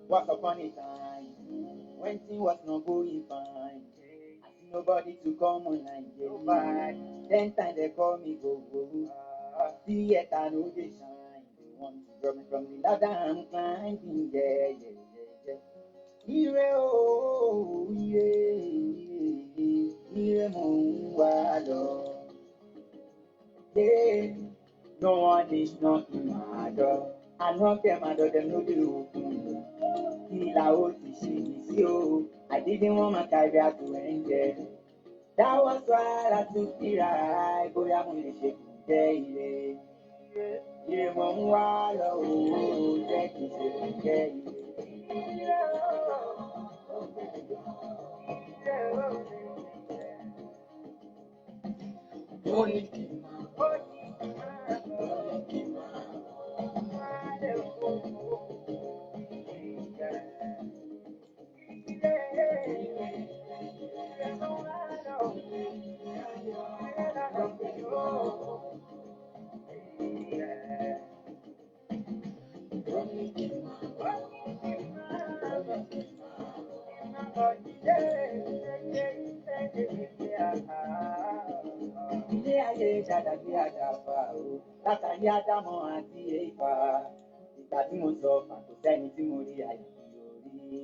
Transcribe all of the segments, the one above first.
Once upon a time, when things was not going fine, I see nobody to come online. Nobody. 10 times they call me go. See yet I know they shine. They want to drop me from the ladder I'm climbing. Yeah. Ire oh, ire mo yeah. No one is knocking my door. I knock them my door, them no dey open. I didn't want my career to end there. That was why I took the ride. Boy, I'm gonna shake it. Ire mo ń wá lọ o, jẹ́ kí n ṣe kẹ̀kẹ́ ire. Ilé ayé ṣàdàgbé àdàfà o, látàrí Ádámọ̀ àti Éfà. Ìgbà tí mo sọ pàtó sẹ́ni tí mo rí ayé orí.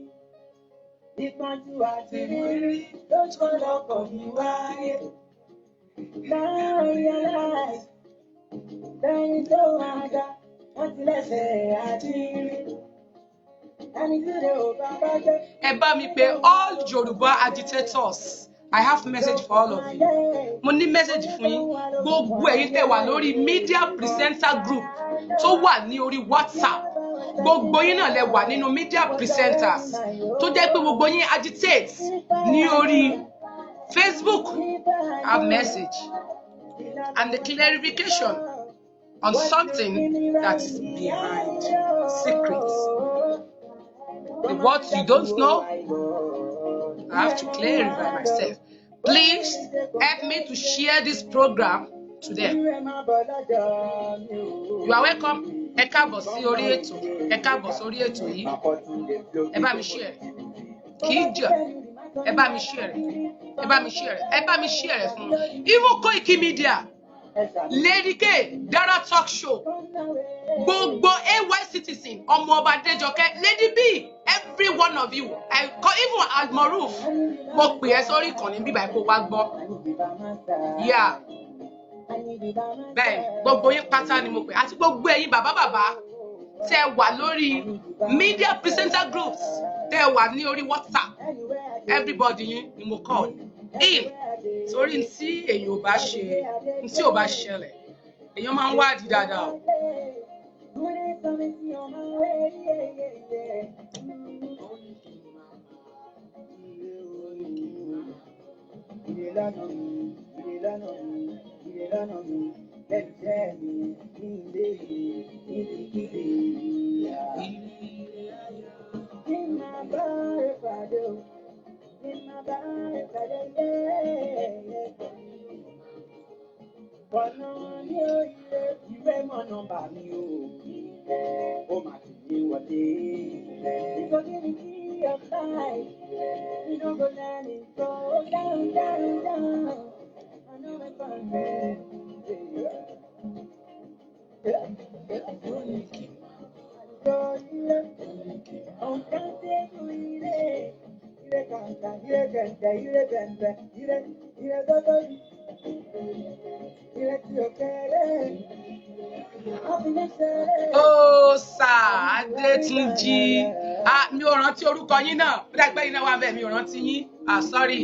Ìpọ́njú àti rírí ló ṣọ́ lọ́kọ̀ mi wáyé. Now realize lẹ́yìn tó máa dá, wọ́n ti lẹ́sẹ̀ àti rí. Ẹ bá mi pé all Yoruba agitators. I have message for all of you. Mo ní message fún yín. Gbogbo ẹ̀yin tẹ́ wà lórí media presenter group tó wà ní orí WhatsApp. Gbogbo yín náà lẹ wà nínú media presenters tó jẹ́ pé gbogbo yín agitate ní orí Facebook. I have message and the clarification on something that is behind secrets. The what you don't know, I have to clarify myself. Please help me to share this program to them. You are welcome. Ẹ káàbọ̀ sí orí ètò. Ẹ káàbọ̀ sórí ètò yìí. Ẹ bá mi share. Kì í jẹ́. Ẹ bá mi share. Ẹ bá mi share. Ẹ bá mi share fún. Even Koiki Media, Lady K, Dara Talk Show, gbogbo AY Citizen, ọmọ ọba Adéjọkẹ́, Lady B, every one of you, even Almoruf, mo pè ẹ́ sórí ìkànnì bíbá ẹ̀ kó wá gbọ́. Yeah. Bẹ́ẹ̀ gbogbo yín pátá ni mo pè àti gbogbo ẹ̀yin bàbá tẹ́ wà lórí media presenter groups tẹ́ wà ní orí WhatsApp, everybody yín ni mo call in sórí tí èyí ò bá ṣe tí ò bá ṣẹlẹ̀ èèyàn máa ń wádìí dáadáa o. Oh, sir, Adétúnjí. Mi ò rántí orúkọ yín náà. Ó dàgbé yín náà wà bẹ́ẹ̀ mi ò rántí yín. Sorry.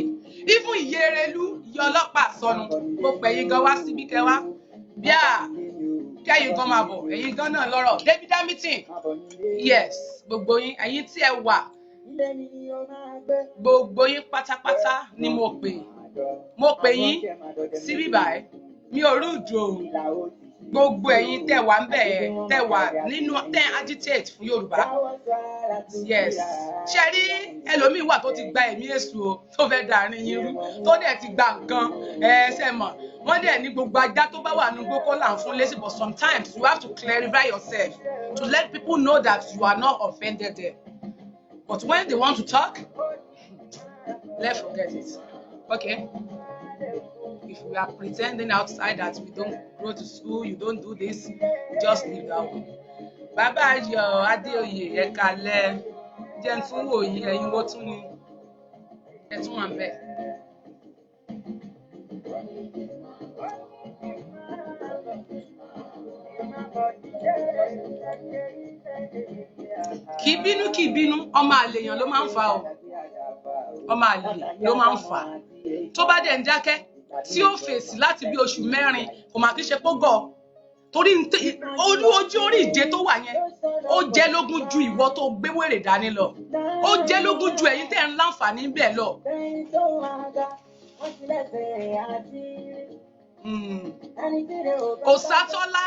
Even Ìyèrèlú, ìyá ọlọ́pàá sọnù. Mo pè yín gan wá síbí kẹwàá. Bíà, kẹ́yìn gan máa bọ̀. Ẹ̀yin gan náà lọ́rọ̀. David Hamilton. Yes, gbogbo yín. Ẹ̀yin tí ẹ wà. Gbogbo yín pátápátá ni mo pè yín síbí báyìí. Mi ò rúdò. gbogbo ẹ̀yin tẹ́ wà ń bẹ̀ tẹ́ wà nínú tẹ́ agitate fún Yorùbá yes ṣe rí ẹlòmíì wà tó ti gba ẹ̀mí èṣù o tó fẹ́ dàrin yín rú tó dẹ̀ ti gba nǹkan ṣe mọ̀ wọ́n dẹ̀ ní gbogbo ajá tó bá wà ní gbókó là ń fún lésì but sometimes you have to clarify yourself to let people know that you are not offended there but when they want to talk let's forget it okay. If we are pretending outside that we don't go to school, you don't do this, just leave that one. Bàbá Ayọ̀ Adéoyè ẹ káalẹ́ jẹ́ ń tún wò yín ẹ̀yin wo tún ni ẹ tún wà ń bẹ̀. Kì í bínú ọmọ àlèyàn ló máa ń fa o ọmọ àlè ló máa ń fà tó bá dẹ̀ ń dákẹ́ tí ó fèsì láti bí oṣù mẹ́rin kò máa kí ṣe pógọ̀ torí ojú orí ìdè tó wà yẹn ó jẹ́ lógún ju ìwọ tó gbé wèrè dání lọ ó jẹ́ lógún ju ẹ̀yin tẹ́ ń láǹfààní bẹ́ẹ̀ lọ. Òsátọ́lá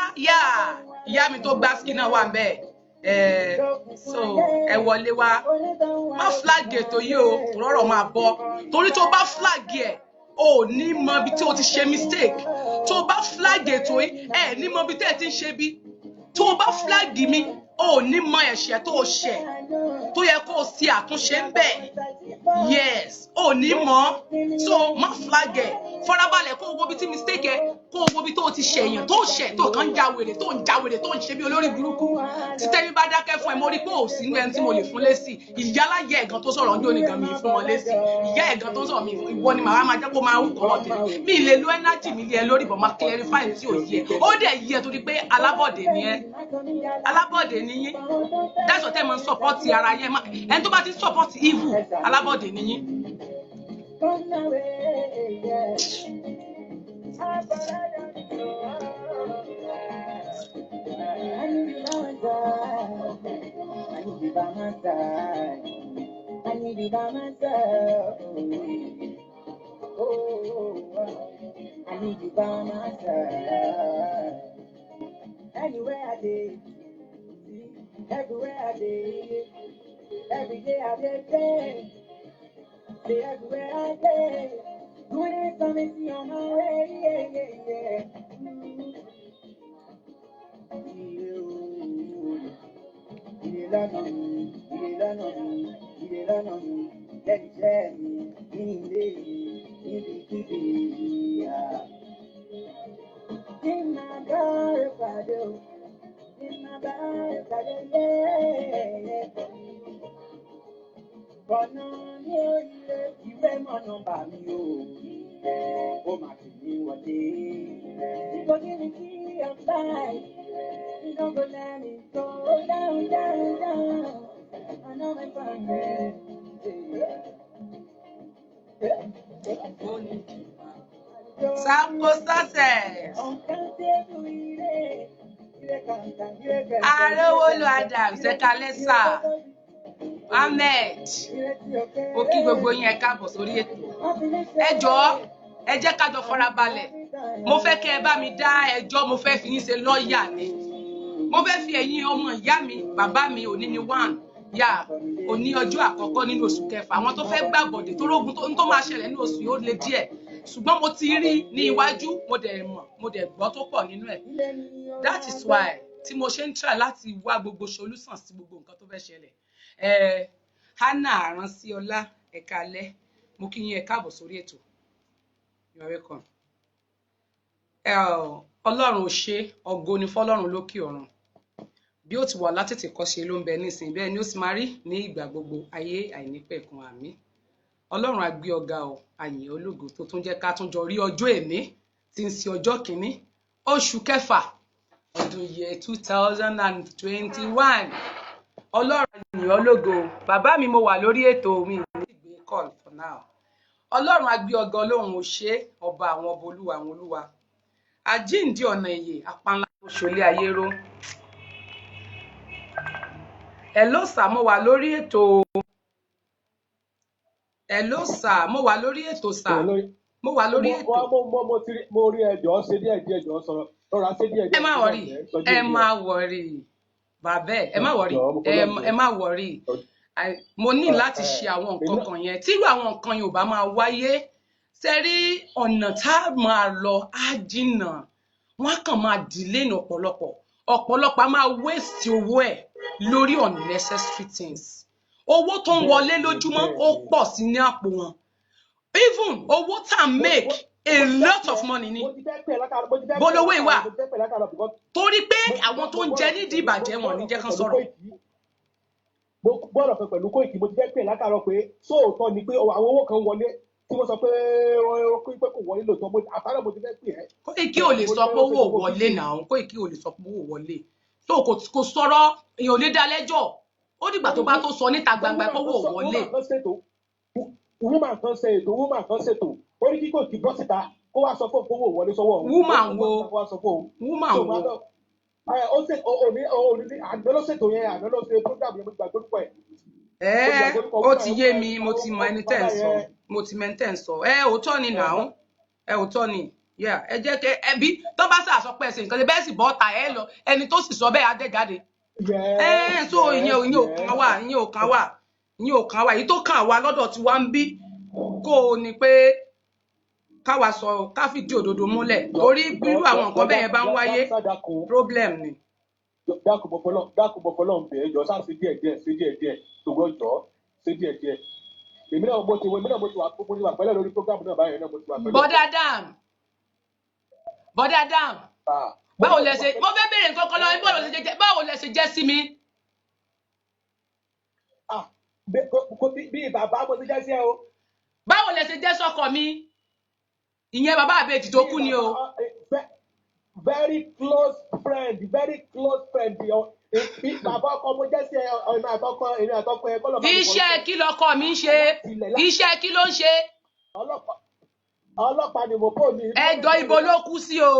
ìyá mi tó gbá skin náà wà ń bẹ́ẹ̀. So ẹ wọlé wá má flag ètò yìí o rọrọ máa bọ torí tó bá flag ẹ o ní mọ ibi tí o ti ṣe mistake tó bá flag ètò yìí ẹ ní mọ ibi tí ẹ ti ń ṣe bí tó bá flag mi o ní mọ ẹ̀ṣẹ̀ tó ṣẹ̀ tó yẹ kó o ṣe àtúnṣe ń bẹ yes o ní mọ so má flag ẹ farabalẹ̀ kó o wo ibi tí mistake ẹ kó o wo ibi tó o ti ṣẹ̀yàn tó ṣẹ̀ tó kàn ń jáwèrè tó ń ṣe bí olórí burúkú títẹ́ni bá dákẹ́ fún ẹ mo rí pé ò sínú ẹni tí mo lè fún lésì ìyáláyé ẹ̀gàn tó sọ̀rọ̀ ọjọ́ nìkan mi fún wọn lésì ìyá ẹ̀gàn tó sọ̀rọ̀ mi ìwọ ni màá máa jẹ́ kó máa ń kọ́ ọ̀tẹ̀ mi lè lo energy mi lé ẹ lórí bọ̀ máa clarify tí ò yẹ ó dẹ̀ yẹ torí pé alábọ̀dé ni ẹ alábọ̀dé ni yín that's what I'm support ara yẹn ẹni tó bá ti support evil alábọ̀dé ni yín. I need you by my side. Oh, I need you by my side. Anywhere I did, everywhere I did, every day I did, say everywhere I did, doing it something see on my way, yeah. Il est là, non, let it share me, in my body, yeah. But no, you remember by me, oh, my baby, what day, because in the key of life, you don't go let me go down. I know my friend. Sample success. Arówólú Adams Ekalesa Ahmed ó kí gbogbo yín ẹ káàbọ̀ sórí ètò ẹ jọ̀ọ́ ẹ jẹ́ ká jọ farabalẹ̀ mo fẹ́ kẹ́ ẹ bá mi dá ẹjọ́ mo fẹ́ fi yín ṣe lọ́ọ̀yà ni mo fẹ́ fi ẹ̀yin ọmọ ìyá mi bàbá mi òní ni òní ọjọ́ àkọ́kọ́ nínú oṣù kẹfà àwọn tó fẹ́ gbàbọ̀dé tó rógun tó máa ṣẹlẹ̀ nínú oṣù yóò le díẹ̀ ṣùgbọ́n mo ti rí ní iwájú mo dẹ̀ gbọ́ tó pọ̀ nínú ẹ̀ that is why tí mo ṣe ń try láti wá gbogbo solution sí gbogbo nǹkan tó fẹ́ ṣẹlẹ̀ Hannah Aransiola ẹ káalẹ́ mo kí yín ẹ káàbọ̀ sórí ètò you are welcome Ọlọ́run ò ṣe ògo ni fọ́lọ́run lókè ọ̀run bí ó ti wà látètè kọ́ṣe ló ń bẹ nísìnyí bẹ́ẹ̀ ni ó sì máa rí ní ìgbà gbogbo ayé àìnípẹ̀kun àmín Ọlọ́run á gbé ọ̀gá o àyìn ológo tó tún jẹ́ ká tún jọ rí ọjọ́ èní tí ń ṣe ọjọ́ kìíní oṣù kẹfà ọdún yẹ 2021 Ọlọ́run àyìn ológo bàbá mi mo wà lórí ètò mi ní ìgbé call for now Ọlọ́run á gbé ọ̀gá Ọlọ́run ò ṣe ọba àwọn ọba olúwa àwọn olúwa àjíǹde ọ̀nà ìyè apanlá òṣòlé ayé ró hello sir mo wà lórí ètò hello sir mo wà lórí ètò sir mo wà lórí ètò mo rí ẹjọ́ ṣe díẹ̀ díẹ̀ jọ sọ̀rọ̀ ẹ má wọrí bàbá ẹ má wọrí ẹ má wọrí mo ní láti ṣe àwọn nǹkan kan yẹn tírú àwọn nǹkan yẹn ò bá máa wáyé sẹ́rí ọ̀nà tá a máa lọ á jìnnà wọ́n á kàn máa delay ní ọ̀pọ̀lọpọ̀ á máa waste owó ẹ̀ lórí unnecessary things owó tó ń wọlé lójúmọ́ ó pọ̀ sí ní àpò wọn even owó tá a make a lot of money ni bolówó ìwà torí pé àwọn tó ń jẹ nídìí ìbàjẹ́ wọn ní jẹ́ kán sọ̀rọ̀. mo gbọ́dọ̀ fẹ́ pẹ̀lú Koiki mo ti fẹ́ pè látàárọ̀ pé sóòótọ́ ni pé àwọn owó kan wọlé tí wọ́n sọ pé kò wọlé lóòótọ́ àtàrà mo ti fẹ́ pè ẹ́. Koiki ò lè sọ pé owó wọlé náà Koiki ò lè sọ pé owó wọlé tó kò sọ̀rọ̀ èèyàn ò lè dá lẹ́jọ́ ó dìgbà tó bá tó sọ níta gbangba pé owó wọlé. woman kan ṣètò orí kíkò kì bọ́ síta kó wá sọ fún owó wọlé sọ́wọ́ woman wo àná ló ṣètò yẹn àná ló ṣe program yẹn mo ti gbàgbé púpọ̀ ẹ̀. Ó ti yé mi mo ti mọ ẹni tẹ́ ń sọ mo ti mọ ẹni tẹ́ ń sọ òótọ́ ni náà òótọ́ ni ẹ jẹ́ kí ẹbí tó bá sàṣọ pé ẹsẹ̀ nǹkan bẹ́ẹ̀ sì bọ́ ta ẹ lọ ẹni tó sì sọ bẹ́ẹ̀ á dẹ̀ jáde. So ìyẹn ò kàn wá èyí tó kàn wá lọ́dọ̀ tí wá ń bí kó o ní pé káwa sọ ká fìdí òdodo múlẹ̀ torí irú àwọn nǹkan bẹ́ẹ̀ yẹn bá ń wáyé problem ni. dákùbọ̀ fọlọ́ ń bẹ̀ ẹ́ jọ sáà sí díẹ̀ tòwọ́ jọ sí díẹ̀ èmi náà mo ti wà pẹ́lẹ́ lórí program náà báyìí náà mo ti wà pẹ́lẹ́. bọ́dá dam báwo lẹ ṣe mo fẹ́ béèrè nǹkan kan lọ́wọ́ báwo lẹ ṣe jẹ́ sí mi. bí bàbá mo ti jẹ́ sí ẹ o. báwo lẹ ṣe jẹ́ sọ́kọ mi ìyẹn bàbá àbèjì tó kú ni o. very close friend bàbá ọkọ mo jẹ́ sí ẹ èmi àtọkọ ẹ kọ́ lọ́ọ́ bá mi. iṣẹ́ kí lọkọ mi ń ṣe iṣẹ́ kí ló ń ṣe. ọlọ́pàá ni mo pò ní. ẹjọ́ ibo ló kú sí o.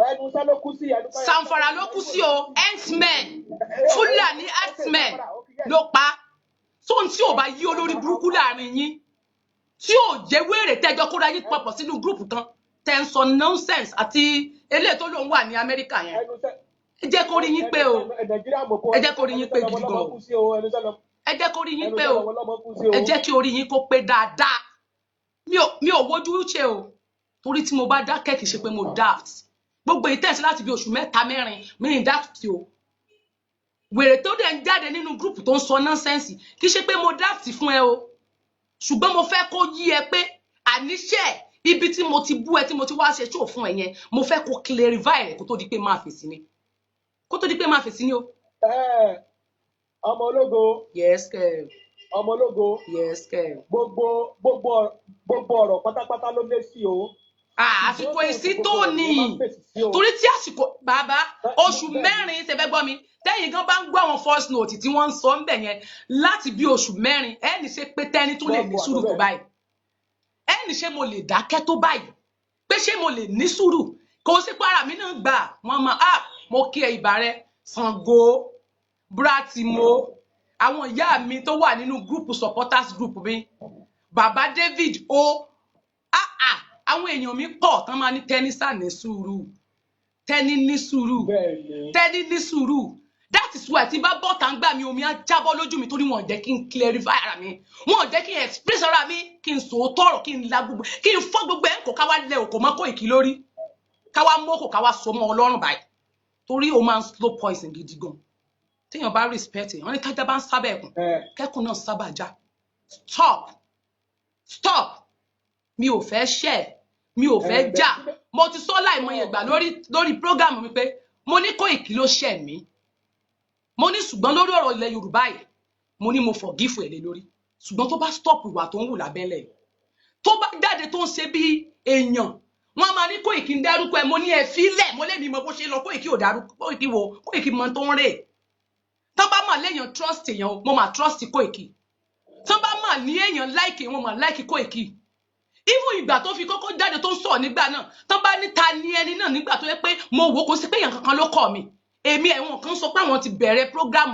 ẹnu iṣẹ́ ló kú sí. Zamfara ló kú sí o herdsmen Fúlàní herdsmen ló pa sóhun tí ò bá yí olórí burúkú láàrin yín tí ò jẹ́ wéèrè tẹ́jọ́ kóra yín papọ̀ sínú gúrùpù kan tẹ́ ń sọ nonsense àti eléyìí tó lóun wà ní Amẹ́ríkà yẹn ẹ jẹ́ kó rí yín pé o ẹ jẹ́ kó rí yín pé gidi gan o ẹ jẹ́ kó rí yín pé o ẹ jẹ́ kí orí yín kó pé dáadáa mi ò wojú ṣe o torí tí mo bá dákẹ́ kì í ṣe pé mo daft gbogbo ìtẹ̀sí láti bí oṣù 3-4 mi ní daft o wèrè tó dẹ̀ ń jáde nínú gúrùpù tó ń sọ nonsense kì í ṣe pé mo daft fún ẹ o ṣùgbọ́n mo fẹ́ kó yí ẹ pé àníṣe ibi tí mo ti bú ẹ tí mo ti wá ṣe ṣó fún ẹ yẹn mo fẹ́ kó clarify rẹ̀ kó tó di pé máa fèsì ni o. ọmọ ológo. Yes kẹ. ọmọ ológo. Yes kẹ. gbogbo ọ̀rọ̀ pátápátá ló lé sí o. àsìkò ìsí tó ní torí tí àsìkò bàbá oṣù 4 ṣe fẹ́ gbọ́ mi tẹ́yìn gan bá ń gbọ́ àwọn first note tí wọ́n ń sọ ń bẹ̀ yẹn láti bí oṣù 4 ẹni ṣe pé tẹ́ni tó lè ní sùúrù tó báyìí ẹni ṣe mo lè dákẹ́ tó báyìí pé ṣé mo lè ní sùúrù kò sí para mi náà gbà wọ́n máa mo kí ẹ ìbà rẹ Ṣàngó Bratimo àwọn ìyá mi tó wà nínú group supporters group mi bàbá David àwọn èèyàn mi pọ̀ tán máa ní tẹ́nísà ní sùúrù tẹ́ní ní sùúrù that is why tí bá bọ́ tá ń gbà mí omi á jábọ́ lójú mi torí wọn jẹ́ kí n clarify ara mi wọn jẹ́ kí n express ara mi kí n sòótọ́ ọ̀rọ̀ kí n la gbogbo kí n fọ́ gbogbo ẹ̀ kó káwá lẹ òkò mọ́ Koiki lórí káwá mọ́kò káwá so mọ́ Ọlọ́run báyìí torí o máa ń slow poison gidi gan téèyàn bá respect wọn ní kájà bá ń sábà ẹkùn kẹkùn náà sábà já stop mi ò fẹ́ ṣẹ́ mi ò fẹ́ jà mo ti sọ láìmọye ìgbà lórí program mi pé mo ní Koiki ló ṣẹ̀ mí mo ní ṣùgbọ́n lórí ọ̀rọ̀ ilẹ̀ Yorùbá yìí mo ní mo forgive ẹ̀ lé lórí ṣùgbọ́n tó bá stop ìwà tó ń wù lábẹ́lẹ̀ tó bá jáde tó ń ṣe bí èèyàn wọ́n máa ní Koiki ń dárúkọ ẹ̀ mo ní ẹ fílẹ̀ mo lè ní mo bó ṣe lọ Koiki ò dárúkọ Koiki mọ tó ń rè tó bá mà léèyàn trust èèyàn mo mà trust Koiki tó bá mà ní èèyàn like wọn mà like Koiki even ìgbà tó fi kọ́kọ́ jáde tó ń sọ nígbà náà tó bá ní ta ni ẹni náà nígbà tó yẹ pé mo wò kó sí pé èèyàn kankan ló kọ́ mi èmi ẹ̀wọ̀n kan sọ pé àwọn ti bẹ̀rẹ̀ program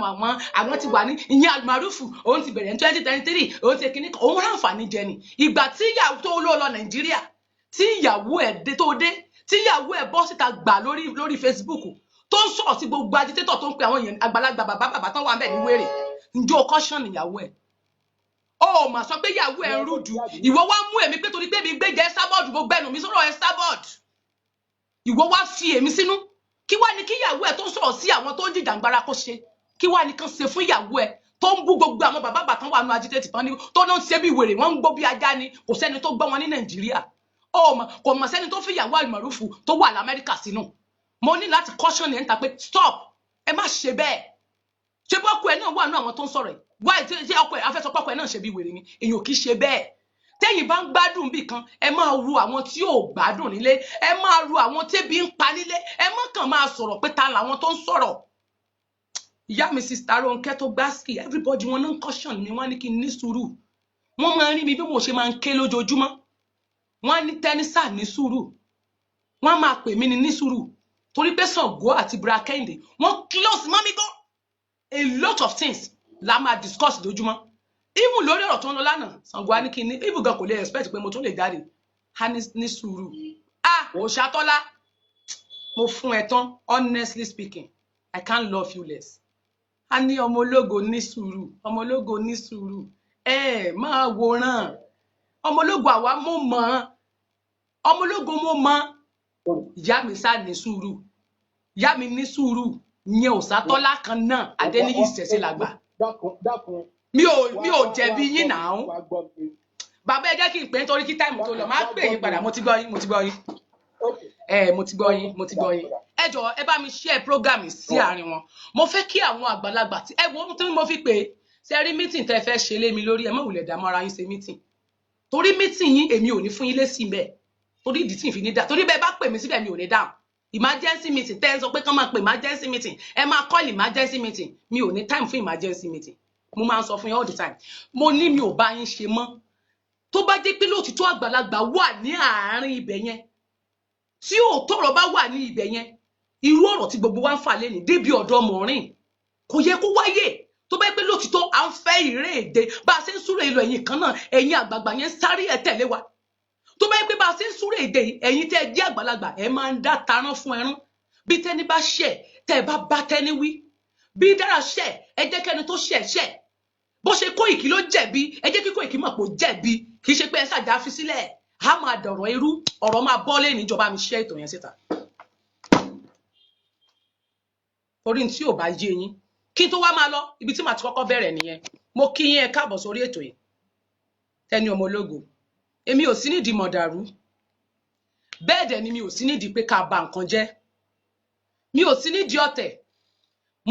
àwọn ti wà ní ìyẹn Almarufu òun ti bẹ̀rẹ̀ ní 2023 òun ti kíní òun ráǹfààní jẹ ni ìgbà tí ìyàwó tó lọ Nàìjíríà tí ìyàwó ẹ̀ dé tó dé tíyàwó ẹ̀ bọ́ síta gbà lórí Facebook tó ń sọ̀rọ̀ sí gbogbo agitator tó ń pe àwọn èèyàn àgbàlagbà bàbá tán wà ń bẹ̀ ní wèrè ǹjẹ́ o caution ìyàwó ẹ̀ ó mà sọ pé ìyàwó ẹ̀ ń rúdù ìwọ wá mú èmi pé torí pé mi gbéjẹ Esabod mo gbẹnu mi sọ̀rọ̀ Esabod ìwọ wá fi èmi sínú kí wá ní kí ìyàwó ẹ̀ tó ń sọ̀rọ̀ sí àwọn tó ń jìjàngbara kó ṣe kí wá ní kán ṣe fún ìyàwó ẹ̀ tó ń bú gbogbo àwọn bàbá bàtán wà nù agitate tán ní tó náà ń ṣe bí wèrè wọ́n ń gbó bí ajá ni kò sẹ́ni tó gbọ́ wọn ní Nàìjíríà kò mọ̀ sẹ́ni tó fi ìyàwó Almarufu tó wà l'Amẹ́ríkà sínú mo ní láti caution ẹ̀ ń ta pé stop ẹ má ṣe bẹ́ẹ̀ ṣé bọ́kù ẹ̀ náà wà nù àwọn tó ń sọ̀rọ̀ ẹ̀ wáyé tí ọkọ ẹ̀ afẹ́sọpọ̀kọ ẹ̀ náà ṣe bí wèrè ni èèyàn kì í ṣe bẹ́ẹ̀ tẹ́yìn bá ń gbádùn bì kan ẹ máa ru àwọn tí ò gbádùn nílé ẹ máa ru àwọn tébi ń pa nílé ẹ má kàn máa sọ̀rọ̀ pé ta làwọn tó ń sọ̀rọ̀ ìyá mi sista Ronke tó gbásìkì everybody wọn náà ń caution mi wọn ní kí n ní sùúrù wọn máa ń rí mi bí mo ṣe máa ń ké lójoojúmọ́ wọn ní tẹnísà ní sùúrù wọn máa pè mí ní sùúrù torí pé Ṣàngó àti Bra Kẹ́hìndé wọn close mọ́ mi gan a lot of things la máa discuss lójúmọ́ even lórí ọ̀rọ̀ tó ń lọ lánàá Ṣàngó á ní kí n ní even gan kò lè expect pé mo tún lè jáde á ní sùúrù Òṣàtọ́lá mo fún ẹ tán honestly speaking I can't love you less a ní ọmọ ológo ní sùúrù ọmọ ológo ní sùúrù máa wòran ọmọ ológo àwa mo mọ̀ ọmọ ológo mo mọ̀ ìyá mi sá ní sùúrù ìyá mi ní sùúrù ìyẹn Òṣàtọ́lá kan náà Adéníyì Ìṣẹ̀ṣe làgbà mi ò jẹ̀bi yín náà bàbá ẹ jẹ́ kí n pè é nítorí kí táìmù tó lọ máa pè yín padà mo ti gbọ́ yín mo ti gbọ́ yín ẹ jọ̀ọ́ ẹ bá mi share program sí àárín wọn mo fẹ́ kí àwọn àgbàlagbà tí ẹ wo tí mo fi pè é ṣe rí meeting tẹ́ fẹ́ ṣe lé mi lórí ẹ má wulẹ̀ dààmú ara yín ṣe meeting torí meeting yín èmi ò ní fún yín lésì ńbẹ̀ torí ìdí tí n fi ní dá torí bẹ́ẹ̀ bá pè mí síbẹ̀ mi ò ní dáhùn emergency meeting tẹ́ ẹ sọ pé kán máa pè emergency meeting ẹ máa call emergency meeting mi ò ní time fún emergency meeting mo máa ń sọ fún yín all the time mo ní mi ò bá yín ṣe mọ́ tó bá jẹ́ pé lóòtítọ́ àgbàlagbà wà ní àárín ibẹ̀ yẹn tí òótọ́rọ̀ bá wà ní ibẹ̀ yẹn irú ọ̀rọ̀ tí gbogbo wa ń fà lẹ́nu débi ọ̀dọ̀ Maureen kò yẹ kó wáyé tó bá jẹ́ pé lóòtítọ́ à ń fẹ́ ìrè èdè bá a ṣe ń súré ìlọ ẹ̀yìn kan náà ẹ̀yin àgbààgbà yẹn sáré ẹ̀ tẹ̀lé wa tó bá jẹ́ pé bá a ṣe ń súré èdè ẹ̀yin tẹ́ ẹ jẹ́ àgbàlagbà ẹ máa ń dá tarán fún ẹran bí tẹ́ni bá ṣẹ̀ tẹ́ ẹ bá tẹ́ni wí bí dára ṣẹ̀ ẹ jẹ́ kẹ́ni tó ṣẹ̀ bó ṣe Kóìkí ló jẹ̀bi ẹ jẹ́ kí Kóìkí mọ̀ pé ó jẹ̀bi kì í ṣe pé ẹ ṣàjà fi sílẹ̀ á máa dọ̀rọ̀ irú ọ̀rọ̀ máa bọ́ lé níjọba mi ṣe ètò yẹn síta torí tí ò bá yé yín kí tó wá máa lọ ibi tí màá ti kọ́kọ́ bẹ̀rẹ̀ nìyẹn mo kí yín ẹ káàbọ̀ sórí ètò yìí Tẹ́ni ọmọ ológo èmi ò sí nídìí mọ̀dàrú bẹ́ẹ̀ dẹ̀ ni mi ò sí nídìí pé ká bà nǹkan jẹ́ mi ò sí nídìí ọ̀tẹ̀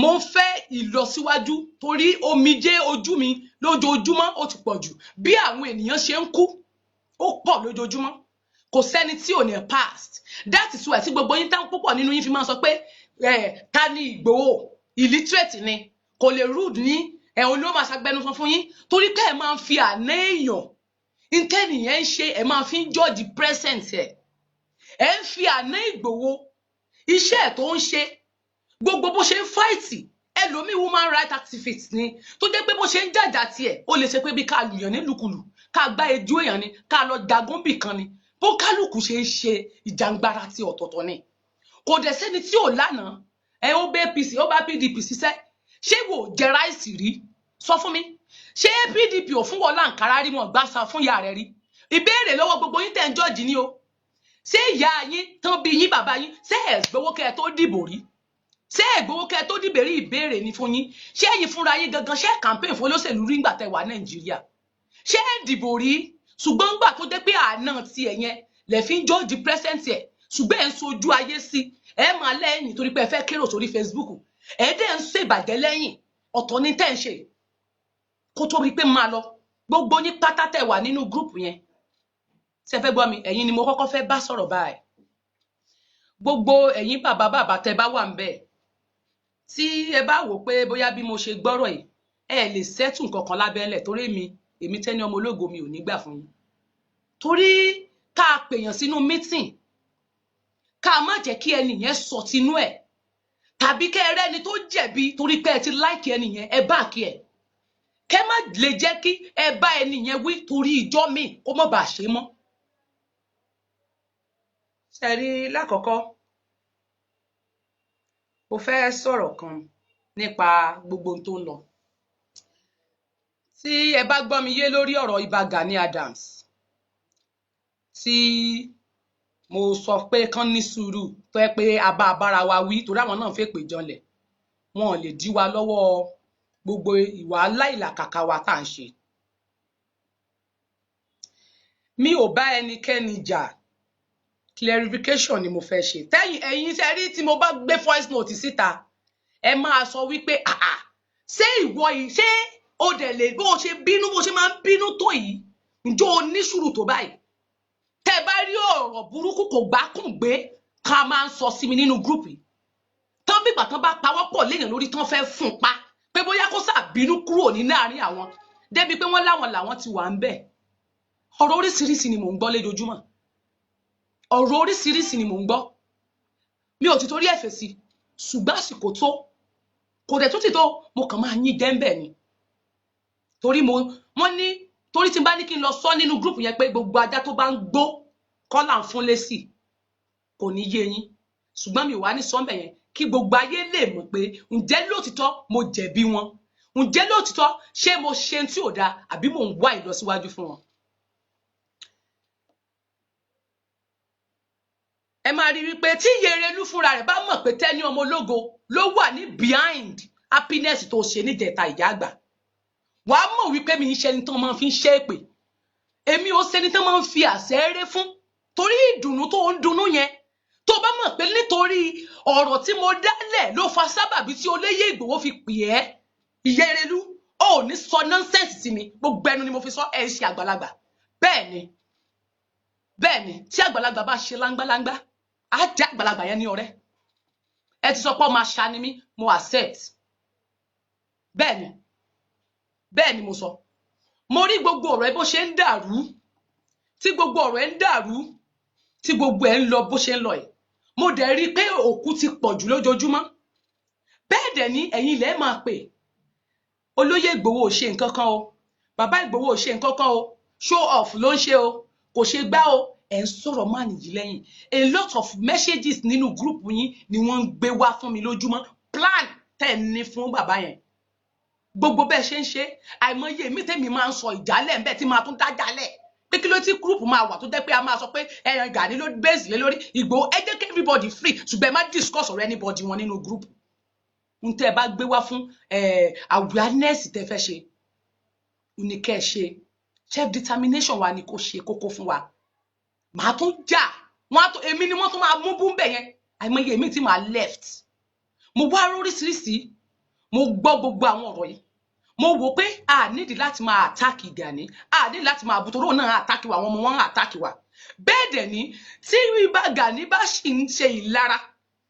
mo ń fẹ́ ìlọsíwájú torí omijé ojú mi lójoojúmọ́ ó ti pọ̀ jù bí àwọn ènìyàn ṣe ń kú ó pọ̀ lójoojúmọ́ kò sẹ́ni tí ò ní past that is why tí gbogbo yín tán púpọ̀ nínú yín fi máa sọ pé ta ni Ìgbòho illiterate ni kò lè rude ní ẹ̀hún ló máa ṣàgbẹnusọ fún yín torí pé ẹ máa ń fi àná èèyàn intẹ́nìyẹn ń ṣe ẹ máa fi ń judge present ẹ ń fi àná Ìgbòho iṣẹ́ ẹ̀ tó ń ṣe gbogbo bó ṣe ń fáìtì ẹlòmíì woman right activist ni tó jẹ́ pé bó ṣe ń jàjà tiẹ̀ ó lè ṣe pé bí ká lùyàn ní lùkùlù ká gbá ejú èèyàn ni ká lọ jagun bì kan ni bó kálukú ṣe ń ṣe ìjàngbara ti ọ̀tọ̀ọ̀tọ̀ ni kò dẹ̀ sẹ́ni tí ò lánàá ó bá APC ó bá PDP ṣiṣẹ́ ṣé wò jẹ ráìsì rí sọ fún mi ṣé PDP ò fún wọn láǹkárá rí wọn gbàsà fún ìyá rẹ rí ìbéèrè lọ́wọ́ gbogbo yín tẹ̀ ń jọ́ọ̀jì ni o ṣé ìyá yín tán bí yín bàbá yín ṣé ẹ̀ gbowó kẹ́ ẹ tó dìbò rí ṣé ẹ̀ gbowó kẹ́ ẹ tó dìbò rí ìbéèrè ni fún yín ṣé ẹ̀yin fúnra yín gangan ṣé campaign fún olóṣèlú rí ńgbà tẹ́ wà Nàìjíríà ṣé ẹ̀ dìbò rí ṣùgbọ́n ńgbà tó jẹ́ pé àná tiẹ̀ yẹn lè fi ń jọ́ọ̀jì present ẹ̀ ṣùgbọ́n ẹ̀ ń sojú ayé sí ẹ̀ máa lẹ́yìn torí pé ẹ fẹ́ kérò sórí Facebook ẹ̀ dẹ̀ ń ṣèbàjẹ́ lẹ́yìn ọ̀tọ̀ ní tẹ́ ń ṣe kó tó rí pé máa lọ gbogbo yín pátá tẹ́ wà nínú group yẹn ṣe fẹ́ gbọ́ mi ẹ̀yin ni mo kọ́kọ́ fẹ́ bá sọ̀rọ̀ báyìí gbogbo ẹ̀yin bàbá tẹ́ bá wà ń bẹ̀ tí ẹ bá wò pé bóyá bí mo ṣe gbọ́rọ̀ yìí ẹ lè settle nǹkan kan lábẹ́lẹ̀ torí èmi Tẹ́ni ọmọ ológo mi ò ní gbà fún yín torí ká pèèyàn sínú meeting ká má jẹ́ kí ẹni yẹn sọ tinú ẹ̀ tàbí kẹ́ ẹ rẹ́ni tó jẹ̀bi torí pé ẹ ti láìkì ẹni yẹn ẹ bá kí ẹ kẹ́ má lè jẹ́ kí ẹ bá ẹni yẹn wí torí ìjọ́ míì kó má bàa ṣe mọ́ ṣe rí lákọ̀ọ́kọ́ mo fẹ́ sọ̀rọ̀ kan nípa gbogbo ohun tó ń lọ. Tí ẹ bá gbọ́ mi yé lórí ọ̀rọ̀ Ìbà Gani Adams tí mo sọ pé kán ní sùúrù tó yẹ pé abára wa wí torí àwọn náà fẹ́ pè janlẹ̀, wọn ò lè dí wa lọ́wọ́ gbogbo ìwà aláìlàkàkà wa tá à ń ṣe. Mi ò bá ẹnikẹ́ni jà, clarification ni mo fẹ́ ṣe. Ẹ̀yin ṣe rí tí mo bá gbé voice note síta, ẹ máa sọ wípé ṣé ìwọ yìí ṣé o dẹ̀ lè bó ṣe bínú bó ṣe máa ń bínú tó yìí, ǹjọ́ o ní sùúrù tó báyìí? Tẹ́ bá rí ọ̀rọ̀ burúkú kò gbákùn gbé ká máa ń sọ sí mi nínú group yìí. Tán bí ìgbà tán bá pawọ́pọ̀ léèyàn lórí tán fẹ́ fún pa pé bóyá kó sà bínú kúrò ní láàrin àwọn débi pé wọ́n láwọn làwọn ti wà ń bẹ̀. Ọ̀rọ̀ oríṣiríṣi ni mò ń gbọ́ lójoojúmọ́. Ọ̀rọ̀ oríṣiríṣi ni mò ń gbọ́. Mi ò ti torí ẹ̀fẹ̀ sí, ṣùgbọ́n àsìkò tó kò dẹ̀ tó ti tó mo kàn máa yín dẹ́ńbẹ̀ ni. Torí wọ́n ní torí tí n bá ní kí n lọ sọ nínú group yẹn pé gbogbo ajá tó bá ń gbó kọ́ là ń fún lésì kò ní yé yín. Ṣùgbọ́n mi ò wá ní sọ́ńbẹ̀ yẹn kí gbogbo ayé lè mọ̀ pé ǹjẹ́ lóòtítọ́ mo jẹ̀bi wọn? Ǹjẹ́ lóòtítọ́ ṣé mo ṣe tí ò dáa àbí mò ń wá ìlọsíwájú fún wọn? Ẹ máa rí wípé tí Yerelu fúnra rẹ̀ bá mọ̀ pé Tenny ọmọ ológo ló wà ní behind happiness tó ṣe níjẹta ìyá àgbà, wàá mọ̀ wípé mi ń ṣe ẹni tán máa fi ń ṣe èpè. Èmi ò ṣẹni tán máa ń fi àṣẹ eré fún torí ìdùnnú tó ń dunnú yẹn. Tó bá mọ̀ pé nítorí ọ̀rọ̀ tí mo dálẹ̀ ló fa sábàbí tí Olóyè Ìgbòho fi pè ẹ́ Yerelu, ò ní sọ nonsense sí mi. Gbogbo ẹnu ni mo fi sọ, ẹ ṣe àgbàlagbà. Bẹ́ẹ̀ ni tí àgbàlagbà bá ṣe láńgbáláńgbá á jẹ́ àgbàlagbà yẹn ní ọ̀rẹ́. Ẹ ti sọ pé ọmọ àṣà ni mí, mo accept. Bẹ́ẹ̀ ni mo sọ. Mo rí gbogbo ọ̀rọ̀ ẹ bó ṣe ń dàrú, tí gbogbo ọ̀rọ̀ ẹ ń dàrú, tí gbogbo ẹ ń lọ bó ṣe ń lọ ẹ̀. Mo dẹ̀ rí pé òkú ti pọ̀ jù lójoojúmọ́. Bẹ́ẹ̀ dẹ̀ ni ẹ̀yin ilẹ̀ máa pè Olóyè Ìgbòho ò ṣe nǹkan kan o, bàbá Ìgbòho ò ṣe nǹkan kan o, show off ló ń ṣe o, kò ṣe gbá o. Ẹ ń sọ̀rọ̀ máa nìyí lẹ́yìn. A lot of messages nínú group yín ni wọ́n ń gbé wá fún mi lójúmọ́. Plan tẹ̀ ní fún bàbá yẹn. Gbogbo bẹ́ẹ̀ ṣe ń ṣe, àìmọye mi tèmi máa ń sọ ìjálẹ̀ ń bẹ̀ tí máa tún dájálẹ̀. Pé kí ló tí group máa wà tó jẹ́ pé a máa sọ pé ẹran Gani ló base lé lórí Ìgbòho. Ẹ jẹ́ kí everybody free ṣùgbọ́n ẹ má discuss ọ̀rọ̀ anybody wọn nínú group. N tẹ́ ẹ bá gbé wá fún awareness tẹ́ fẹ́ ṣe, ní kẹ́ ẹ ṣe. Self determination wa ni kò ṣe kókó fún wa. Màá tún jà, èmi ni wọ́n tún máa mú bú ń bẹ̀ yẹn. Àìmọye èmi tí màá left. Mo wá oríṣiríṣi, mo gbọ́ gbogbo àwọn ọ̀rọ̀ yìí. Mo wò pé a nídi láti máa attack Gani, a nídi láti máa bùtòrò náà attack wa, àwọn ọmọ wọn attack wa. Bẹ́ẹ̀ dẹ̀ ni tí Ìbà Gani bá ṣì ń ṣe ìlara,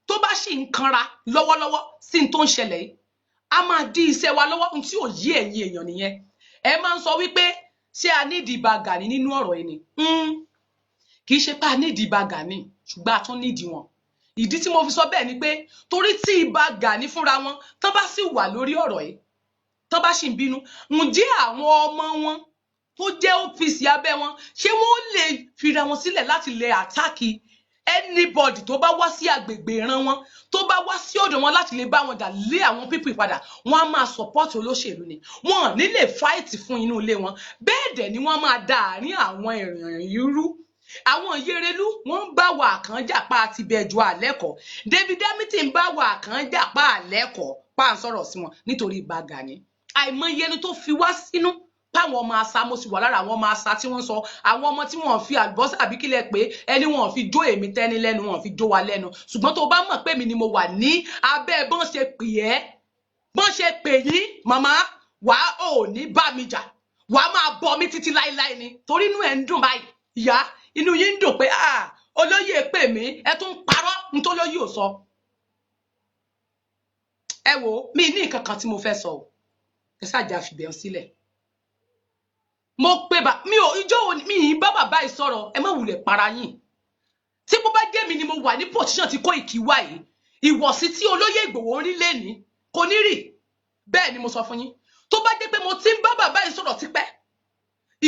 tó bá ṣì ń kanra lọ́wọ́lọ́wọ́ sí n tó ń ṣẹlẹ̀ yìí, a máa dí iṣẹ́ wa lọ́wọ́. N tí ò yé ẹ̀yin èèyàn nìyẹn. Ẹ máa ń sọ wípé ṣé a nídi Ìbà Gani nínú ọ̀rọ̀ yìí ni? Kì í ṣe pé a nídi Ìbà Gani, ṣùgbọ́n a tún nídi wọn. Ìdí tí mo fi sọ bẹ́ẹ̀ ni pé torí tí Ìbà Gani fúnra wọn tán bá sì wà lórí ọ̀rọ̀ yìí, tán bá sì ń bínú, ǹjẹ́ àwọn ọmọ wọn tó jẹ́ OPC abẹ́ wọn ṣé wọ́n lè fira wọn sílẹ̀ láti lè àtáàkì anybody tó bá wá sí agbègbè ìran wọn, tó bá wá sí ọ̀dọ̀ wọn láti lè bá wọn jà lé àwọn pípì padà? Wọ́n á máa support olóṣèlú ni, wọn ò ní lè fight fún inú ilé wọn. Bẹ́ẹ̀ dẹ̀ ni wọ́n máa da àárín àwọn èèyàn yìí rú. Àwọn Yerelu wọ́n ń bá wa kàn jàpá àti bẹ̀jọ àlẹ́kọ̀ọ́. David Amity ń bá wa kàn jàpá àlẹ́kọ̀ọ́ pa à ń sọ̀rọ̀ sí wọn nítorí Ìbà Gani. Àìmọye ẹni tó fi wá sínú páwọn ọmọ asa, mo sì wà lára àwọn ọmọ asa tí wọ́n sọ, àwọn ọmọ tí wọ́n fi àlùbọ́sà àbí kílẹ̀ pé ẹni wọ́n fi jó èmi Tenny lẹ́nu, wọ́n fi jó wa lẹ́nu. Ṣùgbọ́n tó bá mọ̀ pé mi ni mo wà ní abẹ́ bọ́n ṣe pè ẹ́, bọ́n ṣe pè yín, màmá wàá ò ní bá mi jà, wàá máa bọ mi títí láíláí ni. Torí inú ẹ̀ ń dùn báyìí, ìyá inú yín ń dùn pé olóyè pè mí, ẹ tún parọ́ ní tó lóyè ò sọ. Ẹ wò mí ní nǹkan kan tí mo fẹ́ sọ o, ẹ ṣáàjà fìbẹ̀ sílẹ̀. Mo pe mi ò ìjọ mi yìí bá bàbá yìí sọ̀rọ̀, ẹ má wulẹ̀ para yín. Tí mo bá jẹ́ mi ni mo wà ní position tí Koiki wà yìí, ìwọ̀sí tí Olóyè Ìgbòho rí lẹ́ni kò ní rí. Bẹ́ẹ̀ ni mo sọ fún yín. Tó bá jẹ́ pé mo ti ń bá bàbá yìí sọ̀rọ̀ tipẹ́,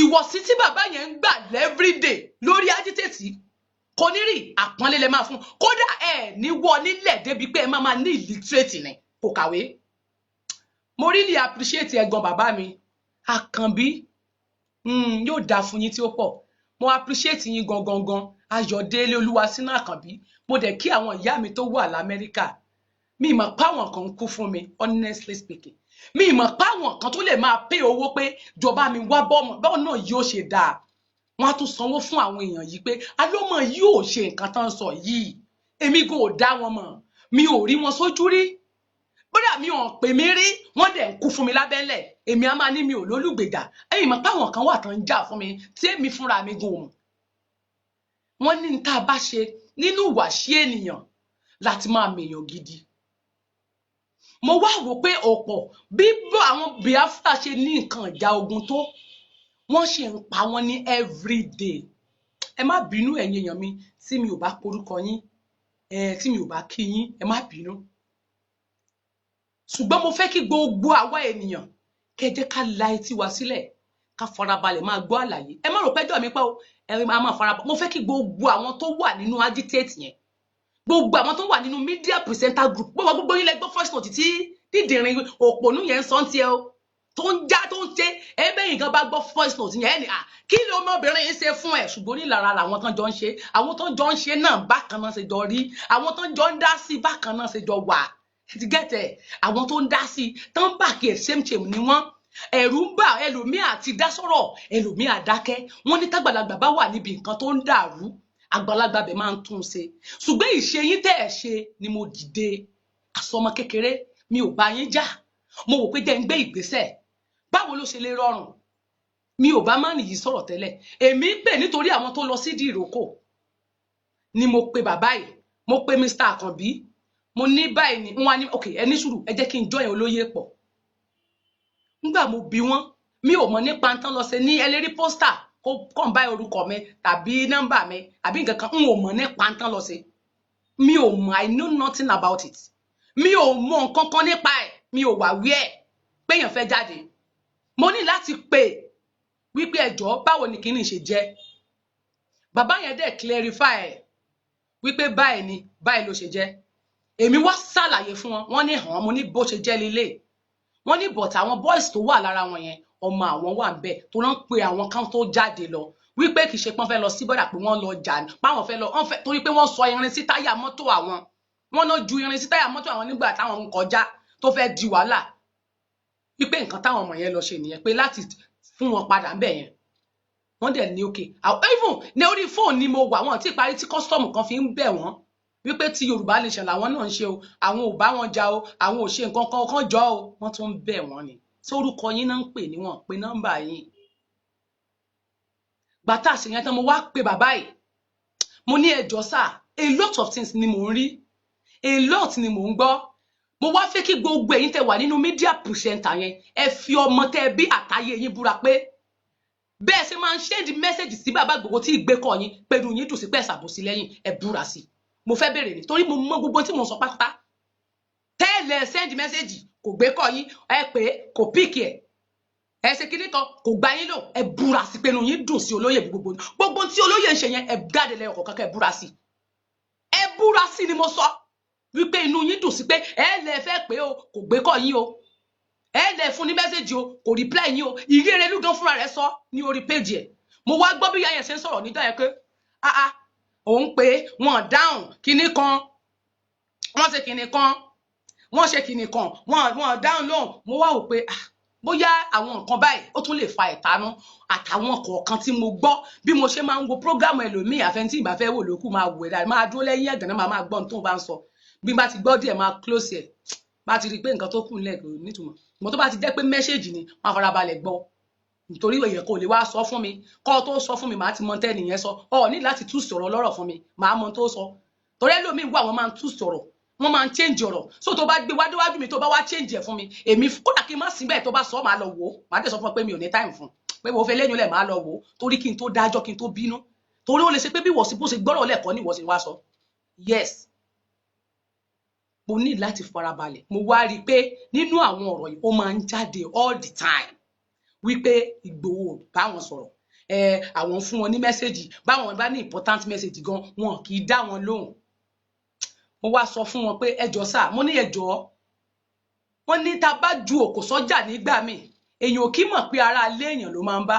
ìwọ̀sí tí bàbá yẹn ń gbà everyday lórí agitate kò ní rí àpọ́nlé lẹ máa fún kódà ẹ ní wọ nílẹ̀ débi pé ẹ máa ní illiterate ni kò kàwé. Mo really appreciate ẹ̀gbọ́n bàbá mi Àkànbí yóò dáa fún yín tí ó pọ̀. Mo appreciate yín gangan Ayọ̀délé Olúwasínà Àkànbí. Mo dẹ̀ kí àwọn ìyá mi tó wà l'Amẹ́ríkà. Mi mọ̀ pé àwọn kan ń kú fún mi honestly speaking. Mi mọ̀ pé àwọn kan tó lè máa pay owó pé jọba mi wá bọ́ọ̀mọ̀ báwọn náà yóò ṣe dáa. Wọ́n á tún sanwó fún àwọn èèyàn yìí pé alómọ yóò ṣe nǹkan tán sọ yìí. Èmi kò dá wọn mọ̀. Mi ò rí wọn sójú rí. Bódà mi ò pè mí rí, wọ́n dẹ̀ ń kú fún mi lábẹ́lẹ̀. Èmi á máa ní mi ò lólùgbèjà. Ẹ̀yin mọ̀ pé àwọn kan wà tán ń jà fún mi tí èmi fúnra mi gùn mọ̀. Wọ́n ní tá a bá ṣe nínú ìwàṣí ènìyàn láti máa mèèyàn gidi. Mo wá wò pé ọ̀pọ̀ bí àwọn Biafra ṣe ní nǹkan ìjà ogun tó wọ́n ṣe ń pa wọ́n ní everyday. Ẹ má bínú ẹ̀yin èèyàn mi tí mi ò bá porúkọ yín tí mi ò bá kí yín ẹ má bínú. Ṣùgbọ́n mo fẹ́ kí gbogbo àwa ènìyàn kẹ́ jẹ́ ká la etí wa sílẹ̀ ká farabalẹ̀ máa gbọ́ àlàyé. Ẹ má rò pẹ́jọ́ mi pa o ẹ máa farabalẹ̀. Mo fẹ́ kí gbogbo àwọn tó wà nínú agitate yẹn gbogbo àwọn tó wà nínú media presenter group gbogbo yín lẹ gbọ́ voice note tí dídìrín òpònú yẹn ń sọ tiẹ̀ o tó ń já tó ń ṣe ẹbẹ yìí gan bá gbọ́ voice note yẹn ni kí ló ọmọbìnrin yìí ṣe fún ẹ ṣùgbọ́n nílara làwọn tán jọ ń ṣe àwọn tán jọ ń ṣe náà bákan náà ṣe jọ rí àwọn tán jọ ń dá sí bákan náà ṣe jọ wà ti gẹ́tẹ̀ àwọn tó ń dá sí tán bá kí ẹ same ni wọ́n ẹ̀rù ń bà ẹlòmíì àti dá sọ̀rọ̀ ẹlòmíì àdákẹ́ wọ́n ní tágbàlagbà bá wà níbi nǹkan tó ń dàrú àgbàlagbà bẹ̀ máa ń tún ṣe ṣùgbọ́n ìṣe yín tẹ́ ẹ̀ ṣe ni mo dìde àsọmọ kékeré mi ò bá yín jà mo wò pé jẹ́ ń gbé ìgbésẹ̀ báwo ló ṣe lè rọrùn mi ò bá má nìyí sọ̀rọ̀ tẹ́lẹ̀ èmi pè nítorí àwọn tó lọ sídìí ìrókò ni mo pe bàbá yìí mo pe Mr. Àkànbí mo ní báyìí ni wọ́n á ní ok ẹ ní sùúrù ẹ jẹ́ kí n jọyìn olóyè pọ̀ nígbà mo bi wọ́n mi ò mọ̀ nípa tán lọ ṣe ní ẹlẹ́rí pósítà kó kàn báyìí orúkọ mi tàbí nọ́mbà mi àbí nǹkan kan n ò mọ̀ nípa tán lọ ṣe mi ò mọ̀ I know nothing about it mi ò mọ̀ nǹkan kan nípa ẹ̀ mi ò wà wí ẹ̀ pé èèyàn fẹ́ jáde mo ní láti pè wípé ẹjọ́ báwo ni kíní ṣe jẹ́ bàbá yẹn dẹ̀ clarify ẹ̀ wípé báyìí ni báyìí ló ṣe jẹ́ èmi wá ṣàlàyé fún wọn wọ́n ní hàn mo ní bó ṣe jẹ́ lélẹ̀ wọ́n ní but àwọn boys tó wà lára wọn yẹn ọmọ àwọn wà ńbẹ̀ tó rán pé àwọn kan tó jáde lọ wípé kì í ṣe pọ́n fẹ́ lọ sí bọ́dà pé wọ́n lọ jà páwọn fẹ́ lọ torí pé wọ́n sọ irin sí táyà mọ́tò àwọn wọ́n náà ju irin sí táyà mọ́tò àwọn nígbà táwọn ń kọjá tó fẹ́ di wàhálà wípé nǹkan táwọn ọmọ yẹn lọ ṣe nìyẹn pé láti fún wọn padà ńbẹ̀ yẹn wọ́n dẹ̀ ní okay even ní orí fóònù ni mo wà wọ́n tí parí tí kọ́sítọ́ọ̀mù kan fi ń bẹ̀ wọ́n wípé tí Yorùbá Nation làwọn náà ń ṣe o àwọn ò bá wọn jà o àwọn ò ṣe nǹkan kan jọ o wọ́n tún ń bẹ̀ wọ́n ni sórúkọ yín náà ń pè níwọ̀n pé nọ́mbà yín gbàtà sí yẹn tán mo wá pé bàbá yìí mo ní ẹjọ́ sà a lot of things ni mò ń rí a lot ni mò ń gbọ́ mo wá fẹ́ kí gbogbo ẹ̀yin tẹ́ wà nínú media presenter yẹn ẹ fi ọmọ tẹ́ bí àtayé yín búra pé bẹ́ẹ̀ ṣe máa ń send message sí bàbá gbogbo tí ìgbé kọ yín pẹ̀lú yín dùn sí pẹ́ ṣàbòsí lẹ́yìn ẹ búra sí mo fẹ́ bèrè ni torí mo mọ gbogbo tí mo sọ pátá tẹ́lẹ̀ send message kò gbé kọ yín ẹ pé kò píìkì ẹ ṣe kíní kan kò gbá yín lò ẹ búra sí pẹ̀lú yín dùn sí olóyè gbogbo tí olóyè ń ṣe yẹn ẹ jáde lẹ́yìn ọ̀kọ̀ọ̀kan kẹ́ ẹ búra sí ni mo sọ wípé inú yín dùn sí pé ẹ lè fẹ́ pé o kò gbé kọ yín o ẹ lè fún ní mẹ́sẹ̀jì o kò reply yín o ìrere lúgan fúnra rẹ̀ sọ ní orí péjì ẹ̀ mo wá gbọ́ bí yáyẹn ṣe ń sọ̀rọ̀ nígbà yẹn pé òun pé wọ́n dáhùn kinní kan wọ́n ṣe kinní kan wọ́n ṣe kinní kan wọ́n dáhùn lóhùn mo wá wò pé bóyá àwọn nǹkan báyìí ó tún lè fa ìtanú àtàwọn kọ̀ọ̀kan tí mo gbọ́ bí mo ṣe máa ń wo prógámù ẹlòmíì àfẹntí ìbá fẹ́ wò lókù máa wò ẹ̀dá máa dúró lẹ́yìn ẹ̀gànnà máa gbọ́ ohun tó bá ń sọ bí bá ti gbọ́ díẹ̀ máa close ẹ̀ bá ti rí i pé nǹkan tó kù nílẹ̀ kò nítumọ̀ mo tó bá ti jẹ́ pé mẹ́ṣẹ́jì ni máa farabalẹ̀ gbọ́ nítorí èèyàn kò lè wá sọ fún mi kọ́ tó sọ fún mi màá ti mọ tẹ́ni yẹn sọ ọ ní láti tú sọ̀rọ̀ lọ́rọ̀ fún mi màá mọ tó sọ torí ẹlòmíì wà wọ́n máa ń tú sọ̀rọ̀ wọ́n máa ń change ọ̀rọ̀ so tó bá gbé wájú mi tó bá wá change ẹ̀ fún mi èmi kódà kí n má sí bẹ́ẹ̀ tó bá sọ máa lọ wò ó màá tẹ̀ sọ fún ọ pé mi ò ní time fún pé mo fẹ́ lẹ́yìn lẹ̀ máa lọ wò ó torí kí n tó dájọ́ kí n tó bínú torí ó lè ṣe pé bí wọ́n sì bó ṣe gbọ́rọ̀ lẹ́kọ̀ọ́ ní ìwọ́sìn wá sọ yes mo ní láti farabalẹ̀ mo wá rí i pé nínú àwọn ọ̀rọ̀ yìí ó máa ń jáde all the time wípé Ìgbòho bá wọn sọ̀rọ̀ àwọn fún wọn ní mẹ́sẹ̀gì báwọn bá ní important message gan wọn kì í dá wọn lóhùn. Mo wá sọ fún wọn pé ẹjọ́ sà mo ní ẹjọ́ wọn ní tá bá ju òkò sọ́jà nígbà míì èèyàn ò kí mọ̀ pé ara ilé èèyàn ló máa ń bá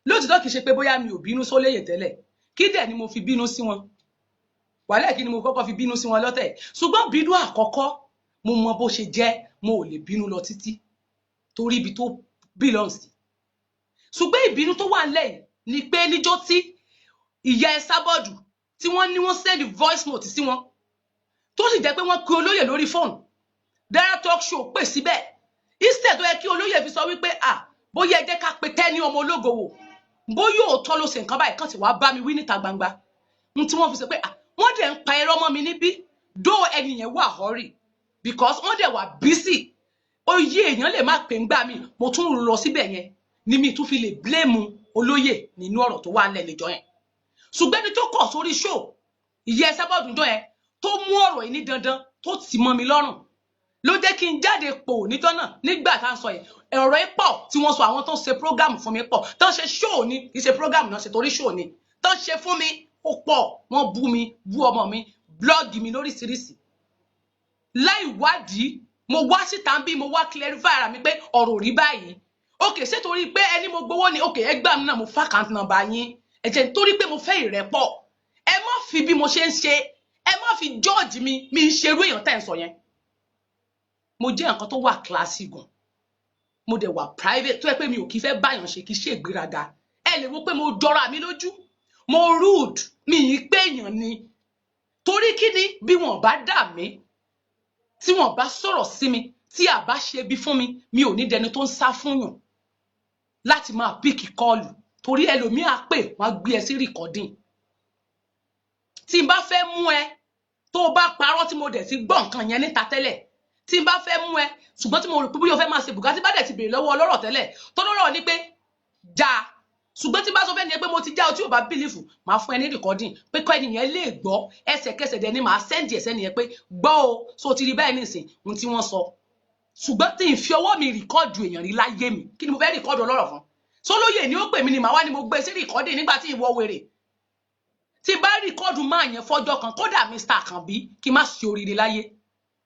lóòtítọ́ kì í ṣe pé bóyá mi ò bínú sóléyè tẹ́lẹ̀ kí dẹ̀ ni mo fi bínú sí wọn wàhálà kí ni mo kọ́kọ́ fi bínú sí wọn lọ́tẹ̀ ṣùgbọ́n bínú àkọ́kọ́ mo mọ bó ṣe jẹ́ mo ò lè bínú lọ títí torí ibi tó belong sí ṣùgbọ́n ìbínú tó wà nílẹ̀ ni pé níjọ́ tí ìyá ẹ sábọ̀dù tí wọ́n ní wọ́n send voice note sí wọn tó sì jẹ́ pé wọ́n pe olóyè lórí fóònù Dara talk show pè síbẹ̀ instead tó yẹ kí olóyè fi sọ wípé bóyá ẹ jẹ́ ká pe Tẹ́ni ọmọ ológo wò bóyá òótọ́ ló ṣe nǹkan báyìí kàn tí wàá bá mi wí níta gbangba tí wọ́n fi sọ pé wọ́n dẹ̀ ń pa irọ́ mọ́ mi níbí dó ẹnìyẹn wà hurry because wọ́n dẹ̀ wà busy oyè èèyàn lè má pè ń gbà mí mo tún lọ síbẹ̀ yẹn ni mi tún fi lè blame olóyè nínú ọ̀rọ̀ tó wà nílẹ̀ níjọ́ yẹn ṣùgbọ́n ẹni tó kọ̀ sórí show ìyá ẹ sábọ̀dù níjọ́ yẹn tó mú ọ̀rọ̀ yìí ní dandan tó tì mọ́ mi lọ́rùn ló jẹ́ kí n jáde pò níjọ́ náà nígbà tá à ń sọ yẹn ọ̀rọ̀ yìí pọ̀ tí wọ́n sọ àwọn tó ń ṣe program fún mi pọ̀ tó ń ṣe show ni kì í ṣe program náà ṣe torí show ni tó ń ṣe fún mi ó pọ̀ wọ́n bú mi bú ọmọ mi blọ́ọ̀gì mi lóríṣiríṣi láì wádìí mo wá síta bí mo wá clarify ara mi pé ọ̀rọ̀ rí báyìí òkè ṣé torí pé ẹni mo gbowó ni òkè ẹgbà mi náà mo fa account number yín ẹ jẹ́ torí pé mo fẹ́ ìrẹ́pọ̀ ẹ má fi bí mo ṣe ń ṣe ẹ má fi judge mi ń ṣerú èèyàn tẹ́ ń sọ yẹn mo jẹ́ nǹkan tó wà classy gan mo dẹ̀ wà private tó yẹ pé mi ò kí fẹ́ báyàn ṣe kí ṣe ìgbéraga ẹ lè wo pé mo jọra mi lójú mo rude mi ì pé èèyàn ni torí kí ni bí wọn bá dà mí tí wọn bá sọ̀rọ̀ sí mi tí a bá ṣe bí fún mi mi ò ní dẹni tó ń sá fún yàn láti máa píkì kọlù torí ẹlòmíì á pè wọn á gbé ẹ sí rìkọ́dìn tí n bá fẹ́ mú ẹ tó o bá parọ́ tí mo dẹ̀ ti gbọ́ nǹkan yẹn níta tẹ́lẹ̀ tí n bá fẹ́ mú ẹ ṣùgbọ́n tí mo rò pé bí o fẹ́ máa ṣe bùkátà tí bá dẹ̀ ti béèrè lọ́wọ́ ọlọ́rọ̀ tẹ́lẹ̀ tó lọ́rọ̀ ni pé já ṣùgbọ́n tí bá sọ fẹ́ ni pé mo ti já o tí o bá bílífù máa fún ẹ ní rìkọ́dìn pé kọ́ ẹnìyẹn lè gbọ́ ẹsẹ̀kẹsẹ̀ dẹ̀ ni màá sẹ́ǹdì ẹ̀sẹ̀ nìyẹn pé gbọ́ o so ti rí báyìí nìsín ohun tí wọ́n sọ ṣùgbọ́n tí n fi ọwọ́ mi rìkọ́dù èèyàn rí láyé mi kí ni mo fẹ́ rìkọ́dù ọlọ́rọ̀ fún sólóyè ni ó pè mí ni màá wá ni mo gbé sí rìkọ́dìn nígbà tí ìwọ wèrè tí bá rìkọ́dù máa yẹn fọ́jọ́ kan kódà Mr. Àkànbí kí má ṣe oríire láyé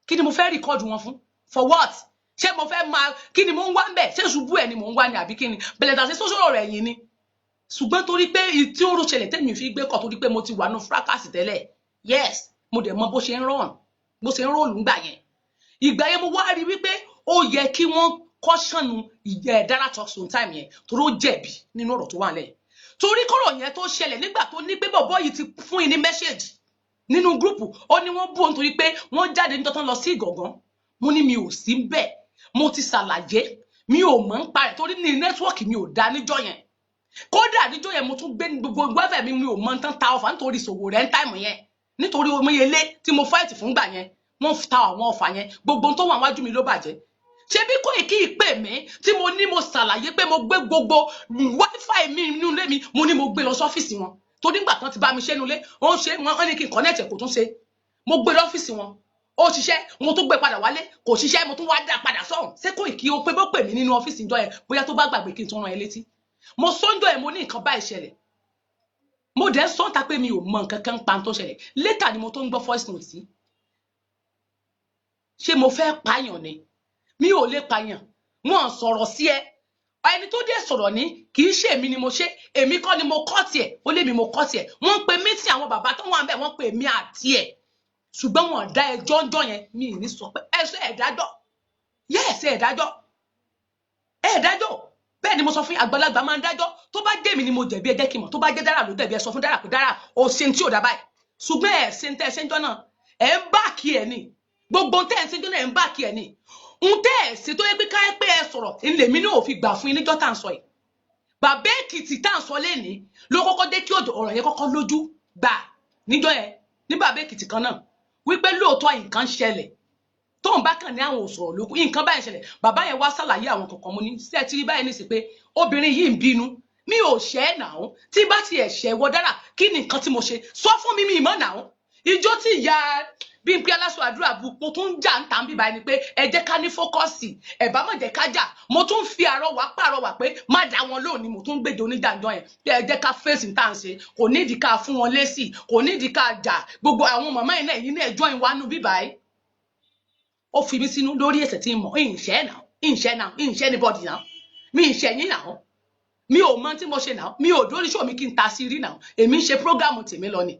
kí ni mo fẹ́ rìkọ́dù wọn fún for what ṣé mo fẹ́ máa kí ni mo ń wá ń bẹ̀ ṣé ṣubú ẹ̀ ni mo ń wá ni àbí kí ni bẹ̀lẹ̀ tàṣí sọ́sọ́rọ̀ rẹ̀ yìí ni ṣùgbọ́n torí pé tí ó ṣẹlẹ̀ tẹ́mi fi gbé kọ̀ torí pé mo ti wà nù fracas tẹ́lẹ̀ yes mo dẹ̀ mọ bó ṣe ń rọrùn bó ṣe ń rọrùn ńgbà yẹn ìgbà yẹn mo wá rí wípé ó yẹ kí wọ́n kọ́ṣánù Dara Talk Show time yẹn torí ó jẹ̀bi nínú ọ̀rọ̀ tó wà lẹ̀ torí kọ́rọ̀ yẹn tó ṣẹlẹ̀ nígbà tó ní pé bọ̀bọ́ yìí ti fún yín ní mẹ́ṣẹ́jì nínú gúrùpù ó ní wọ́n bú òun torí pé wọ́n jáde nítorí tán lọ sí Ìgàngán mo ní mi ò sí ń bẹ̀ mo ti ṣàlàyé mi ò mọ̀ ń pa ẹ̀ torí ní nẹ́tíwọ́ọ̀kì mi ò dá níjọ́ yẹn kódà níjọ́ yẹn mo tún gbé gbogbo gbẹ́fẹ̀ mi ò mọ̀ tán ta ọ̀fà nítorí ìṣòwò rẹ̀ ń táìmù yẹn nítorí omiyele tí mo fáìtì fún gbà yẹn wọ́n ta àwọn ọ̀fà yẹn gbogbo tó wà wájú mi ló bàjẹ́ ṣé bí Koiki ìpè mí tí mo ní mo ṣàlàyé pé mo gbé gbogbo wifi mi nínú ilé mi mo ní mo gbé lọ sọ́fíìsì wọn torí nígbà tán ti bá mi ṣe nulẹ̀ wọ́n ṣe wọ́n ní kí n connect kò tún ṣe mo gbé lọ́fíìsì wọn ó ṣiṣẹ́ mo tún gbé padà wálé kò ṣiṣẹ́ mo tún wá dá padà sọ́hùn ṣé Koiki ó pé bó pè mí nínú ọ́fíìsì ìjọ yẹn bóyá tó bá gbàgbé kí n tún rán ẹ létí mo sọ́njọ́ yẹn mo ní nǹkan báyìí ṣẹlẹ̀ mo dẹ̀ sọ́ńtà pé mi ò mọ nǹkan kan pa tó ṣẹlẹ̀ later ni mo tó ń gbọ́ voice note sí ṣé mo fẹ́ pààyàn ni mi ò lè pààyàn wọn sọ̀rọ̀ sí ẹ ẹni tó dé sọ̀rọ̀ ní kì í ṣe èmi ni mo ṣe èmi kọ́ ni mo kọ́ tiẹ̀ ó lé mi mo kọ́ tiẹ̀ wọ́n pe mítì àwọn bàbá tó wà ń bẹ̀ wọ́n pe èmi àti ẹ̀ ṣùgbọ́n wọn dá ẹjọ́ ńjọ́ yẹn mi ì ní sọ pé ẹ̀sọ́ ẹ̀dájọ́ yẹ́ẹ̀sẹ̀ ẹ̀dájọ́ ẹ̀dájọ́ bẹ́ẹ̀ ni mo sọ fún àgbàlagbà máa ń dájọ́ tó bá jẹ́ mi ni mo jẹ̀bi ẹ jẹ́ kí n mọ̀ tó bá jẹ́ Dara ló jẹ̀bi ẹ sọ fún Dara pé Dara ò ṣe tí ò dá báyìí ṣùgbọ́n ẹ̀ ṣe ń tẹ́ ẹ ṣe ń jọ́ náà ẹ̀ ń bá kí ẹ ní gbogbo tẹ́ ẹ ṣe ń jọ́ náà ẹ̀ ń bá kí ẹ ní ń tẹ́ ẹ̀ ṣe tó yẹ pé káyẹ́ pé ẹ sọ̀rọ̀ ńlẹ̀mí náà ò fi gbà fún yín níjọ́ tá à ń sọ yìí bàbá Èkìtì tá à ń sọ lẹ́ni ló kọ́kọ́ dé kí ọ̀rọ̀ yẹn kọ́kọ́ lójú gbà níjọ́ yẹn ní bàbá Èkìtì kan náà wípé lóòótọ́ nǹkan ṣẹlẹ̀ tóun bá kàn ní àwọn òṣòro lókun nǹkan báyìí ṣẹlẹ̀ bàbá yẹn wá ṣàlàyé àwọn kankan mo ní ṣe ti rí báyìí ní sí pé obìnrin yìí ń bínú mi ò ṣẹ́ ẹ̀ náà tí bá ti ẹ̀ṣẹ̀ wọ Dara kí ni nǹkan tí mo ṣe sọ fún mi ìmọ̀ náà ìjọ tí ìyá bí n pé aláṣọ àdúrà bu mo tún jà ń tàn bíbá ni pé ẹ jẹ́ ká ní fókọ́sì ẹ bá má jẹ́ ká jà mo tún fi pàrọwà pé má dá wọn lóhùn ni mo tún gbèjọ oníjànjọ yẹn pé ẹ jẹ́ ká fèsì tá à ń ṣe kò nídìí ká fún wọn lésì kò nídìí ká jà gbogbo àwọn màmá yìí náà yìí náà ẹjọ́ ìwánú bíbá yìí ó fi mí sínú lórí ẹsẹ̀ tí mo ìṣẹ́ anybody náà mi ìṣẹ́ yín náà mi ò mọ tí mo ṣe náà mi ò dórí ṣò mi kí n ta sí rí náà èmi ń ṣe prógámù tèmi lọ ni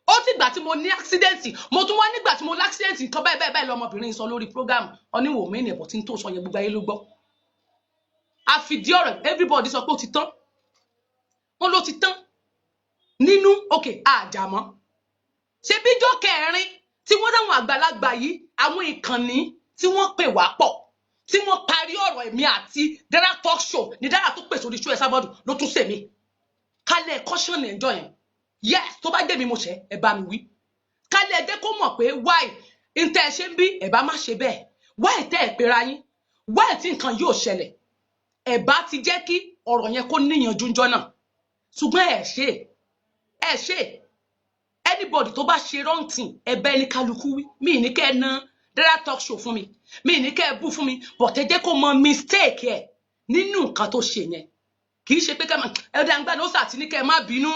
ó ti gbà tí mo ní àksidẹ̀ntì mo tún wá nígbà tí mo láksidẹ̀ntì nǹkan báyìí lọmọbìnrin sọ lórí prógámù oníwò mí ní ẹ̀bọ̀ tí n tó sọ yẹn gbogbo ayé ló gbọ́ àfìdí ọ̀rọ̀ everybody sọ pé ó ti tán wọn ló ti tán nínú òkè àjàmọ́ ṣe bíjọ́ kẹrin tí wọ́n dáwọn àgbàlagbà yìí àwọn ìkànnì tí wọ́n pè wá pọ̀ tí wọ́n parí ọ̀rọ̀ èmi àti Dara talk show ní Dara tó pèsè orí show Esabod ló tún sèmi kálẹ̀ caution ẹ̀jọ́ yẹn yes tó bá dé mi mo ṣe ẹ bá mi wí kálẹ̀ ẹ̀jẹ̀ kó mọ̀ pé why ntẹ́ ẹ ṣe ń bí ẹ bá má ṣe bẹ́ẹ̀ why tẹ́ ẹ pera yín why tí nǹkan yóò ṣẹlẹ̀ ẹ bá ti jẹ́ kí ọ̀rọ̀ yẹn kó níyànjú ńjọ́ náà ṣùgbọ́n ẹ ṣe anybody tó bá ṣe wrong thing ẹ bá ẹni kálukú wí mi ní kẹ́ ẹ ná Dara talk show fún mi ní kẹ́ ẹ bú fún mi but ẹ jẹ́ kó mọ mistake ẹ nínú nǹkan tó ṣe yẹn kì í ṣe pé kẹ́ ẹ dá ń gbà ní ó sàtì ní kẹ́ ẹ má bínú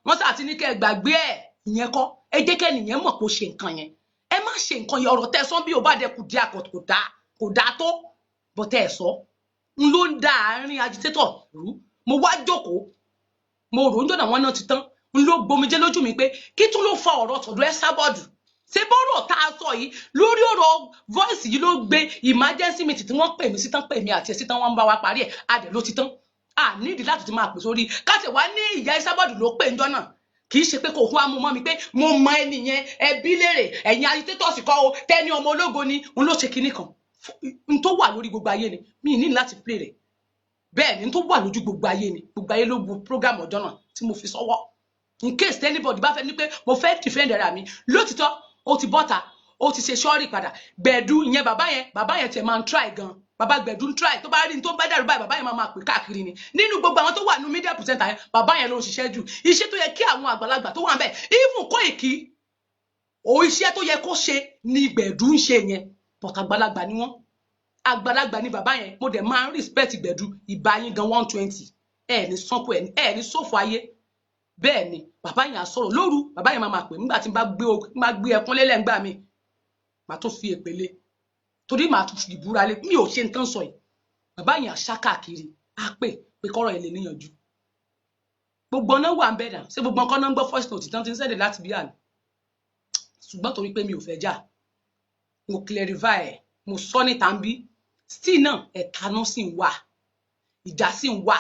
wọ́n sàtì ní kẹ́ ẹ gbàgbé ẹ ìyẹn kọ́ ẹ jẹ́ kẹ́ nìyẹn mọ̀ pé ó ṣe nǹkan yẹn ẹ má ṣe nǹkan yẹn ọ̀rọ̀ tẹ́ sọ bí ò bá dẹ kù díà kò dá tó but ẹ sọ n ló ń da àárín agitator rú mo wá jókòó mo rò ń jọ́nà wọn náà ti tán n ló gbomijé lójú mi pé kí tún ló fa ọ̀rọ̀ tọ̀dọ̀ Esabod ṣé bọ́rọ̀ tá a sọ yìí lórí ọ̀rọ̀ voice yìí ló gbé emergency meeting tí wọ́n pè mí sí tán pè mí àti ẹ̀ sí tán wọ́n ń bá wa parí ẹ̀ adẹ̀ ló ti tán a nídìí láti ti máa pè sórí káṣẹ̀ wá ní ìyá Esabod ló pè ń jọ́nà kì í ṣe pé kò fún wa mú mọ́ mi pé mo mọ ẹni yẹn ẹbí lérè ẹ̀yin agitators kọ́ o tẹ́ni ọmọ ológo ni n ló ṣe kinní kan n tó wà lórí gbogbo ayé ni mi ní láti play rẹ̀ bẹ́ẹ̀ ni n tó wà lójú gbogbo ayé ni gbogbo ayé ló bu program ọjọ́ náà tí mo fi sọ́wọ́ in case anybody bá fẹ́ ní pé mo fẹ́ defend ara mi lótìtọ́ ó ti bọ́ta ó ti ṣe ṣọ́ọ̀rì padà Gbẹ̀du ìyẹn bàbá yẹn tẹ̀ máa ń try gan bàbá Gbẹ̀du ń try tó bá rí ní tó bá dàrú báyìí bàbá yẹn máa pè káàkiri ni nínú gbogbo àwọn tó wà nínú media presenter yẹn bàbá yẹn ló ń ṣiṣẹ́ jù iṣẹ́ tó yẹ kí àwọn àgbàlagbà tó wà ń bẹ̀ even Koiki iṣẹ́ tó yẹ kó ṣe ni Gbẹ̀du ń ṣe yẹn but àgbàlagbà ni wọ́n àgbàlagbà ni bàbá yẹn mo dẹ̀ máa ń respect Gbẹ̀du ìbáyín gan 120 ẹ̀ ní sọ́kù ẹ̀ ní sófò ayé bẹ́ẹ̀ ni bàbá yẹn á sọ̀rọ̀ lóru bàbá yẹn máa pè nígbà tí n bá gbé ẹkún lélẹ̀ ńgbà mi màá tún fi èpèlé torí màá tún fi ìbúra lé mi ò ṣe nǹkan sọ yìí bàbá yẹn á ṣá káàkiri á pè kọ́rọ̀ ẹ̀ lè níyànjú gbogbo ọ̀nà wà ń bẹ̀ dà ṣé gbogbo ọkọ̀ náà ń gbọ́ first note tán ti ń sẹ́dẹ̀ láti bí àná ṣùgbọ́n torí pé mi ò fẹ́ jà mo clarify ẹ̀ mo sọ ní tàbí still náà ẹ̀tanú sì ń wà ìjà sì ń wà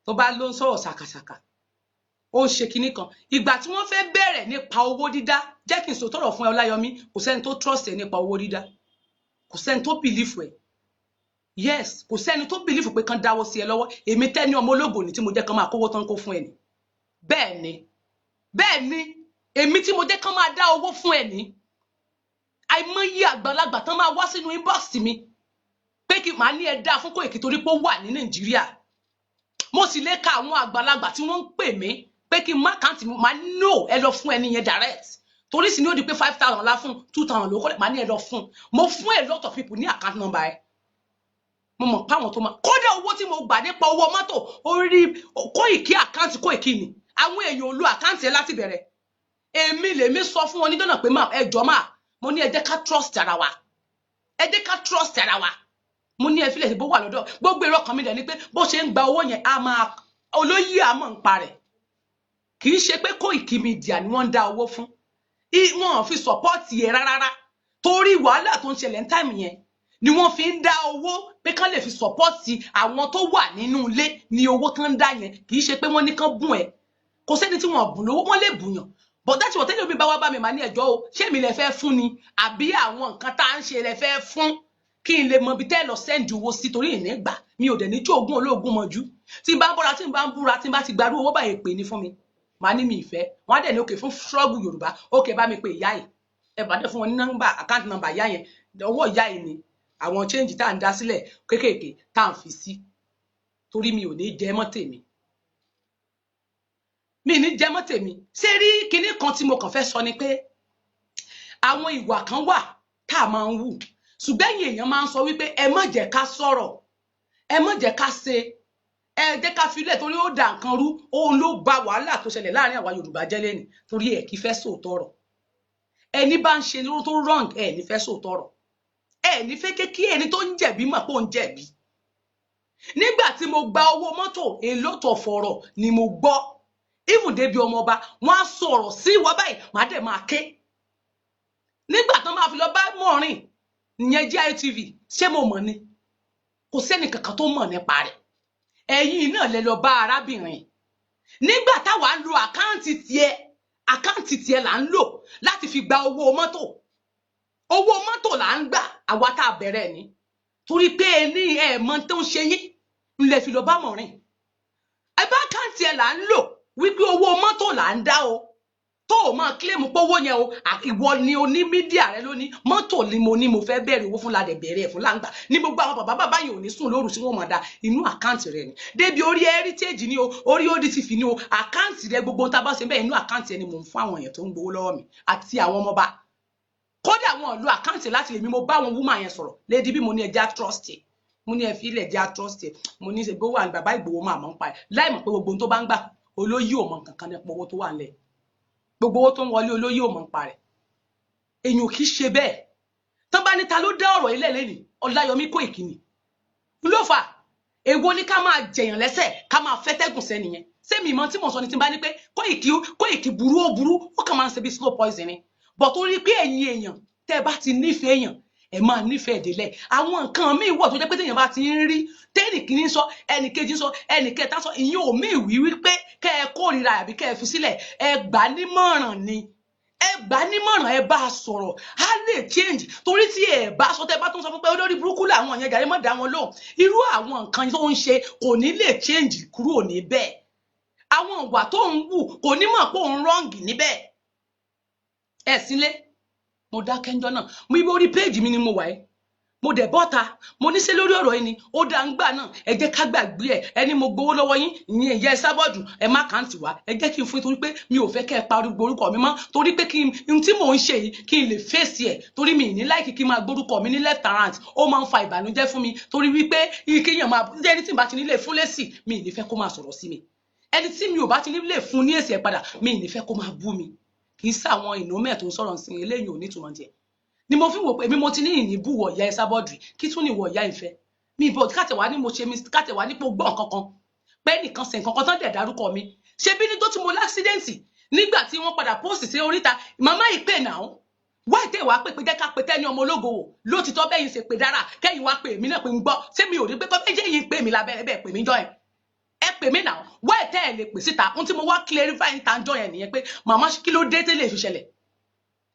tó bá ló ń sọ̀rọ̀ ṣàkàṣàkà ó ń ṣe kinní kan ìgbà tí wọ́n fẹ́ bẹ̀rẹ̀ nípa owó dídá jẹ́ kí n sọ tọrọ fún ẹ Ọláyọmí kò sẹ́ni tó trust ẹ nípa owó dídá kò sẹ́ni tó believe ẹ yes kò sẹ́ni tó believe pé kán dáwọ́ sí ẹ lọ́wọ́ èmi tẹ́ni ọmọ ológo ni tí mo jẹ́ kán máa kówó tán kó fún ẹ ní bẹ́ẹ̀ ni èmi tí mo jẹ́ kán máa dá owó fún ẹ ní àìmọye àgbàlagbà tán máa wá sínú inbox mi pé kí màá ní ẹ dá fún Koiki torí pé ó wà ní Nàìjíríà mo sì lè ka àwọn àgbàlagbà tí wọ́n ń pè mí pé kí n má kàǹtì mi máa no ẹ lọ fún ẹni yẹn direct torí sì ní ó di pé 5,000 lá fún 2,000 ló kọ́lẹ̀ máa ní ẹ lọ fún mo fún a lot of people ní account number ẹ mo mọ̀ páwọn tó máa kódà owó tí mo gbà nípa owó mọ́tò orí Koiki àkáǹtì Koiki ni àwọn èèyàn olú àkáǹtì ẹ láti bẹ̀rẹ̀ èmi lèmi sọ fún wọn níjọ́ náà pé ẹ jọ̀ọ́ máa mo ní ẹ jẹ́ ká trust ara wa mo ní ẹ fílẹ̀ sí bó wà lọ́dọ̀ gbogbo èrò ọkàn mi dẹ̀ ni pé bó ṣe ń gba owó yẹn a máa olóyè àmọ́ ń parẹ̀ kì í ṣe pé Koiki Media ni wọ́n ń dá owó fún wọn fi sọ́pọ́ọ̀tì ẹ̀ rárá torí wàhálà tó ń ṣẹlẹ̀ ní táìmù yẹn ni wọ́n fi ń dá owó pé kán lè fi sọ́pọ́ọ̀tì àwọn tó wà nínú ilé ní owó tán ń dá yẹn kì í ṣe pé wọ́n ní kán bùn ẹ̀ kò sẹ́ni tí wọ́n bùn lówó wọ́n lè bùyàn but that's what tẹ́lẹ̀ omi bá wá bá mi màá ní ẹjọ́ o ṣé mi lè fẹ́ fún ni àbí àwọn nǹkan tá à ń ṣe lè fẹ́ fún kí n lè mọ ibi tẹ́ lọ sẹ́ndì owó sí torí ìnígbà mi ò dẹ̀ ní tí ogún olóògùn mọ́jú tí n bá ń bọ́ra tí n bá ń búra tí n bá ti gbarú owó báyìí pè ní fún mi màá ní mi ìfẹ́ wọ́n á dẹ̀ ní òkè fún struggle Yorùbá òkè bá mi pè ìyá yìí ẹ bá dẹ̀ fún wọn ní nọ́mbà account number ìyá yẹn owó ìyá yìí ni àwọn change tá à ń dá sílẹ̀ kéékèèké tá à ń fi sí torí mi ò ní jẹ mọ́ tèmi mi ní jẹ mọ́ tèmi ṣé rí kinní kan tí mo kàn fẹ́ sọ ni pé àwọn ìwà kan wà tá a máa ń wù ṣùgbọ́n ẹ̀yin èèyàn máa ń sọ wípé ẹ má jẹ́ ká sọ̀rọ̀ ẹ má jẹ́ ká ṣe ẹ jẹ́ ká filẹ̀ torí ó dà nǹkan rú òun ló ba wàhálà tó ṣẹlẹ̀ láàrin àwa Yorùbá jẹ́ lẹ́nu torí ẹ kì í fẹ́ sòótọ́ ọ̀rọ̀ ẹni bá ń ṣe tó wrong ẹ ní fẹ́ sòótọ́ ọ̀rọ̀ ẹ ní fẹ́ kí ẹni tó ń jẹ̀bi mọ̀ pé ó ń jẹ̀bi nígbà tí mo gba owó mọ́tò èlò tó fọ̀rọ̀ ni mo gbọ́ even débi ọmọọba wọn á sọ̀rọ̀ sí ìwọ báyìí màá dẹ̀ máa ké nígbà tán máa fi lọ bá Mọ̀rin ìyẹn GITV ṣé mo mọ̀ ni kò sẹ́ni kankan tó mọ̀ nípa rẹ̀ ẹ̀yin náà lẹ lọ bá arábìnrin nígbà táwa ń lo àkáǹtì tiẹ̀ là ń lò láti fi gba owó mọ́tò là ń gbà àwa tá a bẹ̀rẹ̀ ni torí pé ẹni ẹ̀ mọ̀ tó ń ṣe yín ńlẹ̀ fi lọ bá Mọ̀rin ẹ bá àkáǹtì ẹ̀ là ń lò wípé owó mọ́tò là ń dá o tó o máa kílèmù pówó yẹn o ìwọ ni o ní mídíà rẹ lónìí mọ́tò ni mo ní mo fẹ́ bẹ̀rẹ̀ owó fún ládẹ bẹ̀rẹ̀ fún láǹgbà ní gbogbo àwọn bàbá yìí ò ní sùn lóru tí wọ́n máa da inú àkáǹtì rẹ ni débi orí heritage ni o orí ODTV ni o àkáǹtì rẹ gbogbo tá a bá ṣe bẹ́ẹ̀ inú àkáǹtì ẹni mò ń fún àwọn èèyàn tó ń gbowó lọ́wọ́ mi àti àwọn ọmọọba kódà àwọn ìlú àkáǹtì láti lè mi mo bá àwọn woman yẹn sọ̀rọ̀ lédi bí mo ní ẹja trust mo ní ẹ fi ilẹ̀ ẹja trust mo ní ṣe gbówó àní bàbá Ìgbòho máa mọ̀ ń pa ẹ̀ láì mọ̀ pé gbogbo ohun tó bá ń gbà olóyè ò mọ̀ kankan nípa owó tó wà nílẹ̀ gbogbo owó tó ń wọlé olóyè ò mọ̀ ń pa rẹ̀ èèyàn kì í ṣe bẹ́ẹ̀ tán bá ní ta ló dá ọ̀rọ̀ ilẹ̀ lẹ́nìí Ọláyọmí Kóìkì ni ló fà èwo ni ká máa jẹ̀yàn lẹ́sẹ̀ ká máa fẹ́tẹ́gùn sẹ́ni yẹn sẹ́mi ìmọ̀ tí mo sọ ni tí n bá ní pé Kóìkì burú ó kàn máa ń ṣe bí slow poison ni bọ̀ torí pé ẹ̀yin èèyàn tẹ́ ẹ bá ti nífẹ̀ẹ́ èèyàn ẹ máa nífẹ̀ẹ́ délẹ̀ àwọn nǹkan míì wọ̀ tó jẹ́ pé téèyàn bá ti ń rí tẹ́nì kìíní sọ ẹnì kejì sọ ẹnì kẹta sọ ìyẹn ò mí ìwí wípé kẹ́ ẹ kórìíra àbí kẹ́ ẹ fi sílẹ̀ ẹ gbà nímọ̀ràn ni ẹ gbà nímọ̀ràn ẹ bá a sọ̀rọ̀ á lè change torí tí ẹ bá sọ tẹ́ bá tún sọ fún pé olórí burúkú làwọn yẹn jàre mọ́ dá wọn lóhùn irú àwọn nǹkan tó ń ṣe kò ní lè change kúrò níbẹ̀ àwọn ìwà tó ń wù kò ní mọ̀ pé òun wrong níbẹ̀ ẹ sílé mo dákẹ́ ńjọ́ náà mo ibi orí péèjì mi ni mo wà ẹ́ mo dẹ̀ bọ́ta mo ní ṣe lórí ọ̀rọ̀ yìí ni ó dá ń gbà náà ẹ jẹ́ ká gbàgbé ẹ̀ ẹni mo gbowó lọ́wọ́ yín ìyẹn ìyá ẹ sábọ̀dù ẹ má kàǹtì wá ẹ jẹ́ kí n fún yín torí pé mi ò fẹ́ kẹ́ ẹ parí orúkọ mi mọ́ torí pé kí n tí mò ń ṣe yìí kí n lè fèsì ẹ̀ torí mi ní láìkí kí n máa gbórúkọ mi ní left and right ó máa ń fa ìbànújẹ́ fún mi torí wípé kíyàn máa ẹni tí n bá ti nílé fún lésì mi ì ní fẹ́ kó máa sọ̀rọ̀ sí mi ẹni tí mi ò bá ti nílé fún ní èsì ẹ̀ padà mi ì ní fẹ́ kó máa bú mi kì í sáwọn ìnómẹ̀ tó ń sọ̀rọ̀ sí eléyìí ò ní ìtumọ̀ díẹ̀ ni mo fi wò pé mi mo ti ní ìníbù wọ̀ ìyá ẹ sábọ̀dù kí tún ní wọ̀ ìyá ìfẹ́ mi bọ̀ kátẹ̀wá ní mo ṣe mi kátẹ̀wá ní pé gbọ́ nǹkan kan pé nìkan ṣe nǹkan kan tán dẹ̀ dárúkọ mi ṣé bí ní tó ti mo láksidẹ́ǹtì nígbà tí wọ́n padà póòsì sí oríta màmá ìpè náà wá ìtẹ̀ wá pé jẹ́ ká pe tẹ́ni ọmọ ológo wò lótìtọ́ bẹ́yìn ṣe pé dára kẹ́yìn wá pé èmi náà pé ń gbọ́ ṣé mi ò rí pé kọ́ méjì yìí pè mí lábẹ́rẹ́ bẹ́ẹ̀ pè mí jọ ẹ̀ ẹ pè mí náà wá ìtẹ́ ẹ̀ lè pè síta ohun tí mo wá clarify ń ta jọ yẹn nìyẹn pé màmá kí ló dé tẹ́lẹ̀ fi ṣẹlẹ̀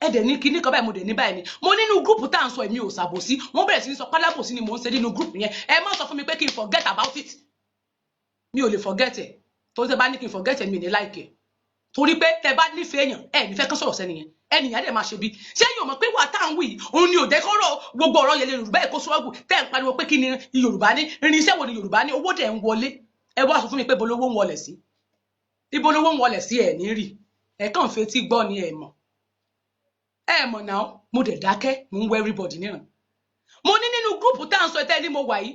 ẹ dẹ̀ ní kíní kan báyìí mo dẹ̀ ní báyìí ni mo nínú gúrùpù tá à ń sọ èmi ò ṣàbòsí wọ́n bẹ̀rẹ̀ sí ní sọ pálábòsí ni mò ń ṣe nínú gúrùpù yẹn ẹ má sọ fún mi pé kí n forget about it mi ò lè forget ẹ torí tẹ bá ní kí n forget ẹ mi ní láìkẹ torí pé tẹ bá nífẹ̀ẹ́ èèyàn ẹ nífẹ̀ẹ́ kán sọ̀rọ̀ sẹ́ni yẹn ẹnìyàn dẹ̀ máa ṣe bí ṣé yóò mọ̀ pé wà tá à ń wí òun ni òde kọ́rọ̀ gbogbo ọ̀rọ̀ yẹn lè Yorùbá ẹ̀kọ́ sọ́ọ̀gù tẹ́ ń pariwo pé kí ni Yorùbá ní irinṣẹ́ wo ni Yorùbá ní owó dẹ̀ ń wọlé ẹ wá sọ fún mi pé bolówó ń wọlẹ̀ sí ibolówó ń wọlẹ̀ sí ẹ̀ ní rí ẹ̀ kàn fetí gbọ́ ni ẹ̀ mọ̀ náà mo dẹ̀ dákẹ́ mo ń wọ everybody níran mo ní nínú gúrùpù tá à ń sọ ẹtẹ́ ní mo wà yìí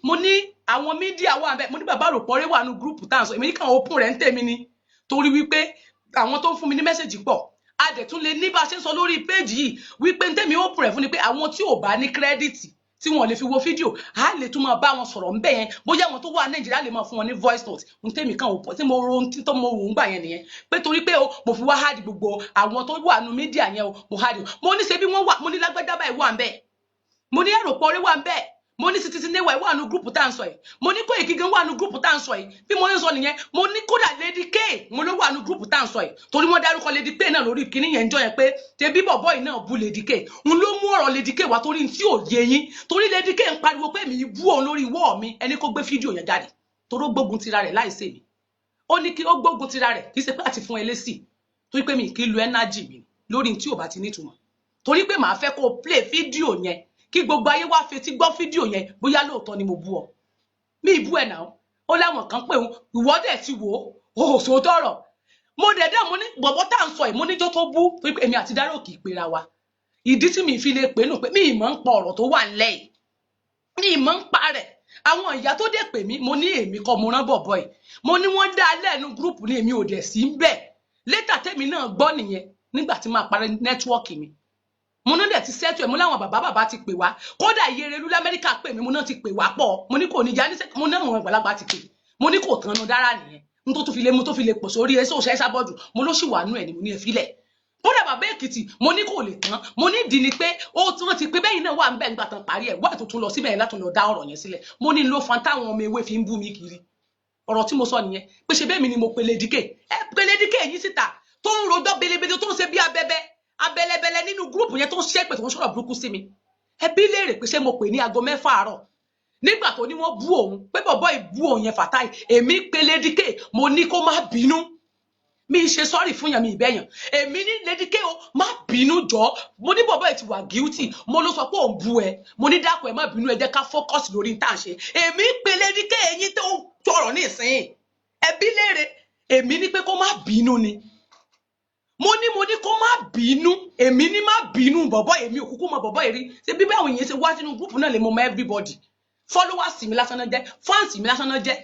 mo ní àwọn mídíà wà bẹ́ẹ̀ mo ní bàbá Ròpọ́rẹ́ wà nínú gúrùpù tá à ń sọ èmi kàn open rẹ̀ ń tèmi ni torí wípé àwọn tó ń fún mi ní mẹ́sẹ̀jì pọ̀ a dẹ̀ tún lè ní bá a ṣe ń sọ lórí péèjì yìí wípé ń tèmi open rẹ̀ fún ni pé àwọn tí ò bá ní kírẹ́dìtì tí wọn lè fi wo fídíò a lè tún máa bá wọn sọ̀rọ̀ ńbẹ̀ yẹn bóyá àwọn tó wà Nàìjíríà lè máa fún wọn ní voice note ń tèmi kan òpó tí mo ro tó mo rò ń gbà yẹn nìyẹn pé torí pé mo fi wá hádì gbogbo àwọn tó wà nínú mídíà yẹn mo hádì mo ní ṣe bí wọ́n wà mo ní Lágbájá báyìí wà ńbẹ̀ mo ní Ròpọ́rẹ́ wà ńbẹ̀ mo ní Títí Néwà wà nínú gúrùpù tá à ń sọ yìí mo ní Kóìkì gan wà nínú gúrùpù tá à ń sọ yìí bí mo ń sọ nìyẹn mo ní kódà Lady K mo ló wà nínú gúrùpù tá à ń sọ yìí torí wọ́n dárúkọ Lady K náà lórí kíní yẹn ń jọ yẹn pé tẹbí bọ̀bọ́ yìí náà bú Lady K n ló mú ọ̀rọ̀ Lady K wá torí tí ò yé yín torí Lady K ń pariwo pé mi bú òun lórí wọ́ọ̀ mi ẹni kó gbé fídíò yẹn jáde torí ó gbógun tira rẹ̀ láìsè mi ó ní kí ó gbógun tira rẹ̀ kì í ṣe pé àti fún ẹlẹ́sì torí pé mi kì í lu energy mi lórí tí ò bá ti nítumọ̀ torí pé màá fẹ́ kó play fídíò yẹn kí gbogbo ayé wá fetí gbọ́ fídíò yẹn bóyá lóòótọ́ ni mo bú ọ mi ìbú ẹ̀ náà ó láwọn kan pé ìwọ dẹ̀ ti wò ó sòótọ́ ọ̀rọ̀ mo dẹ̀ dá mo ní bọ̀bọ̀ tá à ń sọ yìí mo níjọ́ tó bú pé èmi àti Dárò kì í pera wa ìdí tí mi fi lè pè nù pé mi ì mọ̀ ń pa ọ̀rọ̀ tó wà ńlẹ̀ yìí mi ì mọ̀ ń pa rẹ̀ àwọn ìyá tó dé pè mí mo ní èmi kọ́ mo rán bọ̀bọ̀ yìí mo ní wọ́n dá lẹ́nu gúrùpù ní èmi ò dẹ̀ sí ń bẹ̀ létà tèmi náà gbọ́ nìyẹn nígbà tí máa parí nẹ́tíwọ́ọ̀kì mi mo náà dẹ̀ ti sẹ́tù ẹ̀ mo láwọn bàbá ti pè wá kódà Iyerelu l'Amẹ́ríkà pè mí mo náà ti pè wá pọ̀ mo ní kò ní já ní mo náà àwọn àgbàlagbà ti pè mo ní kò tán dára nìyẹn n tó fi lè mo tó fi lè pò sórí ẹ sóòṣẹ́ sábọ́ọ̀dù mo ló sì wà nú ẹ̀ ni mo ní ẹ filẹ̀ kódà bàbá Èkìtì mo ní kò lè tán mo ní ìdí ni pé ó tí wọ́n ti pé bẹ́yìn náà wà ń bẹ̀ nígbà tán parí ẹ̀ wá tó tún lọ síbẹ̀ láti lọ dá ọ̀rọ̀ yẹn sílẹ̀ mo ní ló fan táwọn ọmọ ewé fi ń bú mi kiri ọ̀rọ̀ tí mo sọ nìyẹn pé ṣe bẹ́ẹ̀ mi ni mo pe Lady K ẹ pe Lady K yìí síta tó ń rojọ́ belebele tó ń ṣe bí abẹ́lẹ́bẹ́lẹ́ nínú gúrùpù yẹn tó ń ṣépè tó ń sọ̀rọ̀ burúkú sí mi ẹbí léèrè pé ṣé mo pè ní aago 6 àárọ̀ nígbà tó ní wọ́n bú òun pé bọ̀bọ́ ìbú òun yẹn Fatai èmi pe Lady K mo ní kó má bínú mi ṣe sọ́ọ̀rì fún yàn mi ìbẹ́yàn èmi ní Lady K o má bínú jọ mo ní bọ̀bọ́ ẹ̀ ti wà guilty mo ló sọ pé òun bú ẹ mo ní dákun ẹ má bínú ẹ jẹ́ ká focus lórí tá à ń ṣe èmi pe Lady K ẹ̀yin tó tọrọ ní ìsìn ẹbí léèrè èmi ní pé kó má bínú ni mo ní kó má bínú èmi ní má bínú bọ̀bọ́ èmi òkúkú mọ bọ̀bọ́ èrí ṣe bí báwọn èèyàn ṣe wá sínú gúrùpù náà lè mọ everybody followers mi lásán náà jẹ́ fans mi lásán náà jẹ́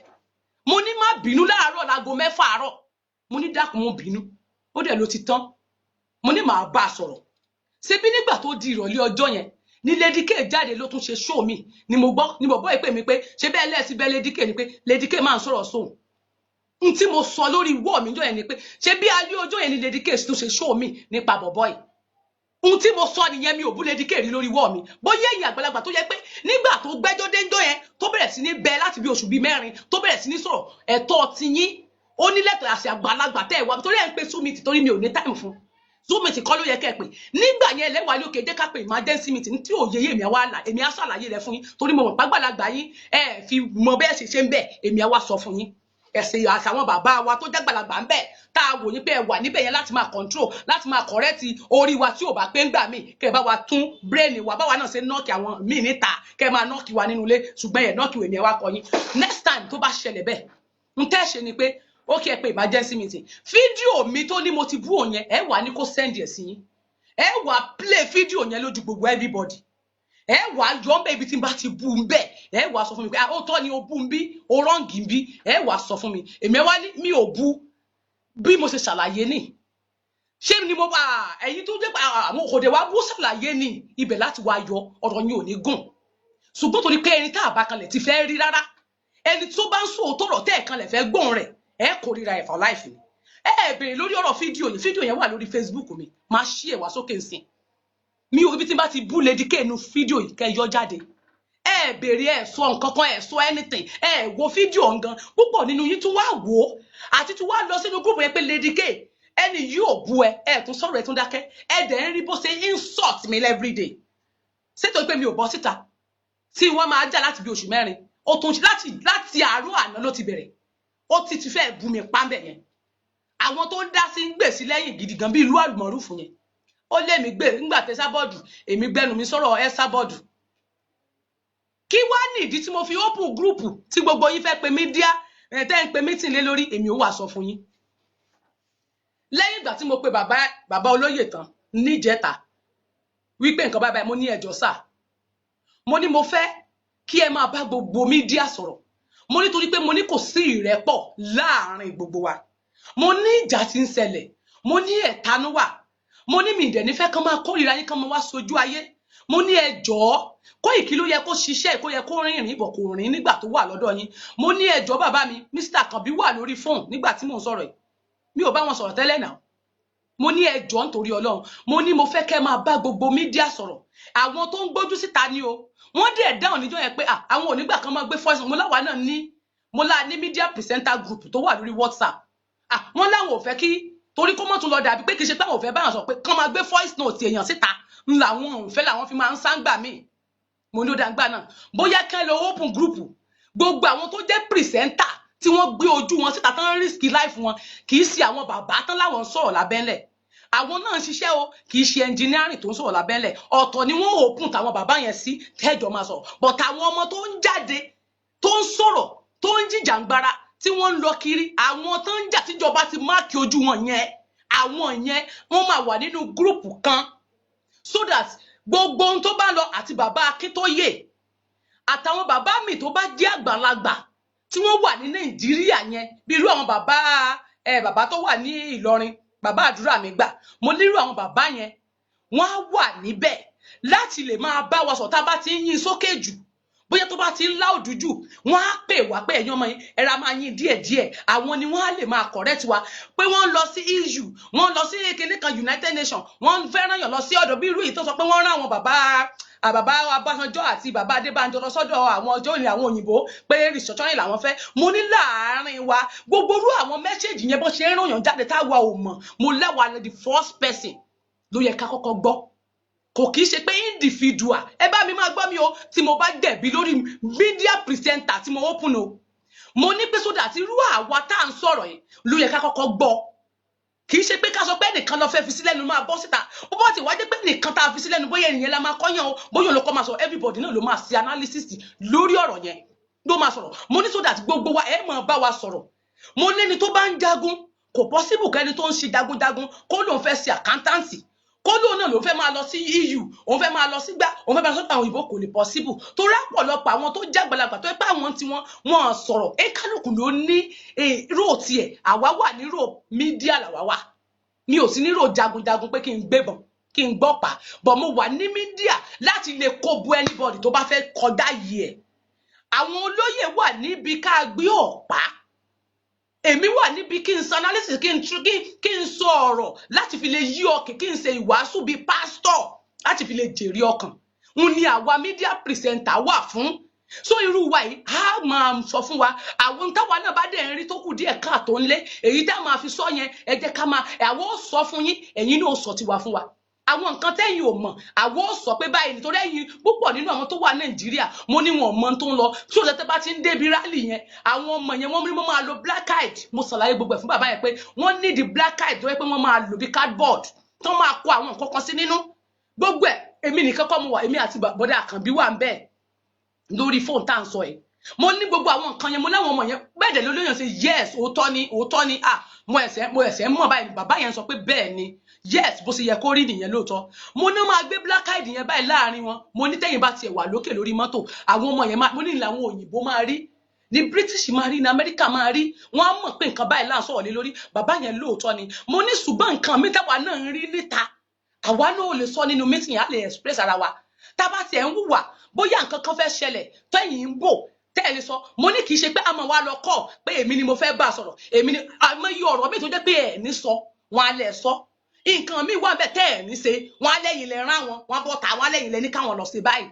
mo ní má bínú láàárọ̀ láago 6 àárọ̀ mo ní dákun mo bínú ó dẹ̀ ló ti tán mo ní màá bá a sọ̀rọ̀ ṣe bí nígbà tó di ìrọ̀lẹ́ ọjọ́ yẹn ní Lady K jáde ló tún ṣe show mi ni mo gbọ́ ni bọ̀bọ́ ìpè mi pé ṣe bẹ́ẹ̀ lẹ́ẹ̀sì bẹ́ẹ̀ Lady K ni pé Lady K máa ń sọ̀rọ̀ sóhun n tí mo sọ lórí wọ́ọ̀ mi jọ yẹn ni pé ṣe bí alẹ́ ọjọ́ yẹn ni Lady K tó ṣe show mi nípa bọ̀bọ́ yìí ohun tí mo sọ nìyẹn mi ò bú Lady K rí lórí wọ́ọ̀ mi bóyá ẹ̀yin àgbàlagbà tó yẹ pé nígbà tó gbẹ́jọ́ déńjọ́ yẹn tó bẹ̀rẹ̀ sí ní bẹ láti bí oṣù bíi 4 tó bẹ̀rẹ̀ sí ní sọ̀rọ̀ ẹ̀tọ́ ti yín ó ní lẹ́tọ̀ọ́ àṣẹ àgbàlagbà tẹ́ ẹ̀ wá torí ẹ̀ ń pe Zoom meeting torí mi ò ní time fún Zoom meeting kọ́ ló yẹ kẹ́ ẹ pé nígbà yẹn lẹ́wà lókè jẹ́ ká pé emergency meeting tí ò yeye èmi àwa là èmi á ṣàlàyé rẹ̀ fún yín torí mo mọ̀ pàgbàlagbà yín ẹ fi mọ bẹ́ẹ̀ ṣe ń bẹ̀ èmi àwa sọ fún yín ẹ̀sìn àṣàwọn bàbá wa tó jágbàlagbà ń bẹ̀ tá a wò ní pé ẹ wà níbẹ̀ yẹn láti máa control láti máa correct orí wa tí ò bá pé ń gbà mí kẹ́ ẹ bá wa tún brain wa báwa náà ṣe nọ́ọ̀kì àwọn míì níta kẹ́ ẹ máa nọ́ọ̀kì wa nínú ilé ṣùgbọ́n ẹ̀ nọ́ọ̀kì wèmí ẹ wá kọ yín next time tó bá ṣẹlẹ̀ bẹ́ẹ̀ ń tẹ́ ṣe ni pé ó kí ẹ pé emergency meeting fídíò mi tó ní mo ti bú òun yẹn ẹ wà ní kó send ẹ̀ sí yín ẹ wà play fídíò yẹn lójú gbogbo everybody ẹ wà yọ ń bẹ ibi tí n bá ti bú ń bẹ ẹ wà sọ fún mi pé ó tọ́ ni o bú ń bí o rọ́ǹgì ń bí ẹ wà sọ fún mi èmi wá ní mi ò bú bí mo ṣe ṣàlàyé ní ṣé ni mo bá ẹ̀yin tó dé àwọn òkòdè wa bú ṣàlàyé ní ibẹ̀ láti wá yọ ọ̀rọ̀ yín ò ní gùn ṣùgbọ́n torí pé ẹni tá a bá kanlẹ̀ ti fẹ́ rí rárá ẹni tó bá ń sọ òótọ́ tẹ́ ẹ̀ kanlẹ̀ fẹ́ gbọ́n rẹ̀ ẹ kórìíra ẹ̀ for life ni ẹ bèrè lórí ọ̀rọ̀ fídíò yẹn wà lórí Facebook mi máa ṣí ẹ̀ wá sókè nsìn mi ò ibi tí bá ti bú Lady K nu fídíò yìí kẹ́ yọ jáde ẹ bèrè ẹ sọ nǹkan kan ẹ sọ anything ẹ wo fídíò ngan púpọ̀ nínú yín tún wá wò ó àti tún wá lọ sínú group yẹn pé Lady K ẹni yóò bú ẹ tún sọ̀rọ̀ ẹ tún dákẹ́ ẹ dẹ̀ ń rí bó ṣe insult mi everyday ṣètò pé mi ò bọ́ síta tí wọ́n máa jà láti bí oṣù 4 ó tún láti àárọ̀ àná ló ti bẹ̀rẹ̀ ó ti fẹ́ bú mi pàmbẹ̀ yẹn àwọn tó ń dá sí gbèsè lẹ́yìn gidi gan bí ìlú àlùmọ̀rúfù yẹn ó lé mi gbé ńgbà tẹ sábọ́ọ̀dù èmi gbẹnu mi sọ̀rọ̀ ẹ sábọ́ọ̀dù kí wá nìdí tí mo fi open group tí gbogbo yín fẹ́ pe mídíà tẹ́ ń pe meeting lé lórí èmi ò wá sọ fún yín lẹ́yìn ìgbà tí mo pe bàbá olóyè tán níjẹta wípé nǹkan báyìí mo ní ẹjọ́ sà mo ní mo fẹ́ kí ẹ máa bá gbogbo mídíà sọ̀rọ̀ mo ní torí pé mo ní kò sí ìrẹ́pọ̀ láàrin gbogbo wa mo ní ìjà tí ń ṣẹlẹ̀ mo ní ẹ̀tanú wà mo ní mi ìdẹ̀ nífẹ̀ẹ́ kan máa kórìíra yín kan máa wá sojú ayé mo ní ẹ jọ̀ọ́ Koiki ló yẹ kó ṣiṣẹ́ kó yẹ kó rìnrìn ìbọ̀ kò rìn nígbà tó wà lọ́dọ̀ yín mo ní ẹ jọ̀ọ́ bàbá mi Mr. Kanbi wà lórí fóònù nígbà tí mò ń sọ̀rọ̀ yìí mi ò bá wọn sọ̀rọ̀ tẹ́lẹ̀ náà mo ní ẹ jọ̀ọ́ nítorí Ọlọ́run mo ní mo fẹ́ kẹ́ máa bá gbogbo mídíà sọ̀rọ̀ àwọn tó ń gbójú síta ni o wọ́n dẹ̀ dáhùn níjọ́ yẹn pé àwọn onígbà kan máa gbé voice mo láwa náà mo lá ní media presenter group tó wà lórí WhatsApp wọ́n láwọn ò fẹ́ kí torí kó mọ́ tún lọ dàbí pé kì í ṣe pé àwọn ò fẹ́ báyàn sọ pé kán máa gbé voice note èèyàn síta làwọn ò fẹ́ làwọn fi máa ń sáńgbà míì mo ní ó dàgbà náà bóyá kán lọ open group gbogbo àwọn tó jẹ́ presenter tí wọ́n gbé ojú wọn síta tán risk life wọn kì í ṣe àwọn bàbá tán láwọn ń sọ̀rọ̀ lábẹ́lẹ̀ àwọn náà ń ṣiṣẹ́ o kì í ṣe engineering tó ń sọ̀rọ̀ lábẹ́lẹ̀ ọ̀tọ̀ ni wọ́n open táwọn bàbá yẹn sí tẹ́jọ́ máa sọ̀rọ̀ but àwọn ọmọ tó ń jáde tó ń sọ̀rọ̀ tó ń jìjàngbara tí wọ́n ń lọ kiri àwọn tó ń jà tíjọba ti máàkì ojú wọn yẹn àwọn yẹn wọ́n máa wà nínú gúrùpù kan so that gbogbo ohun tó bá lọ àti bàbá Akíntóyè àtàwọn bàbá mi tó bá jẹ́ àgbàlagbà tí wọ́n wà ní Nàìjíríà yẹn bí irú àwọn bàbá tó wà ní Ìlọrin bàbá àdúrà mi gbà mo nírú àwọn bàbá yẹn wọ́n á wà níbẹ̀ láti lè máa bá wa sọ tá a bá ti ń yín sókè jù bóyá tó bá ti ń lá òdújù wọ́n á pè wá pé ẹ̀yin ọmọ yẹn ẹra máa yín díẹ̀díẹ̀ àwọn ni wọ́n á lè máa correct wa pé wọ́n lọ sí EU wọ́n lọ sí kinní kan United Nations wọ́n fẹ́ràn yàn lọ sí ọ̀dọ̀ bí irú yìí tó sọ pé wọ́n rán àwọn bàbá Abásanjọ́ àti bàbá Adébánjọ lọ sọ́dọ̀ àwọn ọjọ́ òní àwọn òyìnbó pé restructuring làwọn fẹ́ mo ní láàárín wa gbogbo irú àwọn mẹ́sẹ̀jì yẹn bó ṣe ń ràn yàn jáde táwa ò mọ̀ mo lẹ́wà the first person ló yẹ ká kọ́kọ́ gbọ́ kò kìí ṣe pé individual ẹ bá mi máa gbọ́ mi o tí mo bá dẹ̀bi lórí media presenter tí mo open o mo ní pé sódà tí irú àwa tá à ń sọ̀rọ̀ yìí ló yẹ ká kọ́kọ́ gbọ́ kìí ṣe pé ká sọ pé nìkan lọ fẹ́ fi sílẹ̀ nu máa bọ́ síta ó bọ́ ti wá jẹ́ pé nìkan tá a fi sílẹ̀ nu bóyá ènìyàn la máa kọ́yàn o bóyá olùkọ́ máa sọ everybody náà ló máa ṣe analysis lórí ọ̀rọ̀ yẹn ló máa sọ̀rọ̀ mo ní sódà tí gbogbo wa ẹ máa bá wa sọ̀rọ̀ mo lẹ́ni tó bá ń jagun kò possible kẹ́ni tó ń ṣe jagunjagun kó lóun fẹ́ ṣe accountancy kódò náà ló fẹ́ máa lọ sí EU òun fẹ́ máa lọ sígbà òun fẹ́ máa lọ sọ́dọ̀ àwọn òyìnbó kò lè possible torí àpọ̀lọpọ̀ àwọn tó jágbàlagbà tó pé àwọn tí wọ́n sọ̀rọ̀ kálukú ló ní rò tiẹ̀ àwa wà ní rò mídíà làwa wà mi ò sí ní rò jagunjagun pé kí n gbébọn kí n gbọ́pàá but mo wà ní mídíà láti lè kó bu anybody tó bá fẹ́ kọjá yìí ẹ̀ àwọn olóyè wà níbi ká gbé ọ̀pá èmi wà níbi kí n sọ analysis kí n sọ ọ̀rọ̀ láti fi lè yí ọkàn kí n ṣe ìwàásù bíi pásítọ̀ láti fi lè jèrè ọkàn n ní àwa media presenter wà fún so irú wa yìí a máa sọ fún wa àwọn táwa náà bá dẹ̀ ń rí tó kù díẹ̀ káàtó ńlé èyí tá máa fi sọ yẹn ẹ jẹ́ ká máa àwọn sọ fún yín ẹ̀yin náà sọ tiwa fún wa àwọn nǹkan tẹ́yin ò mọ̀ àwọn sọ pé báyìí nítorí ẹ̀yin púpọ̀ nínú àwọn tó wà Nàìjíríà mo ní wọn mọ̀ tó ń lọ tí òun tẹ́ bá ti ń débi rálì yẹn àwọn ọmọ yẹn wọ́n máa lo black eyed mo ṣàlàyé gbogbo ẹ̀ fún bàbá yẹn pé wọ́n ní the black eyed tó yẹ pé wọ́n máa lò bí cardboard tó máa kó àwọn nǹkan kan sí nínú gbogbo ẹ̀ èmi nìkan kọ́ mo wà èmi àti bọ́dà Àkànbí wà ń bẹ́ẹ̀ lórí fóònù tá à ń sọ ẹ̀ mo ní gbogbo àwọn nǹkan yẹn mo láwọn ọmọ yẹn bẹ́ẹ̀ dẹ̀ lóyún ṣe yes òótọ́ ni mo ẹ̀sẹ̀ mọ̀ báyìí bàbá yẹn sọ pé bẹ́ẹ̀ ni yes bó ṣe yẹ kó rí nìyẹn lóòótọ́ mo ní máa gbé black eyed yẹn báyìí láàrin wọn mo ní tẹ́yìn bá tiẹ̀ wà lókè lórí mọ́tò àwọn ọmọ yẹn mo ní làwọn òyìnbó máa rí ní British máa rí ní Amẹ́ríkà máa rí wọ́n á mọ̀ pé nǹkan báyìí là ń sọ̀rọ̀ lé lórí bàbá yẹn lóòótọ́ ni mo ní ṣùgbọ́n nǹkan mi táwa náà ń rí níta àwa náà ò lè sọ nínú meeting á lè express ara wa tá bá tiẹ̀ ń hùwà bóyá nǹkan kan fẹ́ ṣẹlẹ̀ tẹ́yìn ń bò tẹ́lẹ̀ sọ mo ní kì í ṣe pé a máa wá lọ kọ́ pé èmi ni mo fẹ́ bá sọ̀rọ̀ èmi ni àmọ́ iye ọ̀rọ̀ mi tó jẹ́ pé ẹ̀ ní sọ wọn á lẹ̀ sọ nǹkan mi wà bẹ́ẹ̀ tẹ́ ẹ̀ ní ṣe wọn á lẹ́yìn lẹ rán wọn bọ́ ta wọn á lẹ́yìn lẹ ní káwọn lọ sí báyìí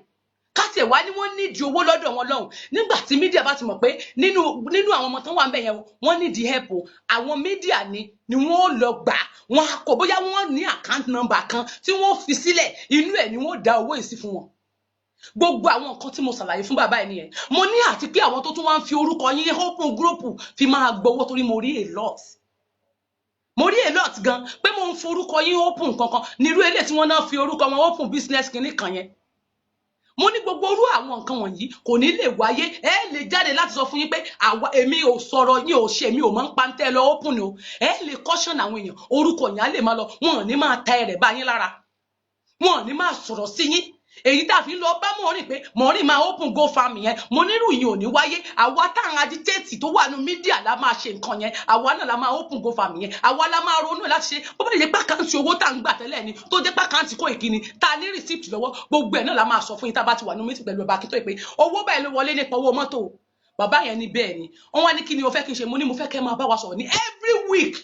káti ẹ̀ wá ní wọ́n nídìí owó lọ́dọ̀ wọn lọ́hùn nígbà tí mídíà bá ti mọ̀ pé nínú àwọn ọmọ tán wà ń bẹ̀ yẹn wọ́n nídìí help àwọn mídíà ni wọ́n lọ gbà wọn kò bóyá wọ́n ní account number kan tí wọ́n fi sílẹ̀ inú ẹ̀ ni wọ́n dá owó ìsí fún wọn gbogbo àwọn nǹkan tí mo ṣàlàyé fún bàbá ẹ nìyẹn mo ní àti pé àwọn tó tún wá ń fi orúkọ yín open group fi máa gbowó torí mo rí a lot gan pé mo ń forúkọ yín open kankan nírú ilé tí wọ́n náà fi orúkọ wọn open business kìíní kan yẹn mo ní gbogbo orú àwọn nǹkan wọ̀nyí kò ní lè wáyé ẹ lè jáde láti sọ fún yín pé èmi ò sọ̀rọ̀ yín ò ṣe èmi ò máa ń pa ń tẹ́ lọ open o ẹ lè caution àwọn èèyàn orúkọ yẹn á lè máa lọ wọn ò ní máa ta ẹrẹ̀ bá yín lára wọn ò ní máa sọ̀rọ̀ sí yín èyí tá a fi lọ bá Mọ̀ọ́rìn pé Mọ̀ọ́rìn máa open GoFundMe yẹn mo nírú yìí ò ní wáyé àwa táwọn agitate tó wà ní mídíà la máa ṣe nǹkan yẹn àwa náà la máa open GoFundMe yẹn àwa la máa ronú láti ṣe bó bá lè jẹ́ pàkáǹtì owó tá à ń gbà tẹ́lẹ̀ ni tó jẹ́ pàkáǹtì kó ìkíni tá a ní receipt lọ́wọ́ gbogbo ẹ̀ náà la máa sọ fún yín tá a bá ti wà ní meeting pẹ̀lú bàbá Akíntóyè pé owó báyìí ló wọlé nípa owó mọ́tò bàbá yẹn ní bẹ́ẹ̀ ni wọ́n wá ní kí ni o fẹ́ kí n ṣe mo ní mo fẹ́ kẹ́ máa bá wa sọ̀rọ̀ ní every week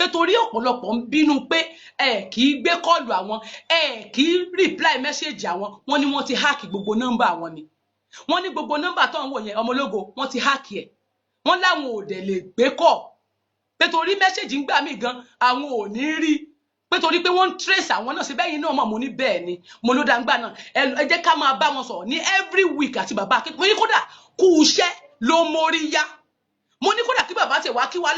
nítorí ọ̀pọ̀lọpọ̀ ń bínú pé ẹ kì í gbé kọ́ọ̀lù àwọn ẹ kì í reply message àwọn wọ́n ní wọ́n ti hack gbogbo nọ́mbà àwọn ni wọ́n ní gbogbo nọ́mbà tó ń wò yẹn ọmọlógo wọ́n ti hack ẹ̀ wọ́n láwọn ò dẹ̀ lè gbé kọ́ nítorí message ń gbà mí gan àwọn ò ní rí nítorí pé wọ́n ń trace àwọn náà síbẹ̀ yìí náà mọ̀ mo ní bẹ́ẹ̀ ni mo ló dá ń gbà náà ẹ jẹ́ ká máa bá wọn sọ̀rọ̀ ní every week àti bàbá Akíntóyè mo ní kódà kú iṣẹ́ ló mórí yá mo ní kódà kí bàbá tẹ̀ wá kí wá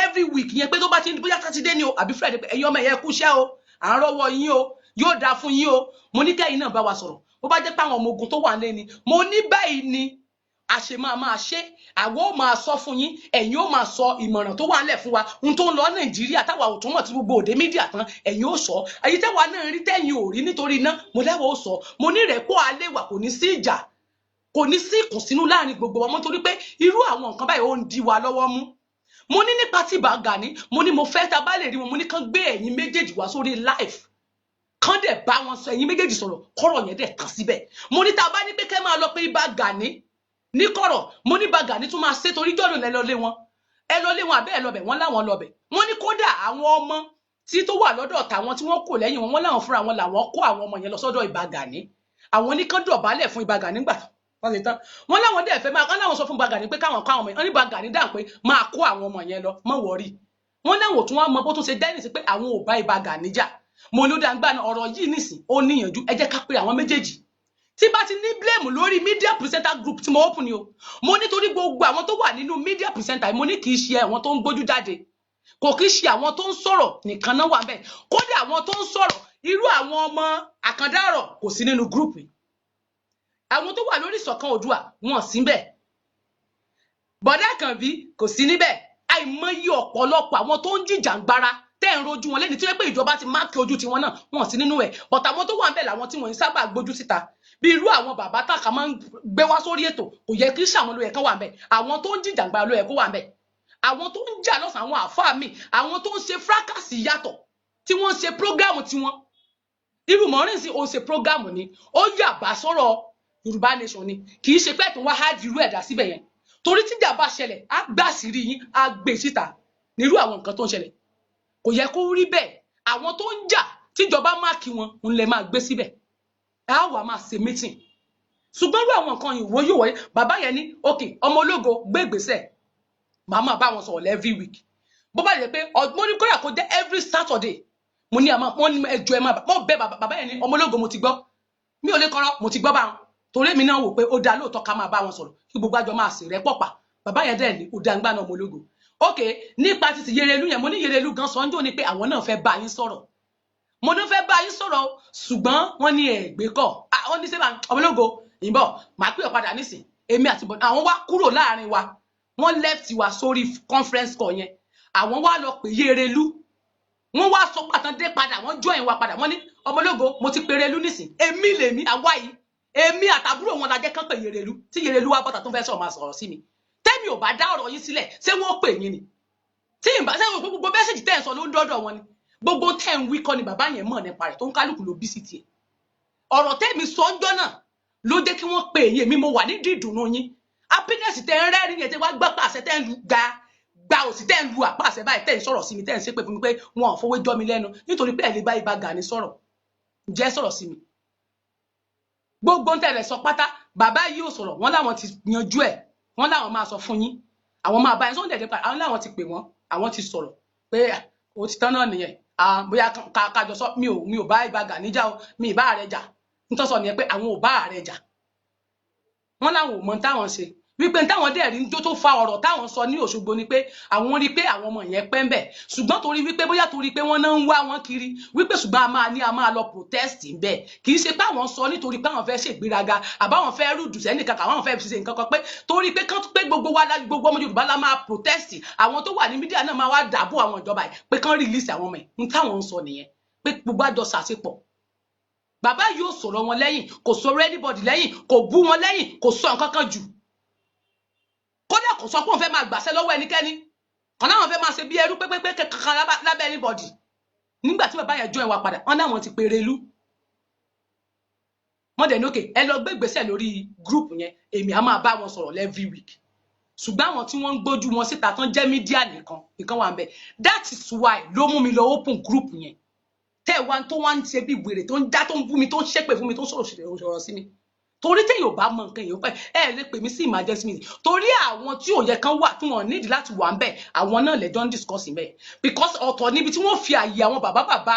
every week yẹn pé tó bá ti ń bóyá Saturday ni o àbí Friday ẹ̀yin ọmọ ẹ̀yẹ kú iṣẹ́ o à ń rọ́wọ́ yín o yóò dáa fún yín o mo ní kẹ́yìn náà bá wa sọ̀rọ̀ bó bá jẹ́ pé àwọn ọmọ ogun tó wà nílé ni mo ní báyìí ni a ṣe máa ṣe àwọn ò máa sọ fún yín ẹ̀yin ò máa sọ ìmọ̀ràn tó wà nílẹ̀ fún wa ohun tó ń lọ Nàìjíríà táwa ò tún mọ̀ tí gbogbo òde mídíà tán ẹ̀yin ò sọ èyí tẹ́wa náà rí tẹ́yin ò rí nítorí iná mo lẹ́wọ̀ ó sọ mo ní ìrẹ́pọ̀ alẹ́ wà kò ní sí ìjà kò ní sí ìkùnsínú láàrin gbogbo wa mọ́ torí pé irú àwọn nǹkan báyìí ó ń di wa lọ́wọ́ mú mo ní nípa tí Ìbà Gani mo ní mo fẹ́ tá bá lè rí wọn mo ní kán gbé ẹ̀yin méjèèjì wá sórí live kán dẹ̀ bá wọn sọ ẹ̀yin méjèèjì sọ̀rọ̀ kọ́rọ̀ yẹn dẹ̀ tán síbẹ̀ mo ní tá a bá ní pé kẹ́ máa lọ pé Ìbà Gani ní kọ̀rọ̀ mo ní Ìbà Gani tún máa ṣe torí jọ́dún ẹ lọ lé wọn àbẹ́ ẹ lọbẹ̀ wọ́n láwọn lọbẹ̀ wọ́n ní kódà àwọn ọmọ tí tó wà lọ́dọ̀ tàwọn tí wọ́n kò lẹ́yìn wọn láwọn fúnra wọn làwọn kó àwọn ọmọ yẹn lọ sọ́dọ̀ Ìbà Gani àwọn ní kán dọ̀bálẹ̀ fún Ìbà Gani gbà wọ́n ti tán wọ́n láwọn dẹ̀ fẹ́ máa kán láwọn sọ fún Ìbà Gani pé káwọn kó àwọn ọmọ yẹn wọ́n ní Ìbà Gani dáhùn pé máa kó àwọn ọmọ yẹn lọ mọ́ wọ́rí wọ́n láwọn tún wá mọ bó tún ṣe dẹ́nì sí pé àwọn ò bá Ìbà Gani jà mo ní ó dàgbà náà ọ̀rọ̀ yìí nìsín ó níyànjú ẹ jẹ́ ká pé àwọn méjèèjì tí bá ti ní blame lórí media presenter group tí mo open ni o mo nítorí gbogbo àwọn tó wà nínú media presenter mo ní kì í ṣe àwọn tó ń gbójú jáde kò kì í ṣe àwọn tó ń sọ̀rọ̀ nìkan náà wà bẹ́ẹ̀ kódà àwọn tó ń sọ̀rọ̀ irú àwọn ọmọ àkàndárọ̀ kò sí nínú group yìí àwọn tó wà lórí ìṣọ̀kan Oòduà wọn sí bẹ́ẹ̀ Bọ̀dá Àkànbí kò sí níbẹ̀ àìmọye ọ̀pọ̀lọpọ̀ àwọn tó ń jìjàǹgbara tẹ́ ń rojú wọn lẹ́ni tí wọ́n pé ìjọba ti máàkì ojú tiwọn náà wọn sí nínú ẹ̀ but àwọn tó wà ń bẹ̀ làwọn tí wọ́n ń sábà gbójú síta bí irú àwọn bàbá tàkà máa ń gbé wá sórí ètò kò yẹ kí sàwọn ló yẹ kán wà ń bẹ̀ àwọn tó ń jìjàǹgbara ló yẹ kó wà ń bẹ̀ àwọn tó ń jà lọ́sàn àwọn àáfàá mi àwọn tó ń ṣe fúrákàsì yàtọ̀ tí wọ́n ń ṣe prógámù tiwọn irú Mọ́rìn sí ó ṣe prógámù ni ó yàbá sọ̀rọ̀ Yorùbá nation ni kì í ṣe pé tó wá háàdì irú ẹ̀dá síbẹ̀ yẹn torí tíjà bá ṣẹlẹ̀ á gbà sírí yín á gbé síta nírú àwọn nǹkan tó ń ṣẹlẹ̀ kò yẹ kó rí bẹ́ẹ̀ àwọn tó ń jà tíjọba máàkì wọn ń lè máa gbé síbẹ̀ á wà máa ṣe meeting ṣùgbọ́n irú àwọn nǹkan ìwò yóò wọlé bàbá yẹn ní ok ọmọ ológo gbé ìgbésẹ̀ màmá bá wọn sọ̀rọ̀ every week bó bá yẹ pé mo ní kóyà kó jẹ́ every Saturday mo ní wọn ní ẹjọ́ ẹ máa mọ bẹ bàbá yẹn ní ọmọ ológo mo ti gbọ́ mi ò lè kọ́rọ́ mo ti gbọ́ bá wọn torí mi náà wò pé ó dá lóòótọ́ ká máa bá wọn sọ̀rọ̀ kí gbogbo àjọ máa sì rẹ́ pọ̀ pa bàbá yẹn dẹ̀ ní ó dá ń gbà náà ọmọ ológo ok nípa títí Yerelu yẹn mo ní Yerelu gan sọ́njọ́ ni pé àwọn náà fẹ́ bá yín sọ̀rọ̀ mo ní fẹ́ bá yín sọ̀rọ̀ ṣùgbọ́n wọ́n ní ẹ̀gbẹ́ kọ̀ wọ́n ní sẹ́wà ọmọ ológo ìbọ̀ màá pè ọ́ padà nísìn èmi àti bọ̀dá àwọn wá kúrò láàrin wa wọ́n left wa sórí conference call yẹn àwọn wá lọ pè Yerelu wọ́n wá sọ pàtàn dé padà wọ́n join wa padà wọ́n ní ọmọ ológo mo ti pè Yerelu nísìn èmi lèmi àwa yìí èmi àtàbúrò wọn la jẹ́ kán pè Yerelu tí Yerelu wá bọ́tà tó fẹ́ sọ̀rọ̀ máa sọ̀rọ̀ sí mi tẹ́mi ò bá dá ọ̀rọ̀ yín sílẹ̀ ṣé wọ́n pè yín ni tí ìbá sẹ́wọ̀n gbogbo mẹ́sẹ̀jì tẹ́ ẹ̀ sọ ló ń dọ́dọ̀ wọn ni gbogbo tẹ́ ń wí kọ́ ni bàbá yẹn mọ̀ nípa rẹ̀ tó ń kálukú ló bí sí tiẹ̀ ọ̀rọ̀ tẹ́mi sọ ń jọ́ náà ló jẹ́ kí wọ́n pè yín èmi mo wà nídìí ìdùnnú yín happiness tẹ́ ń rẹ́rìn yẹn tẹ́ wá gbọ́ pàṣẹ tẹ́ ń lu gba òsì tẹ́ ń lu àpàṣẹ báyìí tẹ́ ń sọ̀rọ̀ sí mi tẹ́ ń ṣépè fún mi pé wọn ò fowó jọ mi lẹ́nu nítorí pé ẹ̀ lè bá Ìbà Gani sọ̀rọ̀ ǹjẹ́ sọ̀rọ̀ sí mi gbogbo ń tẹ̀lé sọ pátá bàbá yìí ò sọ̀rọ̀ wọ́n láwọn ti yanjú ẹ̀ wọ́n láwọn máa sọ fún yín àwọn máa bá yín sọ́ndẹ̀ nípa àwọn láwọn ti pè wọ́n àwọn ti sọ̀rọ̀ pé ó ti tán náà nìyẹn bóyá kájọ sọ mi ò bá Ìbà Gani jà o mi ì bá ààrẹ jà nítorí sọ nìyẹn pé àwọn ò bá ààrẹ jà wọ́n láwọn ò mọ táwọn ṣe wípé táwọn dẹ̀ rí tó fa ọ̀rọ̀ táwọn sọ ní Òṣogbo ni pé àwọn rí pé àwọn ọmọ yẹn pẹ́ ń bẹ̀ ṣùgbọ́n torí wípé bóyá torí pé wọ́n náà ń wá wọn kiri wípé ṣùgbọ́n a máa lọ protest ń bẹ̀ kì í ṣe pé àwọn sọ nítorí pé àwọn fẹ́ ṣègbéraga àbáwọn fẹ́ rúdù sẹ́nìkan káwọn fẹ́ ṣe nǹkan kan pé torí pé gbogbo ọmọ Yorùbá la máa protest àwọn tó wà ní mídíà náà máa wá dàbò àwọn ìjọba yìí pé kán release àwọn ọmọ yìí ń táwọn ń sọ nìyẹn pé gbogbo àjọ ṣàṣepọ̀ bàbá yóò sọ̀rọ̀ wọn lẹ́yìn kò sọ̀rọ̀ anybody lẹ́yìn kò bú wọn lẹ́yìn kò sọ nǹkan kan jù kódà kò sọ pé òun fẹ́ máa gbàṣẹ lọ́wọ́ ẹnikẹ́ni kan náà wọn fẹ́ máa ṣe bí ẹrú pépépé kankan lábẹ́ anybody nígbà tí bàbá yẹn join wa padà wọn náà wọn ti pe Yerelu wọn dẹ̀ ní òkè ẹ lọ gbé ìgbésẹ̀ lórí group yẹn èmi á máa bá wọn sọ̀rọ̀ every week ṣùgbọ́n àwọn tí wọ́n ń gbójú wọn síta tán jẹ́ mídíà nìkan wà ń bẹ̀ that is why ló mú mi lọ open group yẹn tẹ́ wá tó wá ń ṣe bí wèrè tó ń já tó ń bú mi tó ń ṣépè fún mi tó ń sọ̀rọ̀ sí mi torí téèyàn bá mọ nǹkan èèyàn pẹ ẹ lè pè mí sí emergency meeting torí àwọn tí ò yẹ kán wà tí wọn nídìí láti wà ń bẹ àwọn náà lẹjọ ń discuss ń bẹ because ọ̀tọ̀ níbi tí wọ́n fi àyè àwọn bàbá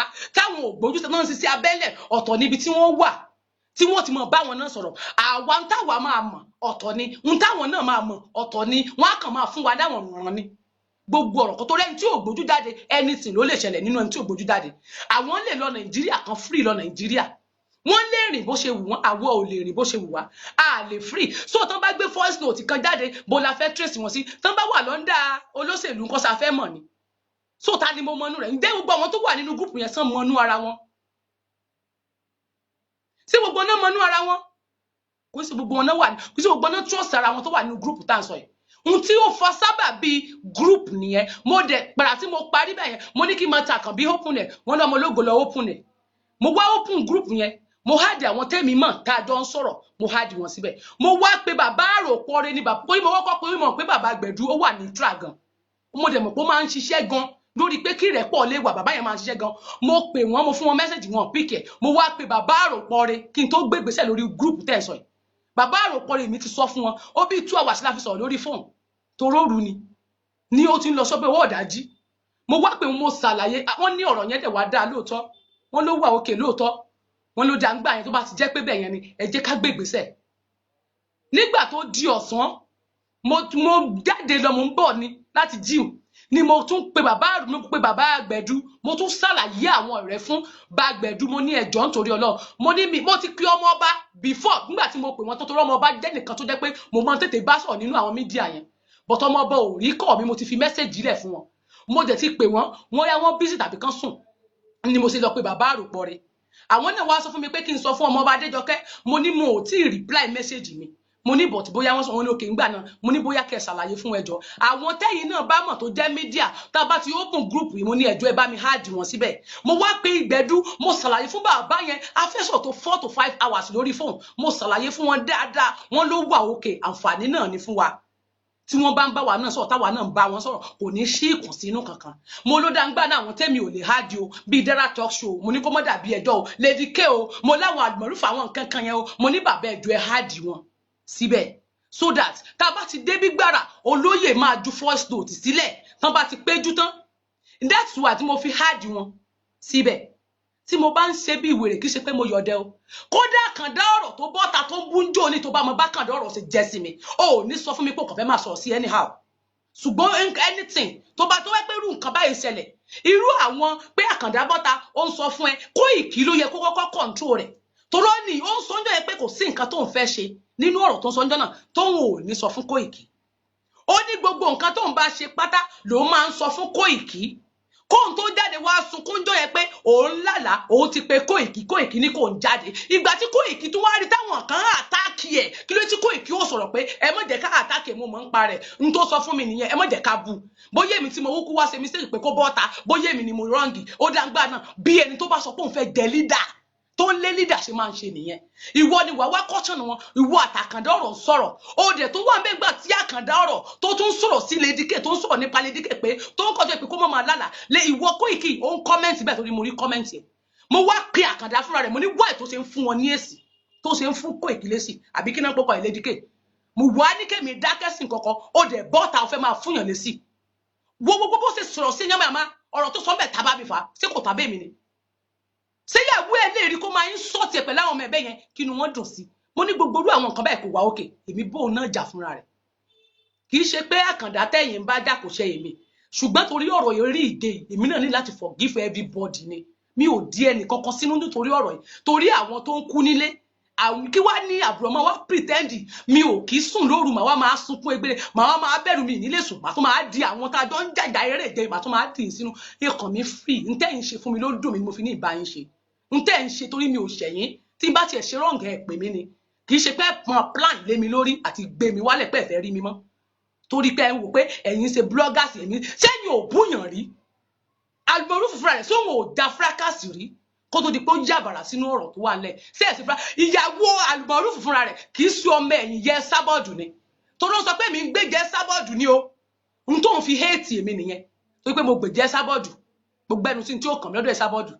táwọn ògbójú tó náà ń ṣiṣẹ́ abẹ́lẹ̀ ọ̀tọ̀ níbi tí wọ́n wà tí wọ́n ti mọ báwọn náà sọ̀rọ̀ àwa ń táwa máa mọ̀ ọ̀tọ̀ ni ń táwọn náà máa mọ̀ ọ̀tọ̀ ni wọ́n á kàn máa fún wa dáwọn ọ̀ràn ni gbogbo ọ̀rọ̀ kan tó rẹ́ni tí ò gbójú jáde anything ló lè ṣẹlẹ̀ nínú ẹni tí ò gbójú jáde àwọn lè lọ Nàìjíríà kan free lọ Nàìjíríà wọ́n lè rìn bó ṣe wù wọ́n, àwa ò lè rìn bó ṣe wù wá, a lè free. So tán bá gbé voice note kan jáde bó la fẹ́ trace wọn sí, tán bá wà lọ́ndà olóṣèlú nǹkan sa fẹ́ mọ̀ ni. So ta ni mo mọnú rẹ̀? Ǹjẹ́ gbogbo àwọn tó wà nínú group yẹn sàn mọnú ara wọn? Ṣé gbogbo náà mọnú ara wọn? Kò sí gbogbo wọn náà wà ní, kò sí gbogbo náà trust ara wọn tó wà nínú group tá à ń sọ yìí. Ohun tí ó fa sábà bí group nìyẹn. Mo dẹ̀ gbàrà tí mo parí bẹ́ẹ̀ yẹn, mo ní kí n máa ta kàn bí open ẹ̀, wọ́n náà mo lógo lọ open ẹ̀. Mo wá open group yẹn, mo hide àwọn tẹ́mi mọ̀ tá a jọ ń sọ̀rọ̀, mo hide wọn síbẹ̀. Mo wá pé bàbá Àròpọ̀re ní bàbá, kó mo wọ́kọ́ pé mo pé bàbá Gbẹ̀du ó wà ní tra gan. Mo dẹ̀ mọ̀ pé ó máa ń ṣiṣẹ́ gan lórí pé kí ìrẹ́pọ̀ lè wà, bàbá yẹn máa ń ṣiṣẹ́ gan. Mo pè wọ́n, mo fún wọn message wọn pick ẹ̀. Mo wá pé bàbá Àròpọ̀re kí n tó gbé ìgbésẹ̀ lórí group tẹ́ ẹ sọ yìí. Bàbá Àròpọ̀re mi ti sọ fún wọn, ó bí 2 hours la fi sọ̀rọ̀ lórí phone. Toróru ni ó ti ń lọ sọ pé owó ọ̀dájí. Mo wá pé mo ṣàlàyé, wọ́n ní ọ̀rọ̀ yẹn dẹ̀ wá dáa lóòótọ́, wọ́n ló wà òkè lóòótọ́, wọ́n ló dá ń gbà yẹn tó bá ti jẹ́ pé bẹ́ẹ̀ yẹn ni ẹ jẹ́ ká gbé ìgbésẹ̀. Nígbà tó di ọ̀sán, mo jáde lọ, mo ń bọ̀ ni láti gym ni mo tún pe bàbá Gbẹ̀du, mo tún ṣàlàyé àwọn ọ̀rẹ́ fún bá Gbẹ̀du, mo ní ẹjọ́ nítorí Ọlọ́run, mo ti pe ọmọ ọba before, nígbà tí mo pè wọ́n tó torí ọmọ ọba jẹ́ nìkan tó jẹ́ pé mo máa ń tètè bá sọ̀rọ̀ nínú àwọn mídíà yẹn, but ọmọ ọba ò rí kọ́ mi, mo ti fi mẹ́sẹ̀jì lẹ̀ fún wọn, mo dẹ̀ ti pè wọ́n yá wọ́n bísí tàbí kan sùn ni mo ṣe lọ pé bàbá Àròpọ̀re. Àwọn náà wá sọ fún mi pé kí n sọ fún ọmọ ọba Adéjọkẹ́, mo ní mo ò tí ì reply message mi, mo ní but bóyá wọ́n sọ wọn ní òkè ńgbà náà, mo ní bóyá kẹ́ ṣàlàyé fún ẹjọ́ àwọn tẹ́yìn náà bá mọ̀ tó jẹ́ mídíà tá a bá ti open group yìí, mo ní ẹjọ́ ẹ bá mi hard wọn síbẹ̀. Mo wá pé Ìgbẹ̀du, mo ṣàlàyé fún bàbá yẹn, a fẹ́ sọ tó 4 to 5 hours lórí phone, mo ṣàlàyé fún wọn dáadáa, wọ́n ló wà òkè, àǹfààní náà ni fún wa. Tí wọ́n bá ń bá wa náà sọ̀rọ̀, táwa náà ń bá wọn sọ̀rọ̀, kò ní sí ìkùnsínú kankan. Mo ló dá ń gbà náà àwọn tẹ́mi ò lè hard o, bí Dara talk show, mo ní kó mọ́ dàbí ẹjọ́ o, Lady K o, mo láwọn àlùmọ̀rúfà àwọn nǹkan kan yẹn o, mo ní bàbá ẹjọ́ ẹ hard wọn síbẹ̀. So that tá a bá ti dé bí gbàrà, olóyè máa ju voice note sílẹ̀, tán bá ti péjú tán. That's why tí mo fi hard wọn síbẹ̀. Tí mo bá ń ṣe bí ìwèrè kì í ṣe pé mo yọ̀dẹ̀ o. Kódà Àkàndá ọ̀rọ̀ tó bọ́ta tó ń búnjó ní tó bá mo bá Àkàndá ọ̀rọ̀ ṣe jẹ́ sí mi, o ò ní sọ fún mi pé kò fẹ́ máa sọ̀rọ̀ sí anyhow. Ṣùgbọ́n anything tó bá tó wẹ́ pé irú nǹkan báyìí ṣẹlẹ̀, irú àwọn pé Àkàndá bọ́ta ó ń sọ fún ẹ, Koiki ló yẹ kó kọ́kọ́ control rẹ̀. Toró ni ó ń sọ́njọ́ yẹn pé kò sí nǹkan tó ń fẹ́ ṣe nínú ọ̀rọ̀ tó ń sọ́njọ́ náà tó ń ò ní sọ fún Koiki. Ó ní gbogbo nǹkan tó ń bá ṣe pátá ló máa ń sọ fún Koiki. Kóhun tó jáde wá sunkún jọ yẹn pé òun lálàá, òun ti pe Koiki ní kò ń jáde. Ìgbà tí Koiki tó wá rí táwọn kan àtáàkì ẹ̀, kí ló tí Koiki ó sọ̀rọ̀ pé ẹ má jẹ́ ká àtáàkì mo mọ̀ ń pa rẹ̀, n tó sọ fún mi nìyẹn, ẹ má jẹ́ ká bú. Bóyá èmi tí mo wúkú wá ṣe mistake pé kó bọ́ta, bóyá èmi ni mo wrong, ó dá ń gbà náà bí ẹni tó bá sọ pé òun fẹ́ jẹ leader, tó ń lé leader ṣe máa ń ṣe nìyẹn. Ìwọ ni wàá wá kọ́ṣọ̀n wọn, ìwọ àtàkàndá ọ̀rọ̀ sọ̀rọ̀, ó dẹ̀ tó wà mẹ́gbà tí Àkàndá ọ̀rọ̀ tó tún sọ̀rọ̀ sí Lady K, tó ń sọ̀rọ̀ nípa Lady K pé tó ń kọjá pé kó mọ̀ máa lálàá lé ìwọ Koiki, ó ń kọ́mẹ́ǹtì bẹ́ẹ̀ torí mo rí kọ́mẹ́ǹtì ẹ̀. Mo wá pe Àkàndá fúnra rẹ̀, mo ní wáì tó ṣe ń fún wọn ní èsì, tó ṣe ń fún Koiki lésì, àbí kí náà pọ́kọ̀ Lady K. Mo wá ní kémi dákẹ́sìn kankan, ó dẹ̀ bọ́ta ó fẹ́ máa fúnyàn lésì. Wo bó ṣe sọ̀rọ̀ sí yánmọ́ àmá, ọ̀rọ̀ tó sọ bẹ́ẹ̀ tábà mi fà, ṣé kò tàbí èmi ni? Ṣé ìyàwó ẹ lè rí kó máa ń sọ̀tì ẹ̀ pẹ̀lú àwọn ọmọ ẹ̀bẹ̀ yẹn kí inú wọn dùn sí? Mo ní gbogbo irú àwọn nǹkan báyìí kò wá òkè, èmi bóun náà jà fúnra rẹ̀. Kì í ṣe pé Àkàndá tẹ̀yìn ń bá jà kò ṣe èmi, ṣùgbọ́n torí ọ̀rọ̀ yìí rí ìdè yìí, èmi náà ní láti forgive everybody ni. Mi ò di ẹnì kankan sínú nítorí ọ̀rọ̀ yìí, torí àwọn tó ń kú nílé, àwọn kí wá ní àbúrò máa wá pretend mi ò kì í sùn lóru, màá wá máa sunkún egbére, màá wá máa bẹ̀rù mi nílé sùn, màá tún máa di àwọn tá a jọ ń jàjà eré ìje, màá tún máa dì í sínú. Ikàn mi free, n tẹ́yìn ṣe fún mi ló dùn mí ni mo fi ní ìbá yín ṣe. N tẹ́ ń ṣe torí mi ò ṣẹ̀yìn, tí n bá tiẹ̀ ṣe wrong ẹ̀ pè mí ni. Kì í ṣe pé pọn plan lé mi lórí àti gbé mi wálẹ̀ pé ẹ fẹ́ rí mi mọ́. Torí pé ẹ ń wò pé ẹ̀yin ṣe bloggers èmi, ṣẹ́yìn ò búyàn rí. Àlùmọ̀rúfù fúnra rẹ̀ sóhun ò da fracas rí kó tó di pé ó yàbàrà sínú ọ̀rọ̀ tó wà nílẹ̀. Ṣé ẹ̀sìn fúnra ìyàwó Àlùmọ̀rúfù fúnra rẹ̀ kì í ṣe ọmọ ẹ̀yìn yẹ sábọ̀dù ni. Torí ó sọ pé mi ń gbéjẹ sábọ̀dù ni o. N tó ń fi hate èmi nìyẹn. Torí pé mo gbèjẹ sábọ̀dù. Gbogbo ẹnu sí tí ó kàn mí lọ́dọ̀ ẹ̀ sábọ̀dù.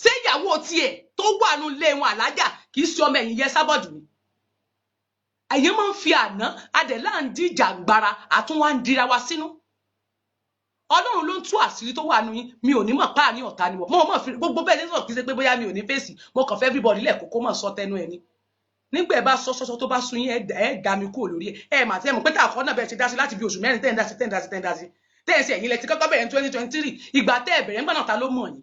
Ṣé ìyàwó tiẹ̀ tó wà nù lé wọn Àlájà kì í ṣe ọmọ ẹ̀yìn yẹ sábọ̀dù ni? Àyè máa ń fi àná adẹ̀lá ń díjà gbára àtúnwá ń dira wa sínú. Ọlọ́run ló ń tú àṣírí tó wà nù yín, mi ò ní mọ̀ páà ní ọ̀tá ni wọ̀. Mo mọ̀ fi gbogbo bẹ́ẹ̀ ní sọ̀rọ̀ kì í ṣe pé bóyá mi ò ní fèsì, mo kàn fẹ́ everybody lẹ́ẹ̀kọ́ kó mọ̀ sọ tẹnu ẹ̀ ni. Nígbà ẹ bá sọ tó bá sun yín ẹ dá mi kúrò lórí ẹ mà tí ẹ mọ̀ pé tààkọ́ náà bẹ̀rẹ̀ ti dá sí láti bí oṣù mẹ́rin tẹ́ ń dá sí. Tẹ́ẹ̀sì ẹ̀yìn lẹ ti kọ́kọ́ bẹ̀rẹ̀ 2023 ìgbà tẹ́ ẹ bẹ̀rẹ̀ ńgbà náà ta ló mọ̀ yín.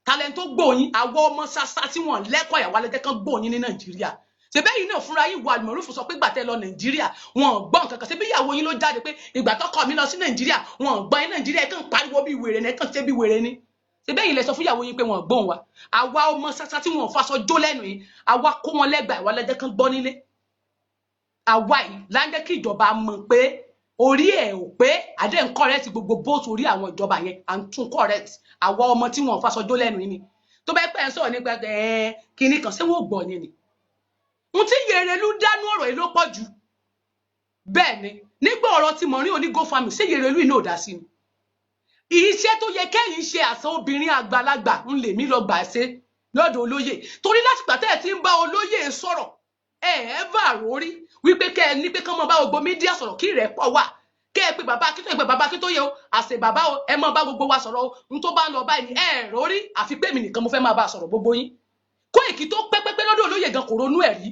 talent tó gbóyin àwọn ọmọ sasa tí wọ́n lẹ́kọ̀ọ́ ìyàwó alẹ́jẹ́ kan gbóyin ní Nàìjíríà ṣebí yìí náà fúnra yín wo Almoruf sọ pé gbàtẹ́ lọ Nàìjíríà wọn gbọ́ nǹkan kan ṣebí ìyàwó yín ló jáde pé ìgbà tọ́kọ mi lọ sí Nàìjíríà wọn gbọ́ ní Nàìjíríà ẹ kàn pariwo bí wèrè ní ẹ kàn ṣe bí wèrè ní ṣebí yìí lẹ sọ fún ìyàwó yín pé wọn gbọ́n wa àwa ọmọ sasa tí wọn faṣọ jó lẹ́nu yìí àwa kó wọn lẹ́gbàá ìwà alẹ́jẹ́ kan gbọ́ nílé àwa yìí láńjẹ́ kí ìjọba mọ̀ pé orí ẹ̀ ò pé àdé ń correct gbogbo bóòtù orí àwọn ìjọba yẹn à ń tún correct àwa ọmọ tí wọn faṣọ jó lẹ́nu yìí ni tó bá pẹ́ ń sọ̀rọ̀ nípa kinní kan ṣé wọ́n gbọ́ ni ni n tí Yerelu dánú ọ̀rọ̀ yìí ló pọ̀ jù bẹ́ẹ̀ ni nígbà ọ̀rọ̀ tí Mọ̀rín oní GoFarming ṣé Yerelu iná ò dá sí ni iṣẹ́ tó yẹ kẹ́yìn ṣe àṣà obìnrin àgbàlagbà ń lè mí lọ gbà ṣe lọ́dọ̀ olóyè torí láti pàtẹ́ ẹ̀ tí ń bá olóyè sọ̀rọ̀ ẹ̀ẹ́fà rórí wípé kẹ́ ẹ ní pé kán mọ́ bá gbogbo mídíà sọ̀rọ̀ kí rẹ̀ pọ̀ wà kẹ́ ẹ pé bàbá Akíntóyè pé bàbá Akíntóyè o àṣẹ bàbá o ẹ mọ́ bá gbogbo wa sọ̀rọ̀ o n tó bá ń lọ báyìí ẹ̀ rórí àfi pé mi nìkan mo fẹ́ máa bá sọ̀rọ̀ gbogbo yín Koiki tó pẹ́pẹ́pẹ́ lọ́dọ̀ olóyè gan kò ronú ẹ̀ rí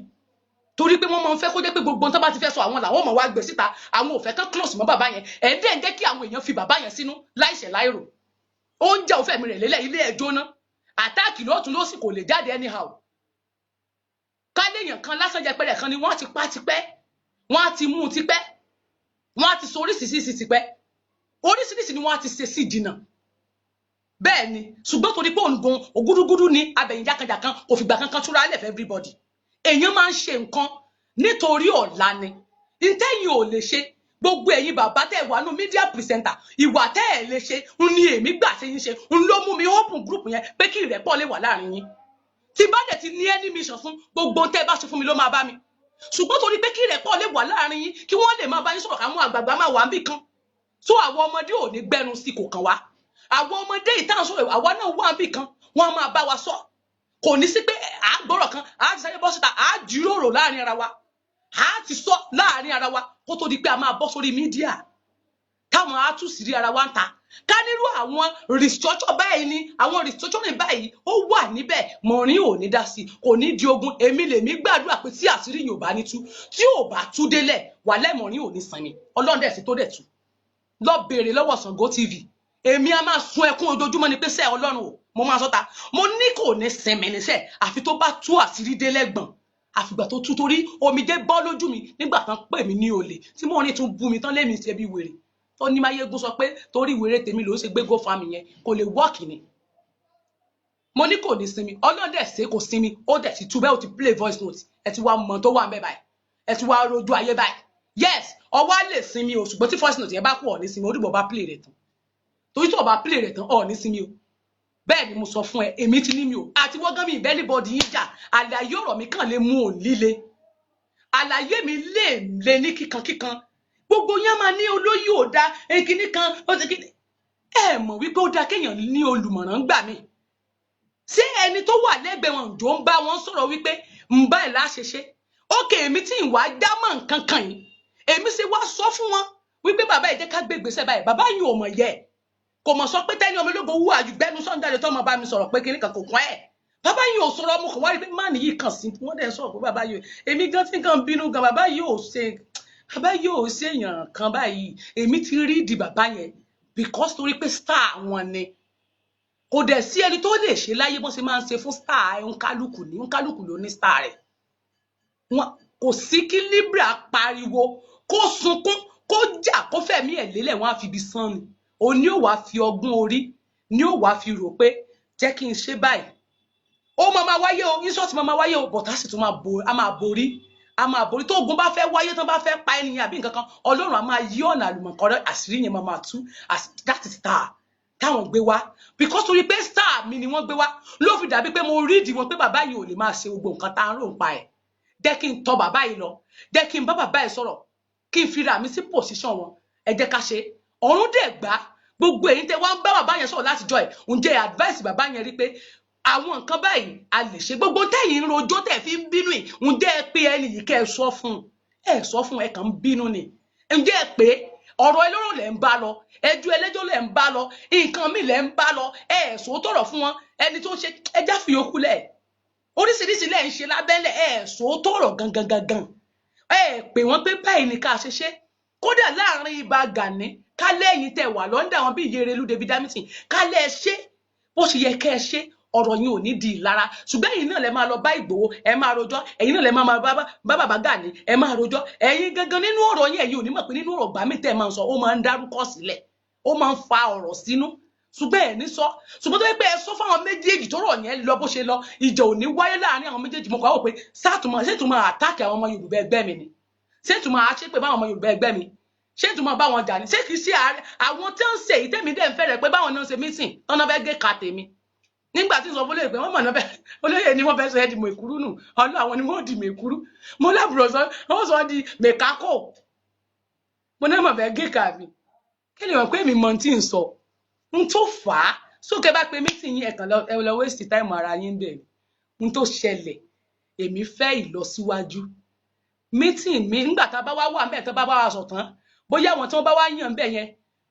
torí pé wọ́n máa ń fẹ́ kó jẹ́ pé gbogbo tó bá ti fẹ́ sọ àwọn làwọn ọmọ wa gbé síta àwọn ò fẹ́ kán close mọ́ bàbá yẹn ẹ̀ dẹ́ ń jẹ́ kí àwọn èèyàn fi bàbá yẹn sínú láìṣẹ̀ láìrò ó ń jẹ́ òfẹ́ mi rẹ̀ lélẹ̀ ilé ẹjọ́ náà àtáàkì lọ́tún lọ́sì kò lè jáde anyhow káléèyàn kan lásán jẹpẹrẹ kan ni wọ́n ti pa tipẹ́ wọ́n á ti mú tipẹ́ wọ́n á ti sọ oríṣiríṣi tipẹ́ oríṣiríṣi ni wọ́n á ti ṣe sí ìdìnà bẹ́ẹ̀ ni ṣùgbọ́n torí pé òǹgùn ògúdúgúdú ni abẹ̀yìn jákàjàkan kò fìgbà kankan túra lẹ̀ fẹ́ everybody èèyàn máa ń ṣe nǹkan nítorí ọ̀la ni ntẹ́yìn ò lè ṣe gbogbo ẹ̀yin bàbá tẹ́ wà nù media presenter ìwà tẹ́ ẹ̀ lè ṣe ń ní èmi gbà ṣe yín ṣe ń ló mú mi open group yẹn pé kí ìrẹ́pọ̀ lè wà láàrin yín tí bá dẹ̀ ti ní any mission fún gbogbo tẹ́ bá ṣe fún mi ló máa bá mi ṣùgbọ́n torí pé kí ìrẹ́pọ̀ lè wà láàrin yín kí wọ́n lè máa bá yín sọ̀rọ̀ káwọn àgbààgbà máa wà níbì kan so àwọn ọmọdé ò ní gbẹnu sí kò kàn wá àwọn ọmọdé ìtàn sọ̀rọ̀ àwa náà wà níbì kan wọ́n máa bá wa sọ kò ní sí pé àgbọ̀rọ̀ kan á ti sáré bọ́ síta á jíròrò láàrin ara wa á ti sọ láàrin ara wa kó tó di pé a máa bọ́ sórí mídíà táwọn á tún sí rí ara wa ń ta ká nírú àwọn restructure báyìí ni àwọn restructuring báyìí ó wà níbẹ̀ Mọ̀rín ò ní dá sí kò ní di ogun èmi lèmi gbàdúrà pé tí àṣírí yìí ò bá ní tú tí ò bá tú délẹ̀ wàlẹ́ Mọ̀rín ò ní sinmi Ọlọ́run dẹ̀ sí tó dẹ̀ tú lọ béèrè lọ́wọ́ Ṣàngó TV èmi a máa sun ẹkún ojoojúmọ́ ni pé sẹ́ Ọlọ́run o mo máa sọ́ta mo ní kò ní sinmi níṣẹ́ àfi tó bá tú àṣírí délẹ́gbọ̀n àfìgbà tó tú torí omijé bọ́ lójú mi nígbà tán pè mí ní olè tí Mọ̀rín tún bú mi tán lémi ṣe bí wèrè tó ní Máyégún sọ pé torí wèrè tèmi ló ṣe gbé GoFarming yẹn kò lè wọ́ọ̀kì ni mo ní kò ní sinmi Ọlọ́run dẹ̀ ṣe kò sinmi ó dẹ̀ ti tú bẹ́ẹ̀ ó ti play voice note ẹ ti wá mọ̀ tó wà ń bẹ́ báyìí ẹ ti wá rojú ayé báyìí yes ọwọ́ lè sinmi o ṣùgbọ́n tí voice note yẹn bá kú ọ̀ ní sinmi orígbọ̀ bá play rẹ̀ tán torí tí ọ̀ bá play rẹ̀ tán ọ̀ ní sinmi o bẹ́ẹ̀ ni mo sọ fún ẹ èmi ti ní mi o àti wọ́gán mi ìbẹ́ níbọ̀dì yín jà àlàyé ọ̀rọ̀ mi kàn lè mú ò líle àlàyé mi lè lè ní kíkankíkan gbogbo yẹn máa ní olóyè ò dá ekínní kan ó ti kíní ẹ mọ̀ wípé ó dá kéèyàn ní olùmọ̀ràn gbà mí ṣé ẹni tó wà lẹ́gbẹ̀ẹ́ wọn jò ń bá wọn sọ̀rọ̀ wípé ń bá ẹ̀ láṣeṣe ókè èmi tí ìwà dámọ̀ nǹkan kan yìí èmi ṣe wá sọ fún wọn wípé bàbá ẹ jẹ́ ká gbé ìgbésẹ̀ báyìí bàbá yìí ò mọ̀ yẹ kò mọ̀ sọ pé tẹ́ni ọmọ ológo wú àjùgbẹ́nu sọ́njáde tó mọ̀ bá mi sọ̀rọ̀ pé kíní kan kò kún ẹ̀ bàbá yìí ò sọ̀rọ̀ ọmọ kan wá rí pé má nìyí kan sí wọ́n dẹ̀ sọ̀rọ̀ pé bàbá yìí èmi gan tí gan bínú gan bàbá yìí ò ṣe èèyàn kan báyìí èmi ti rí di bàbá yẹn because torí pé star wọn ni kò dẹ̀ sí ẹni tó lè ṣe láyé bó ṣe máa ń ṣe fún star nkálùkù ló ní star rẹ̀ wọn kò sí kí Libra pariwo kó sunkún kó jà kó fẹ̀mí ẹ̀ lélẹ̀ wọn á fi ibi sán ni òní ò wá fi ọgbọ́n orí ní ò wá fi rò pé jẹ́ kí n ṣe báyìí ó máa wáyé o insult máa wáyé o bọ̀tá sì tún a máa borí tó ogun bá fẹ́ wáyé tán bá fẹ́ pa ènìyàn àbí nǹkan kan Ọlọ́run a máa yí ọ̀nà àlùmọ̀kọ́rọ́ àṣírí yẹn máa tú that is star táwọn gbé wá because torí pé star mi ni wọ́n gbé wá ló fi dàbí pé mo rí ìdí wọn pé bàbá yìí ò lè máa ṣe gbogbo nǹkan tá à ń rò ń pa ẹ̀ jẹ́ kí n tọ̀ bàbá yìí lọ jẹ́ kí n bá bàbá yìí sọ̀rọ̀ kí n fira mi sí position wọn ẹ jẹ́ ká ṣe ọ̀run dẹ̀ gbá gbogbo èyí tẹ wá ń bá bàbá yẹn sọ̀rọ̀ láti jọ ẹ̀ ǹjẹ́ advice bàbá yẹn rí pé àwọn nǹkan báyìí a lè ṣe gbogbo tẹ̀yìn ń rojọ́ tẹ̀ fi ń bínú yìí ǹjẹ́ ẹ pé ẹni yìí kẹ́ ẹ sọ fún ẹ kàn ń bínú ni ǹjẹ́ ẹ pé ọ̀rọ̀ ẹlọ́rọ̀ lẹ̀ ń bá lọ ẹjọ́ ẹlẹ́jọ́ lẹ̀ ń bá lọ nǹkan mi lẹ̀ ń bá lọ ẹ sọ tọ̀rọ̀ fún wọn ẹni tó ń ṣe ẹjá fi okú lẹ̀ oríṣiríṣi lẹ̀ ń ṣe lábẹ́lẹ̀ ẹ sọ tọ̀rọ̀ gangan ẹ pè wọ́n pé báyìí ni ká ṣe ṣe kódà láàrin Ìbà Gani kálẹ̀ ẹ̀yìn tẹ̀ wà lọ́ndà wọn bí Yerelu David Hamilton kálẹ̀ ẹ ṣe bó ṣe yẹ kẹ́ ẹ ṣe ọ̀rọ̀ yín ò ní di ìlara ṣùgbọ́n ẹ̀yin náà lẹ máa lọ bá Ìgbòho ẹ máa rojọ́ ẹ̀yin náà lẹ máa bá bàbá Gani ẹ máa rojọ́ ẹ̀yin gangan nínú ọ̀rọ̀ yín ẹ̀yin ò ní mọ̀ pé nínú ọ̀rọ̀ gbàmí tẹ́ máa ń sọ ó máa ń dárúkọ sílẹ̀ ó máa ń fa ọ̀rọ̀ sínú ṣùgbọ́n ẹ̀ ní sọ ṣùgbọ́n tó yẹ pé ẹ sọ fáwọn méjèèjì tó rọ̀ yẹn lọ bó ṣe lọ ìjà ò ní wáyé láàrin àwọn méjèèjì mo kọ́ wò pé ṣètùmọ̀ àtàkì àwọn ọmọ Yorùbá ẹgbẹ́ mi ni ṣètùmọ̀ àṣepè báwọn ọmọ Yorùbá ẹgbẹ́ mi ṣètùmọ̀ báwọn jà ní ṣé kìí ṣe àwọn tí ń ṣe ìtẹ́mi dẹ̀ ń fẹ́rẹ̀ pé báwọn náà ṣe mítìn tọ́nà fẹ́ gé ka tèmi nígbà tí ń sọ fún olóyè pé wọ́n mọ̀ náà bẹ́ẹ̀ olóyè ni wọ́n fẹ́ sọ ẹ́ di mèkúrú nù ọlọ́ àwọn ni wọ́n di mèkúrú mo lábùrọ̀ sọ wọ́n sọ di mèkákò mo náà mọ̀ fẹ́ gé ka mi kí ni wọ́n pé mi mọ̀ tí ń sọ n tó fà á sókè bá pe mítìn yín ẹ̀kan lọ waste time ara yín bẹ̀ n tó ṣẹlẹ̀ èmi fẹ́ ìlọsíwájú mítìn mi nígbà tá a bá wá wà ńbẹ̀ tó bá wá sọ tán bóyá àwọn tí wọ́n bá wá yàn ńbẹ̀ yẹn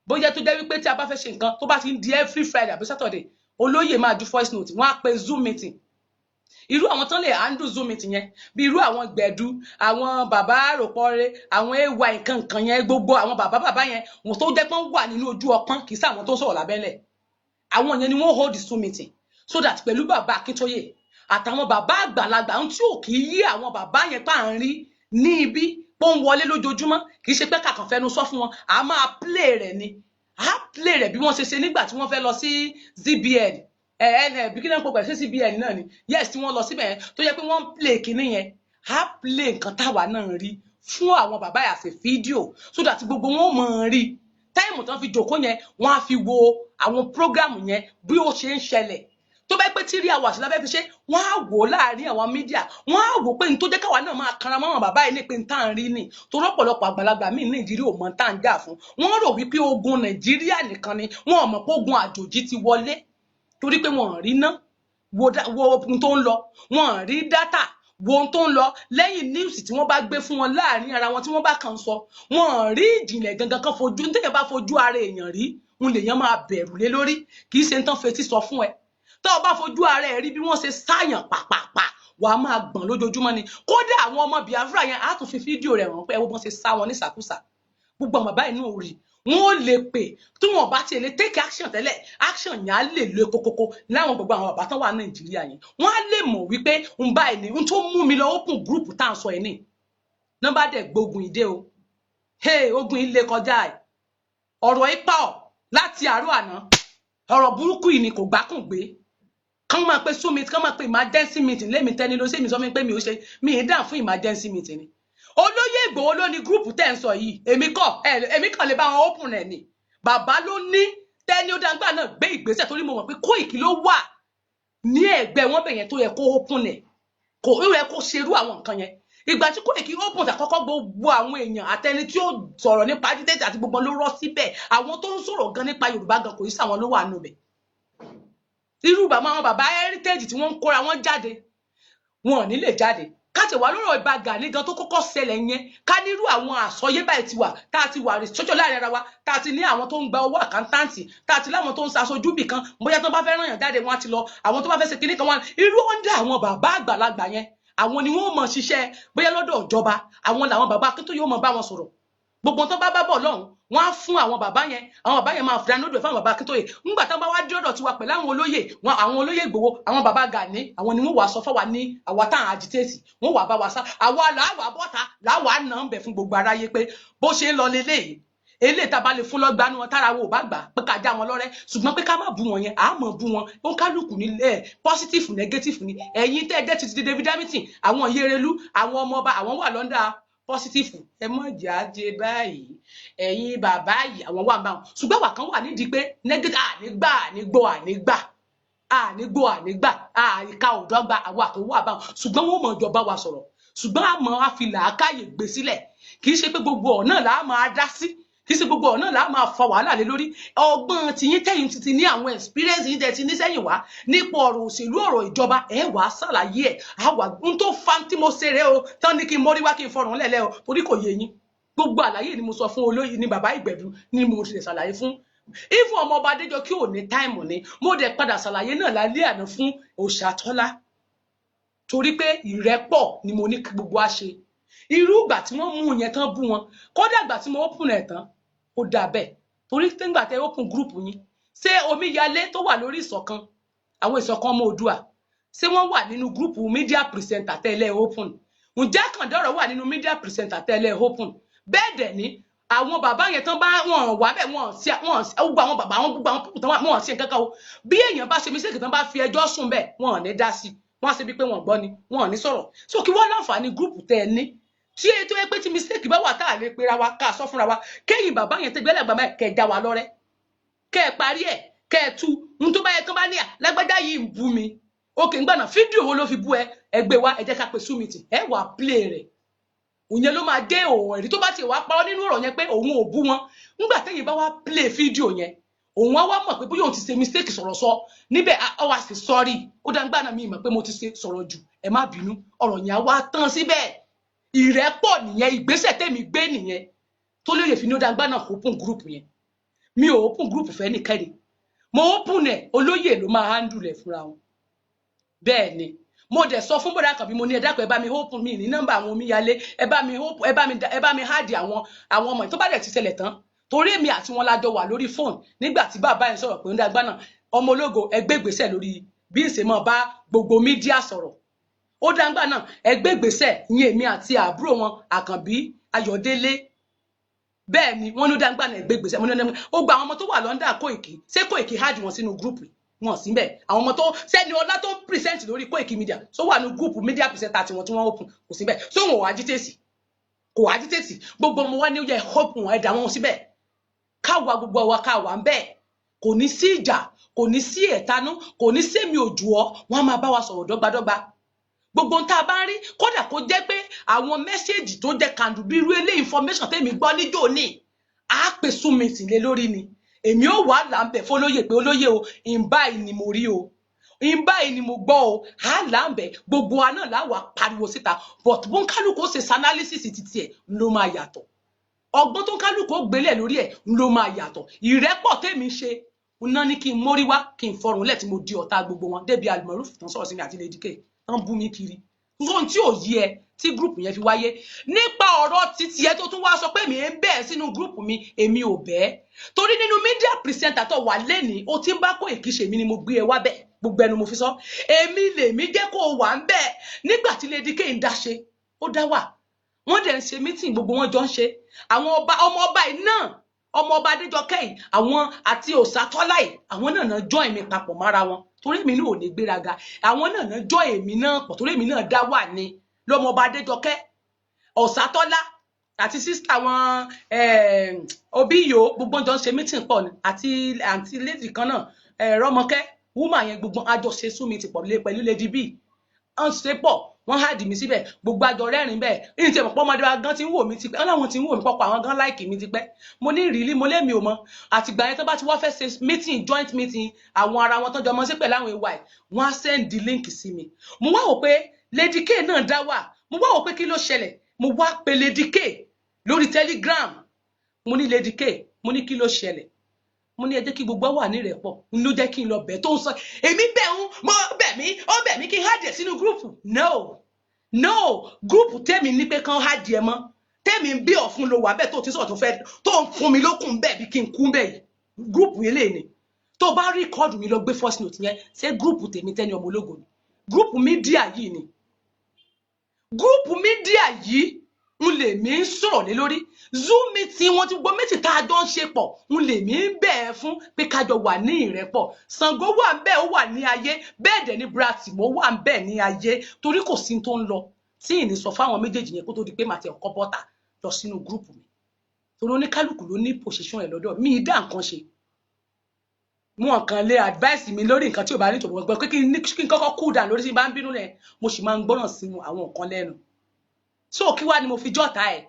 bóyá tó jẹ́ wípé tí a bá fẹ́ ṣe nǹkan tó bá ti ń di every Friday àbí Saturday olóyè máa ju voice note wọ́n á pe Zoom meeting irú àwọn tán lè handle Zoom meeting yẹn bí irú àwọn Gbẹ̀du àwọn bàbá àròpọ̀re àwọn ay nǹkan yẹn gbogbo àwọn bàbá yẹn wọ́n tó jẹ́ pé wọ́n wà nínú ojú ọpọ́n kì í sí àwọn tó sọ̀rọ̀ lábẹ́lẹ̀ àwọn yẹn ni wọ́n hold the Zoom meeting so that pẹ̀lú bàbá Akíntóyè àtàwọn bàbá àgbàlagbà tí ò kì í yí àwọn bàbá yẹn pa ń rí ní ibi pó ń wọlé lójoojúmọ́ kì í ṣe pé kàkàn fẹnu sọ fún wọn a máa play rẹ̀ ni a play rẹ̀ bí wọ́n ṣe nígbà tí wọ́n fẹ́ lọ sí CBN bí kí náà ń pọ̀ pẹ̀lú sí CBN náà ni yes tí wọ́n lọ síbẹ̀ yẹn tó yẹ pé wọ́n play kinní yẹn a play nǹkan táwa náà rí fún àwọn bàbá yà ṣe fídíò so that gbogbo wọn mọ̀ ọ́n rí táìmù tán fi jòkó yẹn wọ́n á fi wo àwọn prógrámù yẹn bí ó ṣe ń ṣẹlẹ̀ tó bá pẹ́ 3 hours lábẹ́ fi ṣe wọ́n á wò láàrin àwọn mídíà wọ́n á wò pé n tó jẹ́ káwa náà máa kanra mọ́ àwọn bàbá yìí ní pé n tá à ń rí ni torí ọ̀pọ̀lọpọ̀ àgbàlagbà míì Nàìjíríà ò mọ̀ tá à ń jà fún wọ́n rò wípé ogun Nàìjíríà nìkan ni wọ́n ò mọ̀ pé ogun àjòjì ti wọlé torí pé wọ́n rí ná wo ohun tó ń lọ wọ́n rí dátà wo ohun tó ń lọ lẹ́yìn news tí wọ́n bá gbé fún wọn láàrin ara wọn tí wọ́n bá kàn sọ wọ́n rí ìjìnlẹ̀ gangan kan fojú nítorí bá fojú ara èèyàn rí ń lèèyàn máa bẹ̀rù lé lórí kì í ṣe ń tán fetí sọ fún ẹ tó o bá fojú ara ẹ rí bí wọ́n ṣe sáyàn pàpàpà wà á máa gbọ̀n lójoojúmọ́ ni kódà àwọn ọmọ Biafra yẹn á tún fi fídíò rẹ̀ hàn pé ẹ wo bọ́n ṣe sá wọn ní sàkúsà gbogbo àwọn bàbá inú rí wọn ò lè pè tí wọn bá tiẹ̀ lè take action tẹ́lẹ̀ action yẹn á lè le kókókó láwọn gbogbo àwọn bàbá tán wà Nàìjíríà yẹn wọn á lè mọ̀ wípé ń bá ẹni ń tó mú mi lọ open group tá à ń sọ ẹ̀ ní nọ́mbà dẹ̀ gbógun ìdè o ogun ilé kọjá ẹ̀ ọ̀rọ̀ ipa ọ̀ láti àárọ̀ àná ọ̀rọ̀ burúkú yìí ni kò gbákùn gbé kán máa pe summit kán máa pe emergency meeting lémi tẹ́ni ló ṣe mi sọ fún mi pé mi ò ṣe mi ì dàn fún emergency meeting ni olóyè Ìgbòho ló ní group tẹ́ ń sọ yìí èmi kàn lè bá wọn open rẹ̀ ni bàbá ló ní tẹ́ni ó dáńgbà náà gbé ìgbésẹ̀ torí mo mọ̀ pé Kóìkì ló wà ní ẹ̀gbẹ́ wọn bẹ̀yẹn tó yẹ kó open rẹ̀ kò yẹ kó ṣerú àwọn nǹkan yẹn ìgbà tí Kóìkì open àkọ́kọ́ gbogbo àwọn èèyàn àtẹni tí ó sọ̀rọ̀ nípa agitate àti gbogbo ló rọ́ síbẹ̀ àwọn tó ń sọ̀rọ̀ gan nípa Yorùbá gan kò í sáwọn ló wà nù bẹ̀ irú bàbá àwọn bàbá heritage tí wọ́n ń kóra wọn jáde wọn ò ní lè jáde káàtì wà lọ́rọ̀ Ìbà Gani gan tó kọ́kọ́ ṣẹlẹ̀ yẹn ká nírú àwọn àsọyé báyìí ti wà tá a ti wà restructure láàrin ara wa tá a ti ní àwọn tó ń gba owó àkántàǹtì tá a ti láwọn tó ń ṣaṣojú bì kan bóyá tó bá fẹ́ ràn yàn jáde wọn á ti lọ àwọn tó bá fẹ́ ṣe kinní kan wọn irú ọ̀ndà àwọn bàbá àgbàlagbà yẹn àwọn ni wọ́n mọ̀ ṣiṣẹ́ bóyá lọ́dọ̀ ìjọba àwọn làwọn bàbá Akíntóyè yóò mọ̀ bá wọn sọ̀rọ̀ gbogbo tó bá bọ̀ lọ́hùn wọ́n á fún àwọn bàbá yẹn máa fìdá lódò fáwọn bàbá Akíntóyè ńgbà tán bá wá dé ọ̀dọ̀ tiwa pẹ̀lú àwọn olóyè Ìgbòho àwọn bàbá Gani àwọn ni wọ́n wàá sọ fáwa ní àwa tá à ń agitate wọ́n wàá bá wa sá àwa làwa bọ́ta làwa nà ń bẹ̀ fún gbogbo aráyé pé bó ṣe ń lọ leléyìí eléyìí tá a bá lè fún lọ́gbàánu wọn tára wo ò bá gbà pé ká já wọn lọ́rẹ́ ṣùgbọ́n pé ká má bú wọn yẹn àá mọ̀ bú wọn ó ń kálukú ní positive negative ni ẹ̀yin tẹ́ ẹ jẹ́ ti David Hamilton àwọn Yerelu àwọn ọmọọba àwọn wà lọ́ndà positive ẹ mọ̀ jáde báyìí ẹ̀yin bàbá yìí àwọn wà ń bá wọn ṣùgbọ́n wà kan wà nídìí pé negative ànígbà àìka òdọ́gba àwọn àtọwọ́ àbá wọn ṣùgbọ́n wọn mọ̀ ìjọba wa sọ̀rọ̀ ṣùgbọ́n àmọ́ àfi làákàyè gbé sílẹ̀ kì í ṣe pé gbogbo ọ̀nà là á máa dá sí kì í ṣe gbogbo ọ̀nà là á máa fa wàhálà lé lórí ọgbọ́n tiyín tẹ̀yìn ti ní àwọn experience yín tẹ̀ ti ní sẹ́yìn wá nípa ọ̀rọ̀ òṣèlú ọ̀rọ̀ ìjọba ẹ̀ wá ṣàlàyé ẹ̀ àwà ń tó fa tí mo ṣeré o tán ní kí n mórí wá kí n fọrùn lẹ́lẹ́ o torí kò yé yín gbogbo àlàyé ni mo sọ fún olóyè ní bàbá Ìgbẹ̀du ni mo ṣe ṣàlàyé fún ìfún ọmọ ọba Adéjọ kí ò ní táìmù ni mo dẹ̀ padà ṣàlàyé náà lálẹ́ àná fún Òṣàtọ́lá torí pé ìrẹ́pọ̀ ni mo ní gbogbo wa ṣe irú ìgbà tí wọ́n mú yẹn tán bú wọn kódà ìgbà tí mo open ẹ̀ tán ó dà bẹ́ẹ̀ torí nígbà tẹ́ open group yín ṣé Omíyalé tó wà lórí ìṣọ̀kan àwọn ìṣọ̀kan ọmọ Oòduà ṣé wọ́n wà nínú gúrùpù media presenter tẹ́lẹ̀ open ǹjẹ́ Àkàndọ̀rọ̀ wà nínú media presenter tẹ́lẹ̀ open bẹ́ẹ̀ dẹ̀ ni àwọn bàbá yẹn tán bá wọn wà bẹ́ẹ̀ wọn gbogbo àwọn bàbá wọn gbogbo àwọn púpù tán wọn ṣe nǹkan kan o bí èèyàn bá ṣe mistake tán bá fi ẹjọ́ sùn bẹ́ẹ̀ wọn ò ní dá sí wọn á ṣe bí pé wọn gbọ́ ni wọn ò ní sọ̀rọ̀ so kí wọ́n láǹfààní gúrùpù tẹ́ ẹ ní tí ètò ẹ pé tí mistake bá wà tá a lè pera wa ká sọ fúnra wa kéyìn bàbá yẹn tẹgbẹ́ lẹ́gbàá máa kẹ́ já wa lọ́rẹ́ kẹ́ ẹ parí ẹ̀ kẹ́ ẹ tú n tó bá yẹ kán bá ní à lágbájá yìí ń bú mi òkè ń gbànà fídíò wo ló fi bú ẹ ẹgbẹ́ wa ẹ jẹ́ ká pe súnmìtì ẹ wà play rẹ̀ òyìn ló máa dé òun ẹ̀rí tó bá ti wá pa ọ́ nínú ọ̀rọ̀ yẹn pé òun ò bú wọn nígbà tẹ́yìn bá wá play fídíò yẹn òun á wá mọ̀ pé bóyá òun ti ṣe mistake sọ̀rọ̀ sọ níbẹ̀ ọ wá sí sorry ó dá ń gbànà mi mọ̀ pé mo ti ṣe sọ̀rọ̀ jù ẹ má bínú ọ̀rọ̀ yẹn á wá tán síbẹ̀ ìrẹ́pọ̀ nìyẹn ìgbésẹ̀ tèmi gbé nìyẹn tó lè fi ní ó dá ń gbànà open group yẹn mi ò open group fẹ́ nìkẹ́ni mo open ẹ̀ olóyè ló máa handle ẹ̀ fúnra wọn bẹ́ẹ̀ ni mo dẹ̀ sọ fún bọ́dà kan bí mo ní ẹ dákun ẹ bá mi open mi ní nọ́mbà àwọn omíyalé ẹ bá mi hard àwọn ọmọ tó bá dẹ̀ ti ṣẹlẹ̀ tán torí èmi àti wọn lájọ wà lórí fóònù nígbà tí bàbá yẹn sọ̀rọ̀ pé ń dàgbà náà ọmọ ológo ẹgbẹ́ ìgbésẹ̀ lórí bí ń ṣe mọ́ bá gbogbo mídíà sọ̀rọ̀ ó dàgbà náà ẹgbẹ́ ìgbésẹ̀ ìyẹn èmi àti àbúrò wọn Àkànbí Ayọ̀délé bẹ́ẹ̀ ni wọ́n ló dàgbà náà ẹgbẹ́ ìgbésẹ̀ ó gba àwọn ọmọ tó wà lọ́ndà Kóìkì ṣé Kóìkì hard wọn sínú gúrùpù wọn síbẹ̀ àwọn ọmọ tó sẹ́ni ọlá tó ń present lórí Kóìkì media so wà ní gúrùpù media presenter tiwọn tí wọ́n open kò síbẹ̀ so wọn ò agitate gbogbo ọmọ wa ní ó yẹ open ẹ̀dá wọn síbẹ̀ káwa gbogbo wa káwa ń bẹ́ẹ̀ kò ní sí ìjà kò ní sí ẹ̀tanú kò ní sí èmi òjò ọ́ wọ́n á máa bá wa sọ̀rọ̀ dọ́gbadọ́gba gbogbo tá a bá rí kódà kó jẹ́ pé àwọn mẹ́sẹ̀gì tó jẹ́ kàndù bí irú ilé information tèmi gbọ́ níjó ní àá pè súnmìtì lé lórí ni èmi ò wá là ń bẹ̀ fọlóyè pé olóyè o ìbáyìí ni mo rí o ìbáyìí ni mo gbọ́ o á là ń bẹ̀ gbogbo wa náà láwà pariwo síta but bó ń kálukú ó ṣe analysis títí ẹ̀ ló máa yàtọ̀ ọgbọ́n tó ń kálukú ó gbélé lórí ẹ̀ ló máa yàtọ̀ ìrẹ́pọ̀ tèmi ṣe ná ní kí n mórí wá kí n fọrùn lẹ̀ tí mo di ọ̀tá gbogbo wọn débi Almaroof tán sọ̀rọ̀ sí mi àti Lady K tán bú mi kiri ohun tí ò yí ẹ tí gúrùpù yẹn fi wáyé nípa ọ̀rọ̀ títí ẹ tó tún wá sọ pé mi ń bẹ́ẹ̀ sínú gúrùpù mi èmi ò bẹ́ẹ̀ torí nínú media presenter tó wà lẹ́nìí ó ti ń bá Kóìkì ṣe mi ni mo gbé ẹ wá bẹ́ẹ̀ gbogbo ẹnu mo fi sọ èmi lèmi jẹ́ kó o wà ń bẹ́ẹ̀ nígbà tí Lady K ń dá ṣe ó dá wà wọ́n dẹ̀ ń ṣe meeting gbogbo wọn jọ ń ṣe àwọn ọmọ ọba yìí náà ọmọ ọba Adéjọkẹ́ yìí àwọn àti Òsátọ́lá yìí àwọn náà join mi papọ̀ mára wọn torí èmi náà ò ní gbéraga àwọn náà join èmi náà pọ̀ torí èmi náà dá wà ní lọ́mọ ọba Adéjọkẹ́ Òsátọ́lá àti sísítà wọn Obíyò gbogbo jọ ń ṣe meeting pọ̀ ni àti lady kan náà Rọ́mọkẹ́ woman yẹn gbogbo àjọ ṣe súnmìtì pọ̀ pẹ̀lú Lady B ọ̀n ṣe pọ̀ wọ́n hàdì mí síbẹ̀ gbogbo àjọ rẹ́rìn bẹ́ẹ̀ ní ti ẹ̀mọ̀pọ̀ ọmọdé wa gan ti ń wò mí tipẹ́ ọlọ́run ti ń wò mí pọ̀pọ̀ àwọn gan láìkì mi tipẹ́ mo ní ìrírí mo lémi ò mọ àtìgbà yẹn tó bá ti wá fẹ́ ṣe meeting joint meeting àwọn ara wọn tó jọ mọ sí pẹ̀lú àwọn ìwà ẹ̀ wọ́n á send link sí mi mo wá wò pé Lady K náà dá wà mo wá wò pé kí ló ṣẹlẹ̀ mo wá pe Lady K lórí Telegram mo ní Lady K mo ní kí ló ṣẹlẹ̀ mo ní ẹ jẹ́ kí gbogbo wà ní ìrẹ́pọ̀ ló jẹ́ kí n lọ bẹ̀ tó ń sọ èmi bẹ̀ ń mo bẹ̀ mí kí n hàdẹ̀ sínú gúrùpù no gúrùpù tèmi ní pé kán hàdẹ̀ mọ́ tèmi ń bí ọ̀fun ló wà bẹ́ẹ̀ tó ti sọ̀rọ̀ tó ń fún mi lókun bẹ́ẹ̀ bí kí n kú bẹ́ẹ̀ yìí gúrùpù yẹn lè ní tó bá rìkọ́ọ̀dù mi lọ gbé first note yẹn ṣé gúrùpù tèmi tẹ́ni ọmọ ológo ni gúrùpù mídíà yìí ni gúrùpù mídíà yìí n lè mí ń sọ̀rọ̀ lé lórí zoom meeting wọn ti gbọ́ méjì tá a jọ ń ṣe pọ̀ n lè mí ń bẹ̀ẹ́ fún pé kájọ wà ní ìrẹ́pọ̀ Ṣàngó wà ń bẹ́ẹ̀ ó wà ní ayé bẹ́ẹ̀ dẹ̀ ní Bratimo wà ń bẹ́ẹ̀ ní ayé torí kò sí tó ń lọ tí ìní sọ fáwọn méjèèjì yẹn kó tó di pé màtí ọkọ bọ́tà lọ sínú gúrùpù mi torí oníkálùkù ló ní position ẹ̀ lọ́dọ̀ mi dá nǹkan ṣe wọn kàn lè advice mi lórí nǹkan tí ò bá ní ìtòbọ̀ gbọ́ pé kí n kọ́kọ́ cool down lórí tí n bá ń bínú lẹ̀ mo sì máa ń gbọ́ràn sínú àwọn nǹkan lẹ́nu so kí wá ni mo fi jọ́ta ẹ̀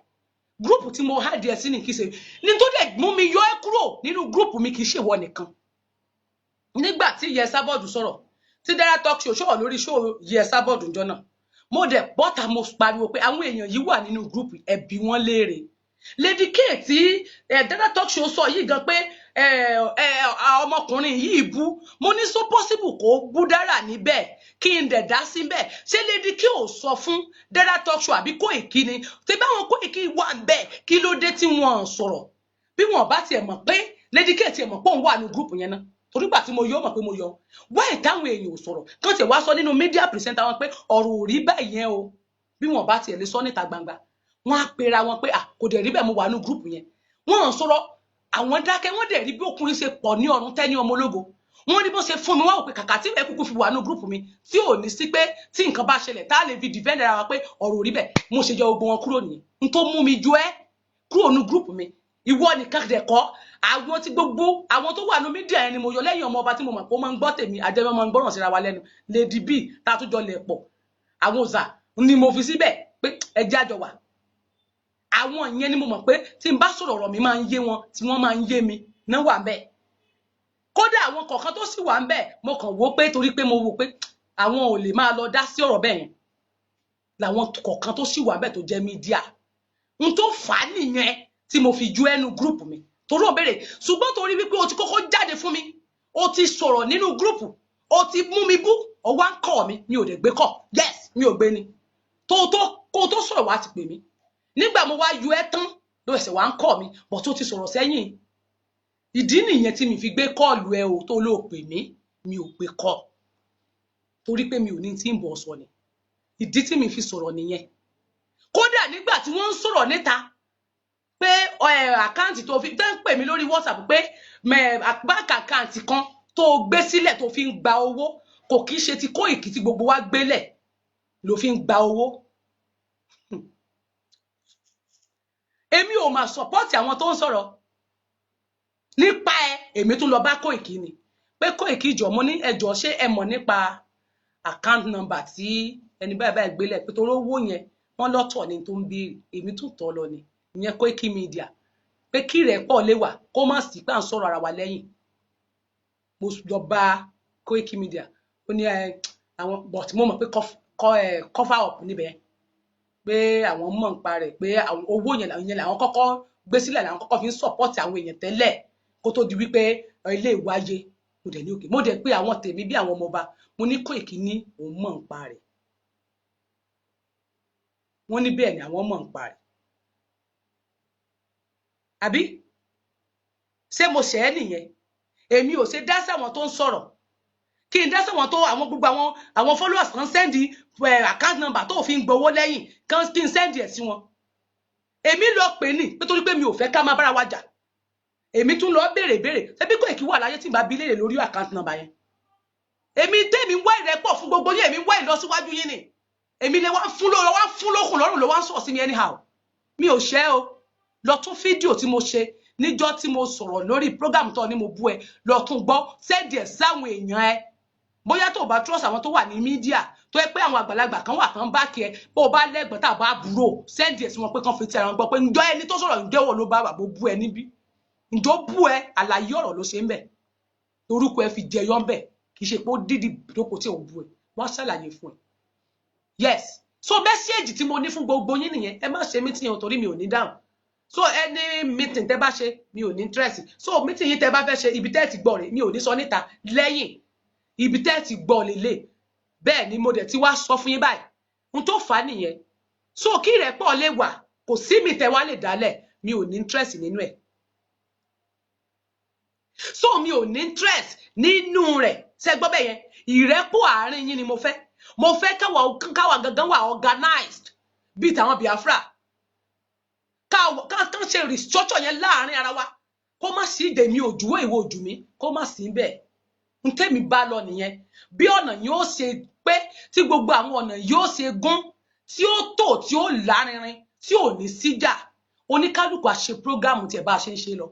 gúrùpù tí mo há díẹ̀ sí ní kí ṣe ní tó dẹ̀ mú mi yọ ẹ́ kúrò nínú gúrùpù mi kì í ṣèwọ nìkan nígbà tí Yesabod sọ̀rọ̀ tí Dara Talk Show sọ̀rọ̀ lórí show Yesabod ńjọ́ náà mo dẹ̀ bọ́ta mo pariwo pé àwọn èèyàn yìí wà nínú gúrùpù ẹ bi wọ́n léèrè Lady K tí Dara Talk Show sọ yìí gan pé ọmọkùnrin yìí bú mo ní so possible kó bú Dara níbẹ̀ kí n dẹ̀ dá síbẹ̀ ṣé Lady K ò sọ fún Dara Talk Show àbí Kóìkì ni tí báwọn Kóìkì wà bẹ́ẹ̀ kí ló dé tí wọ́n sọ̀rọ̀ bí wọ́n bá tiẹ̀ mọ̀ pé Lady K tiẹ̀ mọ̀ pé òun wà ní gúrùpù yẹn náà torí gbà tí mo yọ mọ̀ pé mo yọ wáì táwọn èèyàn ò sọ̀rọ̀ kán tiẹ̀ wá sọ nínú media presenter wọn pé ọ̀rọ̀ ò rí bẹ́ẹ̀ yẹn o bí wọn bá tiẹ̀ lè sọ níta gbangba wọn á pera wọn pé kò dẹ̀ rí bẹ́ẹ̀ mo wà nínú group yẹn wọn ò sọ̀rọ̀ àwọn dákẹ́ wọn dẹ̀ rí bí ọkùnrin ṣe pọ̀ ní ọ̀run tẹ́ ní ọmọ ológo wọn ní bó ṣe fún mi wá òpè kàkà tí ìwé kúkú fi wà nínú group mi tí ò ní sí pé tí nǹkan bá ṣẹlẹ̀ tá a lè fi defend ara wa pé ọ̀rọ̀ ò rí bẹ́ẹ̀ mo ṣe jọ gbogbo wọn kúrò nìyẹn n tó mú mi ju ẹ́ kúrò nínú group mi ìwọ nìkan dẹ̀ kọ́ àwọn tí gbogbo àwọn tó wà ní mídíà yẹn ni mo yọ lẹ́yìn ọmọ ọba tí mo mọ̀ pé ó máa ń gbọ́ tèmi àjẹmọ́ máa ń gbọ́ràn síra wa lẹ́nu Lady B tá a tún jọ lẹ̀ pọ̀ àwọn òòsà ni mo fi síbẹ̀ pé ẹjẹ́ àjọ wà àwọn ìyẹn ni mo mọ̀ pé tí n bá sọ̀rọ̀ ọ̀rọ̀ mi máa ń yé wọn tí wọ́n máa ń yé mi náà wà bẹ́ẹ̀ kódà àwọn kọ̀ọ̀kan tó sì wà ń bẹ́ẹ̀ mo kàn wò pé torí pé mo wò pé àwọn ò lè máa lọ dá sí ọ̀rọ̀ bẹ́ẹ̀ yẹn làwọn kọ̀ọ̀kan tó sì wà ń bẹ́ẹ̀ tó jẹ́ mídíà n tó fà á nìyẹn tí mo fi ju ẹnu group mi torí ò béèrè ṣùgbọ́n torí wípé o ti kọ́kọ́ jáde fún mi o ti sọ̀rọ̀ nínú group o ti mú mi bú o wá ń kọ́ mi ò dẹ̀ gbé kọ́ yes mi ò gbé ni kó o tó sọ̀rọ̀ wá ti pè mí nígbà mo wá ju ẹ tán ló ẹsẹ̀ wá ń kọ́ mi bọ̀ tó ti sọ̀rọ̀ sẹ́yìn ìdí nìyẹn tí mi fi gbé kọ́ọ̀lù ẹ o tó ló pè mí mi ò gbé kọ́ torí pé mi ò ní tí ń bọ̀ sọ ni ìdí tí mi fi sọ̀rọ̀ nìyẹn kódà nígbà tí wọ́n ń sọ̀rọ̀ níta pé àkáǹtì tó fi tẹ́ ń pè mí lórí WhatsApp pé báńkì àkáǹtì kan tó gbé sílẹ̀ tó fi ń gba owó kò kìí ṣe ti Koiki tí gbogbo wa gbélẹ̀ ló fi ń gba owó èmi ò máa support àwọn tó ń sọ̀rọ̀ nípa èmi tún lọ bá Koiki ni pé Koiki jọ mo ní ẹjọ́ ṣé ẹ mọ̀ nípa account number tí ẹni báyìí gbélẹ̀ pé torí owó yẹn wọ́n lọ́tọ̀ ni tó ń béèrè èmi tún tọ́ lọ ni ìyẹn Koiki Media pé kí rẹ̀ pọ̀ lè wà kó má sì pé à ń sọ̀rọ̀ ara wa lẹ́yìn mo lọ bá Koiki Media ó ní àwọn but mo mọ̀ pé cover up níbẹ̀ pé àwọn mọ̀ nípa rẹ̀ pé àwọn owó yẹn làwọn kọ́kọ́ gbé sílẹ̀ làwọn kọ́kọ́ fi ń support àwọn èèyàn tẹ́lẹ̀ kó tó di wípé ilé ìwáyé mo dẹ̀ ní òkè mo dẹ̀ pé àwọn tèmi bí àwọn ọmọ ọba mo ní Koiki ní òun mọ̀ nípa rẹ̀ wọ́n ní bẹ́ẹ̀ ni àwọn mọ̀ nípa rẹ̀ àbí ṣé mo ṣe é nìyẹn èmi ò ṣe dá sáwọn tó ń sọ̀rọ̀ kí n dá sáwọn tó àwọn gbogbo àwọn followers kan sẹ́ndì account number tó fi ń gbowó lẹ́yìn kan kí n sẹ́ndì ẹ̀ sí wọn èmi lọ pè ní nítorí pé mi ò fẹ́ ká máa bára wa jà èmi tún lọ béèrè ṣebí Koiki wà láyé tí n bá bi léèrè lórí account number yẹn èmi tèmi wá ìrẹ́pọ̀ fún gbogbo yín èmi wá ìlọsíwájú yín ni èmi lè wá fún lókun lọ́rùn ló wá ń sọ̀ sí mi anyhow mi ò ṣẹ́ o lọ tún fídíò tí mo ṣe níjọ́ tí mo sọ̀rọ̀ lórí program tó ní mo bú ẹ lọ tún gbọ́ sẹ́ẹ̀dì ẹ̀ sáwọn èèyàn ẹ bóyá tó bá trust àwọn tó wà ní mídíà tó yẹ pé àwọn àgbàlagbà kan wà tán bá kí ẹ bó o bá lẹ́gbọ̀n tá a bá búrò sẹ́ẹ̀dì ẹ̀ sí wọn pé kán fi ti ara wọn gbọ́ pé ǹjọ́ ẹni tó sọ̀rọ̀ ǹjẹ́ wọ̀ ló bá bàbá bú ẹ níbí ǹjọ́ bú ẹ àlàyé ọ̀rọ̀ ló ṣe ń bẹ̀ orúkọ ẹ fi jẹyọ ń bẹ̀ kì í ṣe pé ó dídì dókò tí ò bú ẹ wọ́n ṣàlàyé fún ẹ yes so mẹ́sẹ̀jì tí mo ní fún gbogbo yín nìyẹn ẹ má ṣe mítìn yẹn torí mi ò ní dáhùn so any meeting tẹ́ bá ṣe mi ò ní interest so meeting yín tẹ́ bá fẹ́ ṣe ibi tẹ́ ti gbọ́ rẹ̀ mi ò ní sọ níta lẹ́yìn ibi tẹ́ ti gbọ́ lélẹ̀ bẹ́ẹ̀ ni mo dẹ̀ ti wá sọ fún yín báyìí n tó fà á nìyẹn so kí ìrẹ́pọ̀ lè wà kò sí mi tẹ́ wá lè dálẹ̀ mi ò ní interest nínú ẹ̀ so mi ò ní interest nínú rẹ̀ ṣe gbọ́ bẹ́ẹ̀ yẹn ìrẹ́pọ̀ àárín yín ni mo fẹ́ káwa gangan wà organized bíi tàwọn Biafra ká ṣe restructure yẹn láàrin ara wa kó má sí ìdèmí òjúwò ìwò ojú mi kó má sí bẹ́ẹ̀ n tẹ́mi bá lọ nìyẹn bí ọ̀nà yóò ṣe pé tí gbogbo àwọn ọ̀nà yóò ṣe gún tí ó tò tí ó lárinrin tí ò ní síjà oníkálùkù àṣe prógámù tí ẹ bá ṣe ń ṣe lọ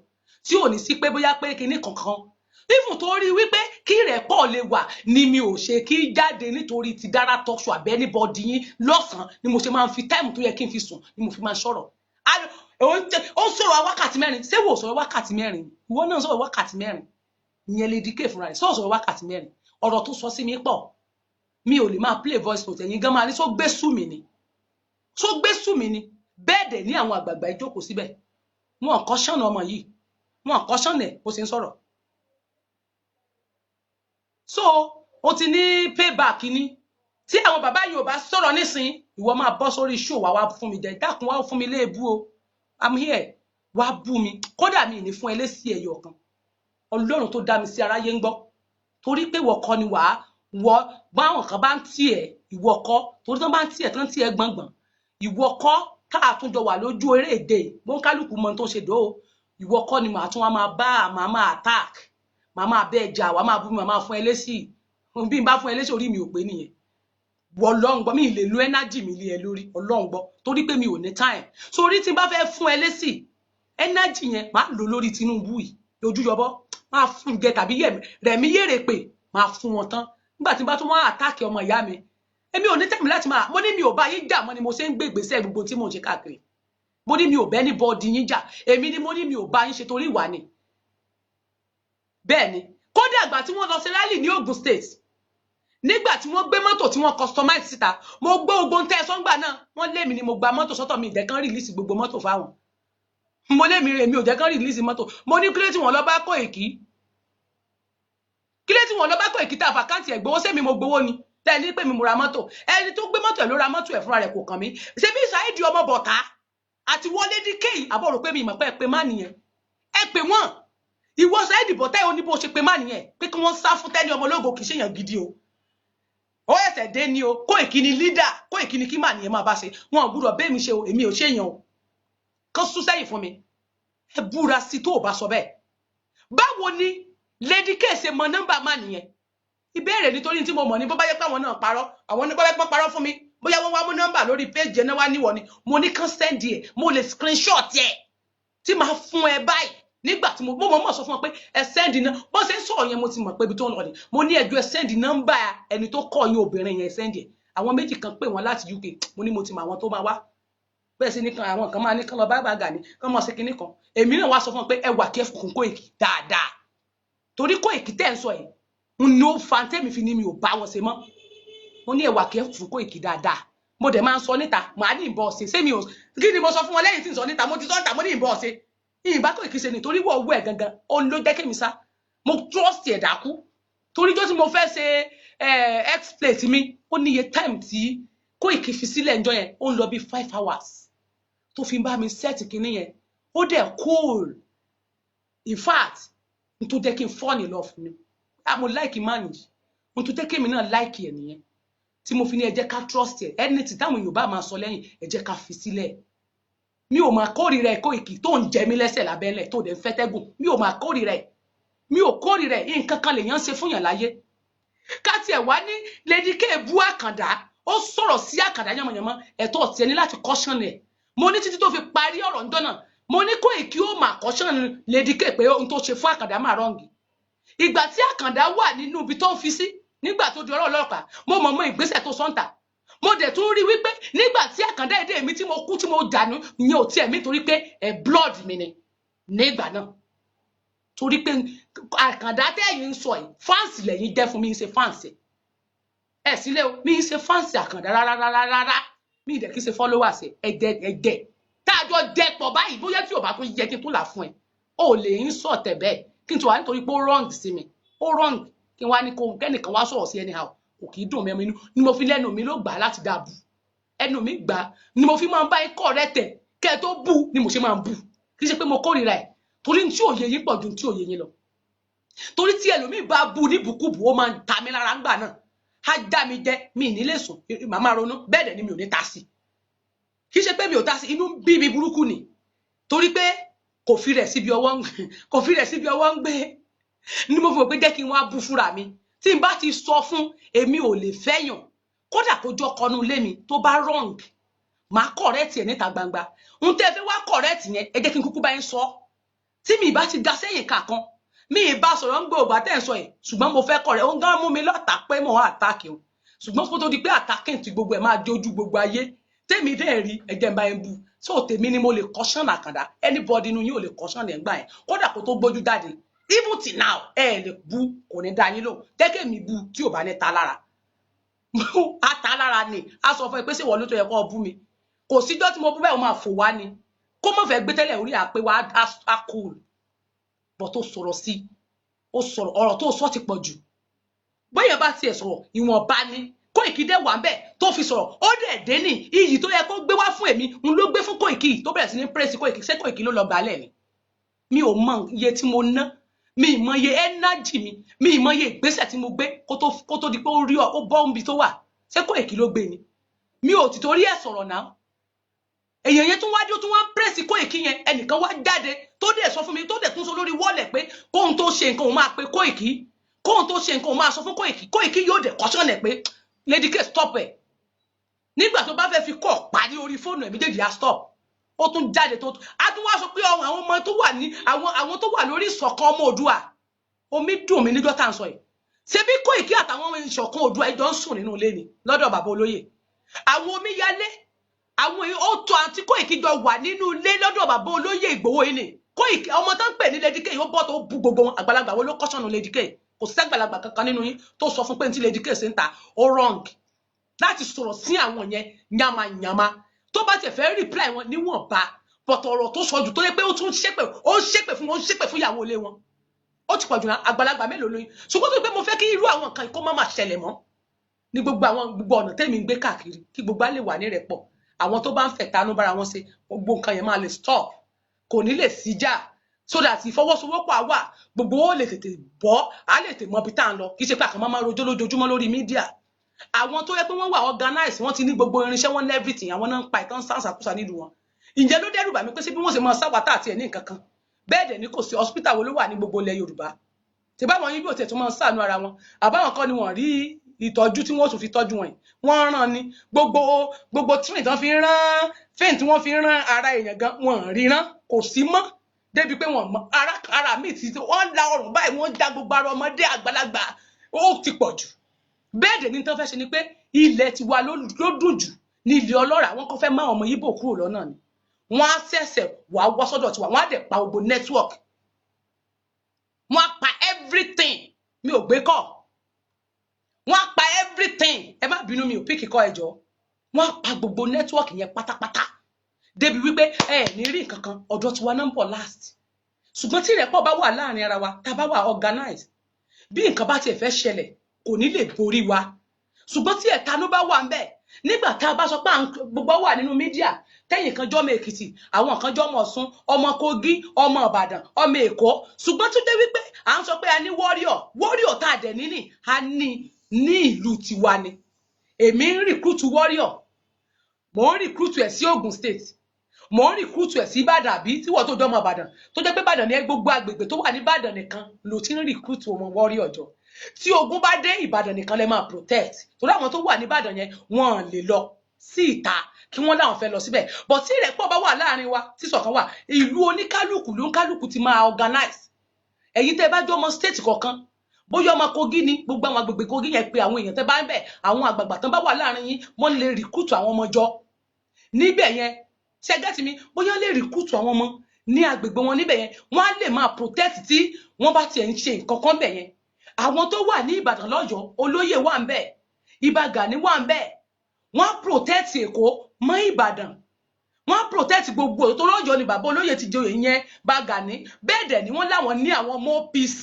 tí ò ní sí pé bóyá pé kinní kankan even tó rí wípé kí ìrẹ́pọ̀ lè wà ni mi ò ṣe kí jáde nítorí ti Dara Talk Show àbẹ́ anybody yín lọ́sàn-án ni mo ṣe máa ń fi táìmù tó yẹ kí n fi sùn ni mo fi máa ń sọ̀rọ̀ ó sọ̀rọ̀ wákàtí mẹ́rin ṣé wò sọ̀rọ̀ wákàtí mẹ́rin ìwọ náà sọ̀rọ̀ wákàtí mẹ́rin ìyẹn Lady K fúnra rẹ̀ sọ̀rọ̀ wákàtí mẹ́rin ọ̀rọ̀ tó sọ sí mi pọ̀ mi ò lè máa play voice note ẹ̀yin gan máa ní sọ gbé sú mi ni bẹ́ẹ̀ dẹ̀ ní àwọn àgbààgbà ìjókòó síbẹ̀ wọn kọ́ ṣọ́nà ọmọ yìí wọn kọ́ ṣọ́nà ẹ̀ bó ṣe ń sọ̀rọ̀ so o ti ní payback ni tí àwọn bàbá yìí ò bá sọ̀rọ̀ nísìn ìwọ máa bọ́ sórí show wá fún mi jẹ dákun wá fún mi léèbú o I'm here wá bú mi kódà mi ní fún ẹ lésì ẹyọ kan Ọlọ́run tó dá mi sí aráyé ń gbọ́ torí pé ìwọ kọ́ ni wọ báwọn kan bá ń tì ẹ́ ìwọ kọ́ torí tán bá ń tì ẹ́ tán tì ẹ́ gbọ̀ngbọ̀n ìwọ kọ́ káàtúnjọ wà lójú eré èdè bó ń kálukú mọ tó ṣe dó ìwọ kọ́ ni màá tún wá máa attack màá máa bẹ ẹja wàá máa bú mi màá máa fún ẹ lésì bí n bá fún ẹ lésì orí mi ò pé nìyẹn wọ Ọlọ́run gbọ́ mi lè lo energy mi lé ẹ lórí Ọlọ́run gbọ́ torí pé mi ò ní time sórí tí n bá fẹ́ fún ẹ lésì energy yẹn máa lò lórí Tinubu yìí lójú yọbọ máa fún jẹ tàbí rẹ̀mí yèrè pé máa fún wọn tán nígbà tí n bá tún wá attack ọmọ ìyá mi èmi ò ní tẹ̀mí láti máa mo ní mi ò bá yín jà mọ́ ni mo ṣe ń gbé ìgbésẹ̀ gbogbo tí mò ń ṣe káàkiri mo ní mi ò bẹ́ ní bọ́ọ̀dì yín jà èmi ni mo ní mi ò bá yín ṣe torí ìwà ni bẹ́ẹ̀ ni kódà àgbà tí wọ́n lọ sí rally ní Ogun State nígbà tí wọ́n gbé mọ́tò tí wọ́n customize síta mo gbọ́ ogun tẹ́ sọ́ngbà náà wọ́n lé mi ni mo gba mọ́tò sọ́tọ̀ mi ìdẹ́kan release gbogbo mọ́tò fáwọn mo lé mi èmi ò jẹ́ kán release mọ́tò mo ní kílé tí wọ́n lọ bá Koiki kílé tí wọ́n lọ bá Koiki tá àkáǹtì ẹ̀ gbowó sẹ́mi mo gbowó ni tẹ́lẹ̀ pé mi mo ra mọ́tò ẹni tó gbé mọ́tò ẹ̀ ló ra mọ́tò ẹ̀ fúnra rẹ̀ kò kàn mí ṣé bí Saheed ọmọ bọ̀tá àti Wọlé DK àbọ̀ rò pé mi ìmọ̀ pé ẹ pé má nìyẹn ẹ pé wọ́n ìwọ Saheed bọ̀tá ẹ̀ ó ní bó ṣe pé má nìyẹn pé kí wọ́n sá fún Tẹ́ni ọmọ ológo kì í ṣèyàn gidi o ó ẹsẹ̀ dé ni o Koiki ni leader Koiki ni kí má nìyẹn máa bá ṣe wọn ò gbúdọ̀ bẹ́ẹ̀ mi ṣe o èmi ò ṣèyàn o kán sún sẹ́yìn fún mi ẹ búra sí tó o bá sọ bẹ́ẹ̀ báwo ni Lady K ṣe mọ nọ́mbà má nìyẹn ìbéèrè nítorí tí mo mọ̀ ní bó bá yẹ pé àwọn náà parọ́ àwọn ní bó bá yẹ pé parọ́ fún mi bóyá wọ́n wá mú nọ́mbà lórí péjì ẹ̀ náà wá níwọ̀ ni mo ní kán sẹ́ndì ẹ̀ mo lè screenshot ẹ̀ tí máa fún ẹ báyìí nígbà tí mo mọ̀ sọ fún ọ pé ẹ sẹ́ndì náà bó ṣe ń sọ̀rọ̀ yẹn mo ti mọ̀ pé ibi tó ń lọ ni mo ní ẹjọ́ ẹ sẹ́ndì nọ́mbà ẹni tó kọ́ yín obìnrin yẹn sẹ́ndì ẹ̀ àwọn méjì kan pè wọ́n láti UK mo ní mo ti mọ àwọn tó máa wá bẹ́ẹ̀ sí ní kan àwọn kan máa ní kán lọ bá bàgà ní kán mọ̀ sí kinní kan èmi náà wá sọ fún ọ pé ẹ wà kẹ́fù kún Koiki dáadáa torí Koiki tẹ́ ń sọ yìí n ní ó fa tẹ́mi fi ní mi ò bá wọn ṣe mọ́ mo ní ẹ wà kẹ́fù Koiki dáadáa mo dẹ̀ máa ń sọ níta màá ní ìbọn ọ̀sẹ̀ sẹ́mi ò kí ni mo sọ fún wọn lẹ́yìn tí ń sọ níta mo ti sọ níta mo ní ìbọn ọ̀sẹ̀ ìyìnbá Koiki ṣe nítorí wọ́n owó ẹ̀ gangan ó ló jẹ́ kémi sá mo trust ẹ̀ dákú torí jọ́ tí mo fẹ́ ṣe x-plate mi ó níye time tí Koiki fi sílẹ̀ ńjọ́ yẹn ó ń lọ bí 5 hours tó fi bá mi set kinní yẹn ó dẹ̀ cool in fact n tó jẹ́ kí n fall in love ni mo like manage n tó jẹ́ kémi náà like ẹ̀ nìyẹn tí mo fi ní ẹ jẹ́ ká trust ẹ̀ ẹni tí táwọn Yorùbá máa sọ lẹ́yìn ẹ jẹ́ ká fi sílẹ̀ mi ò máa kórìíra ẹ̀ Koiki tó ń jẹ mí lẹ́sẹ̀ lábẹ́lẹ̀ tó dẹ̀ ń fẹ́ tẹ́gùn mi ò máa kórìíra ẹ̀ mi ò kórìíra ẹ̀ nǹkan kan lèèyàn ṣe fún yàn láyé ká tiẹ̀ wá ní Lady K bú Àkàndá ó sọ̀rọ̀ sí Àkàndá yànmọ̀yànmọ́ ẹ̀tọ́ tiẹ̀ ní láti caution ẹ̀ mo ní títí tó fi parí ọ̀rọ̀ ńjọ́ náà mo ní Koiki ó máa caution Lady K pé ohun tó ṣe fún Àkàndá máa rọ́ǹgì ìgbà tí Àkàndá wà nínú ibi tó ń fi sí nígbà tó di ọ̀rọ̀ ọlọ́pàá mo mọ̀ ìgbésẹ̀ tó sọ́ǹtà mo dẹ̀ tún rí wípé nígbà tí Àkàndá èdè mi tí mo kú tí mo dànù ìyẹn ò tiẹ̀ mi torí pé blood mi ni nígbà náà torí pé Àkàndá tẹ́yìn ń sọ yìí fáǹsì lẹ́yìn jẹ́ fún mi ń ṣe fáǹsì ẹ̀ sílẹ̀ o mi ń ṣe fáǹsì Àkàndá rárá mi ìdẹ̀ kí ṣe followers ẹ̀jẹ̀ táàjọ dẹpọ̀ báyìí bóyá tí ò bá tún yẹ kí n tún là fún ẹ ò lè ń sọ̀tẹ̀ bẹ́ẹ̀ kí n tó wà nítorí pé ó wrong sí mi ó wrong kí n wá ní kó kẹ́nìkan wá sọ̀rọ̀ sí anyhow kò kì í dùn mẹ́mi inú ni mo fi lẹ́nu mi ló gbà láti dáa bù ẹnu mi gbà ni mo fi máa ń bá ikọ̀ rẹ tẹ̀ kẹ́ ẹ tó bù ni mo ṣe máa ń bù kì í ṣe pé mo kórìíra ẹ̀ torí tí òye yín pọ̀ ju tí òye yín lọ torí tí ẹlòmíì bá bù ní bùkúbù ó máa ń ta mi lára ńgbà náà á já mi jẹ mi ní lè sùn màmá ronú bẹ́ẹ̀ dẹ̀ ni mi ò ní ta sí kì í ṣe pé mi ò ta sí inú bí mi burúkú ni torí pé kò fi rẹ̀ síbi ọwọ́ ń gbé ni mo fi mọ̀ pé jẹ́ kí n wá bú fúnra mi tí n bá ti sọ fún èmi ò lè fẹ́yàn kódà kó jọ kọnu lé mi tó bá wrong máa correct ẹ̀ níta gbangba n tẹ́ fẹ́ wá correct yẹn ẹ jẹ́ kí n kúkú bá yín sọ tí mi ìbá ti ga sẹ́yìn kàkan mi ìbá sọ̀rọ̀ ń gbé ògbà tẹ́ ń sọ yìí ṣùgbọ́n mo fẹ́ correct ó ń gán mú mi lọ́ta pé mo wá àtàkì o ṣùgbọ́n kó tó di pé àtàkì ti gbogbo ẹ̀ máa dojú gbogbo ayé tèmi dẹ́ rí ẹ̀jẹ̀ ń bá yín bu so tèmi ni mo lè caution Àkàndá anybody inú yín ò lè caution ẹ̀ gbà yẹn kódà kó tó gbójú jáde even till now ẹ lè bu kò ní dá yín lò gẹ́gẹ́ mi bu tí ò bá ní ta lára a ta lára ni a sọ fún ẹ pé ṣé wọ́n ló tó yẹ kó bú mi kò síjọ́ tí mo bú bẹ́ẹ̀ o máa fò wá ni kó mọ̀ fẹ́ gbé tẹ́lẹ̀ orí àpé wa á cool bọ́ tó sọ̀rọ̀ sí ó sọ̀rọ̀ ọ̀rọ̀ tó sọ ti pọ̀ jù bóyá bá tiẹ̀ sọ̀rọ̀ ìwọ̀nba ni Koiki dẹ̀ wà ń bẹ̀ tó fi sọ̀rọ̀ ó dẹ̀ dé ní iyì tó yẹ kó gbé wá fún èmi n ló gbé fún Koiki tó bẹ̀rẹ̀ sí ní praise Koiki ṣé Koiki ló lọ gbálẹ̀ ni mi ò mọ iye tí mo ná mi ìmọye energy mi ìmọye ìgbésẹ̀ tí mo gbé kó tó di pé ó rí ó bọ́ níbi tó wà ṣé Koiki ló gbé ni mi ò ti torí ẹ̀ sọ̀rọ̀ náà èèyàn yẹn tún wájú tún wá ń pírẹ́sì Koiki yẹn ẹnìkan wá jáde tó dẹ̀ sọ fún mi tó dẹ̀ tún sọ lórí wọ́ọ̀lẹ̀ pé kóhun tó ṣe nǹkan òun máa pe Koiki kóhun tó ṣe nǹkan òun máa sọ fún Koiki yóò dẹ̀ caution ẹ̀ pé Lady K stop ẹ̀ nígbà tó bá fẹ́ fi kọ́ parí orí fóònù ẹ̀ méjèèjì á stop ó tún jáde tó a tún wá sọ pé àwọn ọmọ tó wà ní àwọn tó wà lórí ìṣọ̀kan ọmọ Oòduà omi dùn mí níjọ́ tá à ń sọ yìí ṣé bí Koiki àtàwọn ọmọ ìṣọ̀kan Oòduà ìjọ ń sùn nínú ilé ni lọ́dọ̀ bàbá olóyè àwọn omíyalé àwọn ó tó àǹtí Koiki jọ wà nínú ilé lọ́dọ̀ bàbá olóyè Ìgbòho yìí ni Koiki ọmọ tó ń pè ní Lady K yóò bọ́ tó bu gbogbo wọn àgbàlagbà wo ló kọ́sọ̀nù Lady K kò sí àgbàlagbà kankan nínú yín tó sọ fún pé ní tí Lady K ṣe ń ta ó wrong láti sọ̀rọ̀ sí àwọn yẹn yamayama tó bá tẹ̀ fẹ́ reply wọn níwọ̀nba bọ̀tọ̀ ọ̀rọ̀ tó sọ jù tó yẹ pé ó tún ṣépè fún ìyàwó ilé wọn ó ti pọ̀jù náà àgbàlagbà mélòó lóyún ṣùgbọ́n tó pé mo fẹ́ kí irú àwọn nǹkan kó má máa ṣẹlẹ̀ mọ́ ní gbogbo ọ̀nà tẹ́mi ń gbé káàkiri kí gbogbo á lè wà ní rẹ̀pọ̀ àwọn tó bá ń fẹ̀ tanú bára wọn ṣe gbogbo nǹkan yẹn máa lè stop kò ní lè síjà so that ìfọwọ́sowọ́pọ̀ àwà gbogbo ó lè tètè bọ́ á lè tètè mọ ibi tá à ń lọ kì í ṣe pé àkànmọ́ máa rojọ́ lójoojúmọ́ lórí mídíà àwọn tó yẹ pé wọ́n wà organize wọ́n ti ní gbogbo irinṣẹ́ wọn everything àwọn náà ń pa ìtàn sáǹsàkúsà nílùú wọn ǹjẹ́ ló dẹ́rù bà mí pé sí bí wọ́n ṣe máa sáwàtà àti ẹ̀ ní nǹkan kan bẹ́ẹ̀ dẹ̀ ni kò sí hospital wo ló wà ní gbogbo ilẹ̀ Yorùbá tí báwọn yín bí òtẹ̀ tó máa ń ṣàánú ara wọn àbáwọn kan ni wọ́n rí ìtọ́jú tí wọ́n tún fi tọ́jú wọn wọ́n rán ni gbogbo tíwìn tán fi rán fẹ́ǹ tí wọ́n fi rán ara èèyàn gan wọ́n ríran kò sí mọ́ débi pé wọ́n mọ ara míì ti wọ́n la ọrùn báyìí wọ́n já gbogbo ara ọmọdé àgbàlagbà ó ti pọ̀ jù bẹ́ẹ̀ dẹ̀ ni tán fẹ́ ṣe ni pé ilẹ̀ tiwa ló dùn jù ní ilẹ̀ ọlọ́ràá wọ́n kàn fẹ́ máa ọmọ Yíbò kúrò lọ́nà ni wọ́n á ṣẹ̀ṣẹ̀ wá wọ́ sọ́dọ̀ tiwa wọ́n á dẹ̀ pa gbogbo network wọ́n á pa everything mi ò gbé kọ́ wọ́n á pa everything ẹ má bínú mi ò píkì kọ́ ẹjọ́ wọ́n á pa gbogbo network yẹn pátápátá débi wípé ẹ ní rí nǹkan kan ọ̀dọ̀ tiwa náà ń bọ̀ last ṣùgbọ́n tí ìrẹ́pọ̀ bá wà láàrin ara wa tá a bá wà organize bí nǹkan bá tiẹ̀ fẹ́ ṣẹlẹ̀ kò ní lè borí wa ṣùgbọ́n tí ẹ̀tanú bá wà ń bẹ̀ nígbà tá a bá sọ pé gbogbo wà nínú mídíà tẹ́yìn kan jọ́mọ Èkìtì àwọn kan jọ́mọ Ọ̀ṣun ọmọ Kogi ọmọ Ìbàdàn ọmọ Èkó ṣùgbọ́n tó dé wípé à ń sọ pé a ní warrior tá a dẹ̀ níní a ní ìlú tiwa ni èmi ń rìkútù warrior mò ń rìkútù ẹ̀ sí Ògùn State mò ń rìkútù ẹ̀ sí Ìbàdàn àbí tí wọ́n tó jọ́mọ Ìbàdàn tó jẹ́ pé Ìbàdàn ní gbogbo agbègbè tó wà ní Ìbàdàn nìkan ló ti ń rìkútù ọmọ warrior jọ tí ogun bá dé Ìbàdàn nìkan lè máa protect torí àwọn tó wà ní Ìbàdàn yẹn wọ́n lè lọ sí ìta kí wọ́n láwọn fẹ́ lọ síbẹ̀ but tí ìrẹ́pọ̀ bá wà láàrin wa tí ṣọ̀kan wà ìlú oníkálùkù ló ń kálùkù ti máa organize ẹ̀yin tẹ́ bá jọ ọmọ state kọ̀ọ̀kan bóyá ọmọ Kogi ni gbogbo àwọn agbègbè Kogi yẹn pé àwọn èèyàn tẹ́ bá ń bẹ̀ àwọn àgbààgbà tán bá wà láàrin yín wọ́n lè recruit àwọn ọmọ jọ níbẹ̀ yẹn ṣẹ́gẹ́tì mi bóyá lè recruit àwọn ọmọ ní agbègbè wọn níbẹ̀ yẹn wọ́n á lè máa protect tí wọ́n bá tiẹ̀ ń ṣe nǹkan kan bẹ̀ yẹn àwọn tó wà ní Ìbàdàn lọ́yọ̀ọ́ olóyè wà ń bẹ̀ Ìbà Gani wà ń bẹ̀ wọ́n á protect Èkó mọ́ Ìbàdàn wọ́n á protect gbogbo tó lọ́yọ̀ọ́ ni bàbá olóyè ti joyè yẹn Ìbà Gani bẹ́ẹ̀ dẹ̀ ni wọ́n láwọn ní àwọn ọmọ OPC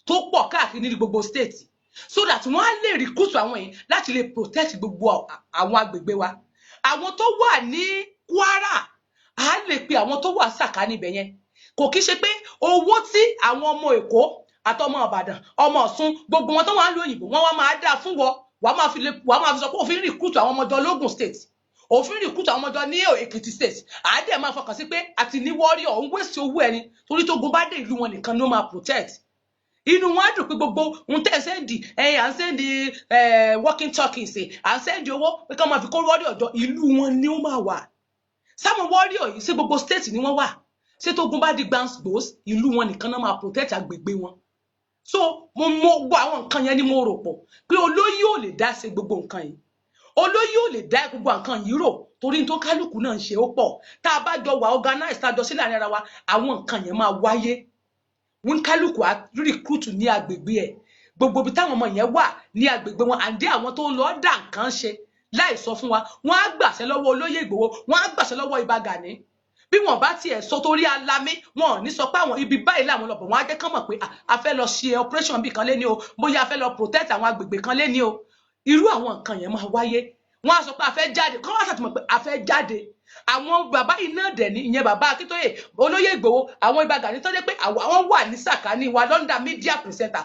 tó pọ̀ káàkiri ní gbogbo state so that wọ́n á lè recruit àwọn yẹn láti lè protect gbogbo àwọn agbègbè wa àwọn tó wà ní Kwara á lè pe àwọn tó wà sàkà níbẹ̀ yẹn kò kí ṣe pé owó tí àwọn ọmọ Èkó àtọmọ Ìbàdàn ọmọ Ọ̀ṣun gbogbo wọn tó wà ń lo òyìnbó wọn wá máa dá fún wọn wàá máa fi sọ pé òfin recruit àwọn ọmọjọ lógùn state òfin recruit àwọn ọmọjọ ní Èkìtì state àádẹ máa fọkàn sí pé àti ní warrior òun wéṣẹ owó ẹni torí tó gun bá dé ìlú wọn nìkan ló máa protect inú wọn á dùn pé gbogbo ohun tẹ́ ẹ sẹ́ndì à ń sẹ́ndì walking talking ṣe à ń sẹ́ndì owó pé ká máa fi kó warrior jọ ìlú wọn ni ó máa wà sáwọn warrior yìí ṣé gbogbo state ni wọ́n wà ṣé tó gun bá di gbàǹgbòs ìlú wọn nìkan náà máa protect agbègbè wọn so mo gbọ́ àwọn nǹkan yẹn ni mo rò pọ̀ pé olóyè ò lè dá ṣe gbogbo nǹkan yìí olóyè ò lè dá gbogbo nǹkan yìí rò torí tó kálukú náà ń ṣe ó pọ̀ tá a bá jọ wà organize tá a jọ sí láàrin ara wa àwọn nǹkan yẹn máa wáyé wọn kálukú á recruit ní agbègbè ẹ̀ gbogbo ibi táwọn ọmọ yẹn wà ní agbègbè wọn àǹdí àwọn tó ń lọ dá nǹkan ṣe láì sọ fún wa wọn á gbàṣẹ lọ́wọ́ olóyè Ìgbòho wọn á gbàṣẹ lọ́wọ́ Ìbà Gani bí wọn bá tiẹ̀ sọ torí alámí wọn ò ní sọ pé àwọn ibi báyìí làwọn lọ bọ̀ wọn á jẹ́ kán mọ̀ pé a fẹ́ lọ ṣe operation bí kan lé ní o bóyá a fẹ́ lọ protect àwọn agbègbè kan lé ní o irú àwọn nǹkan yẹn máa wáyé wọ́n á sọ pé a fẹ́ jáde kọ́ wá ṣàtìmọ̀ pé a fẹ́ jáde àwọn bàbá yìí náà dẹ̀ ní ìyẹn bàbá Akíntóyè olóyè Ìgbòho àwọn Ìbà Gani tó dé pé àwọn wà ní sàkání wa lọ́ndà media presenter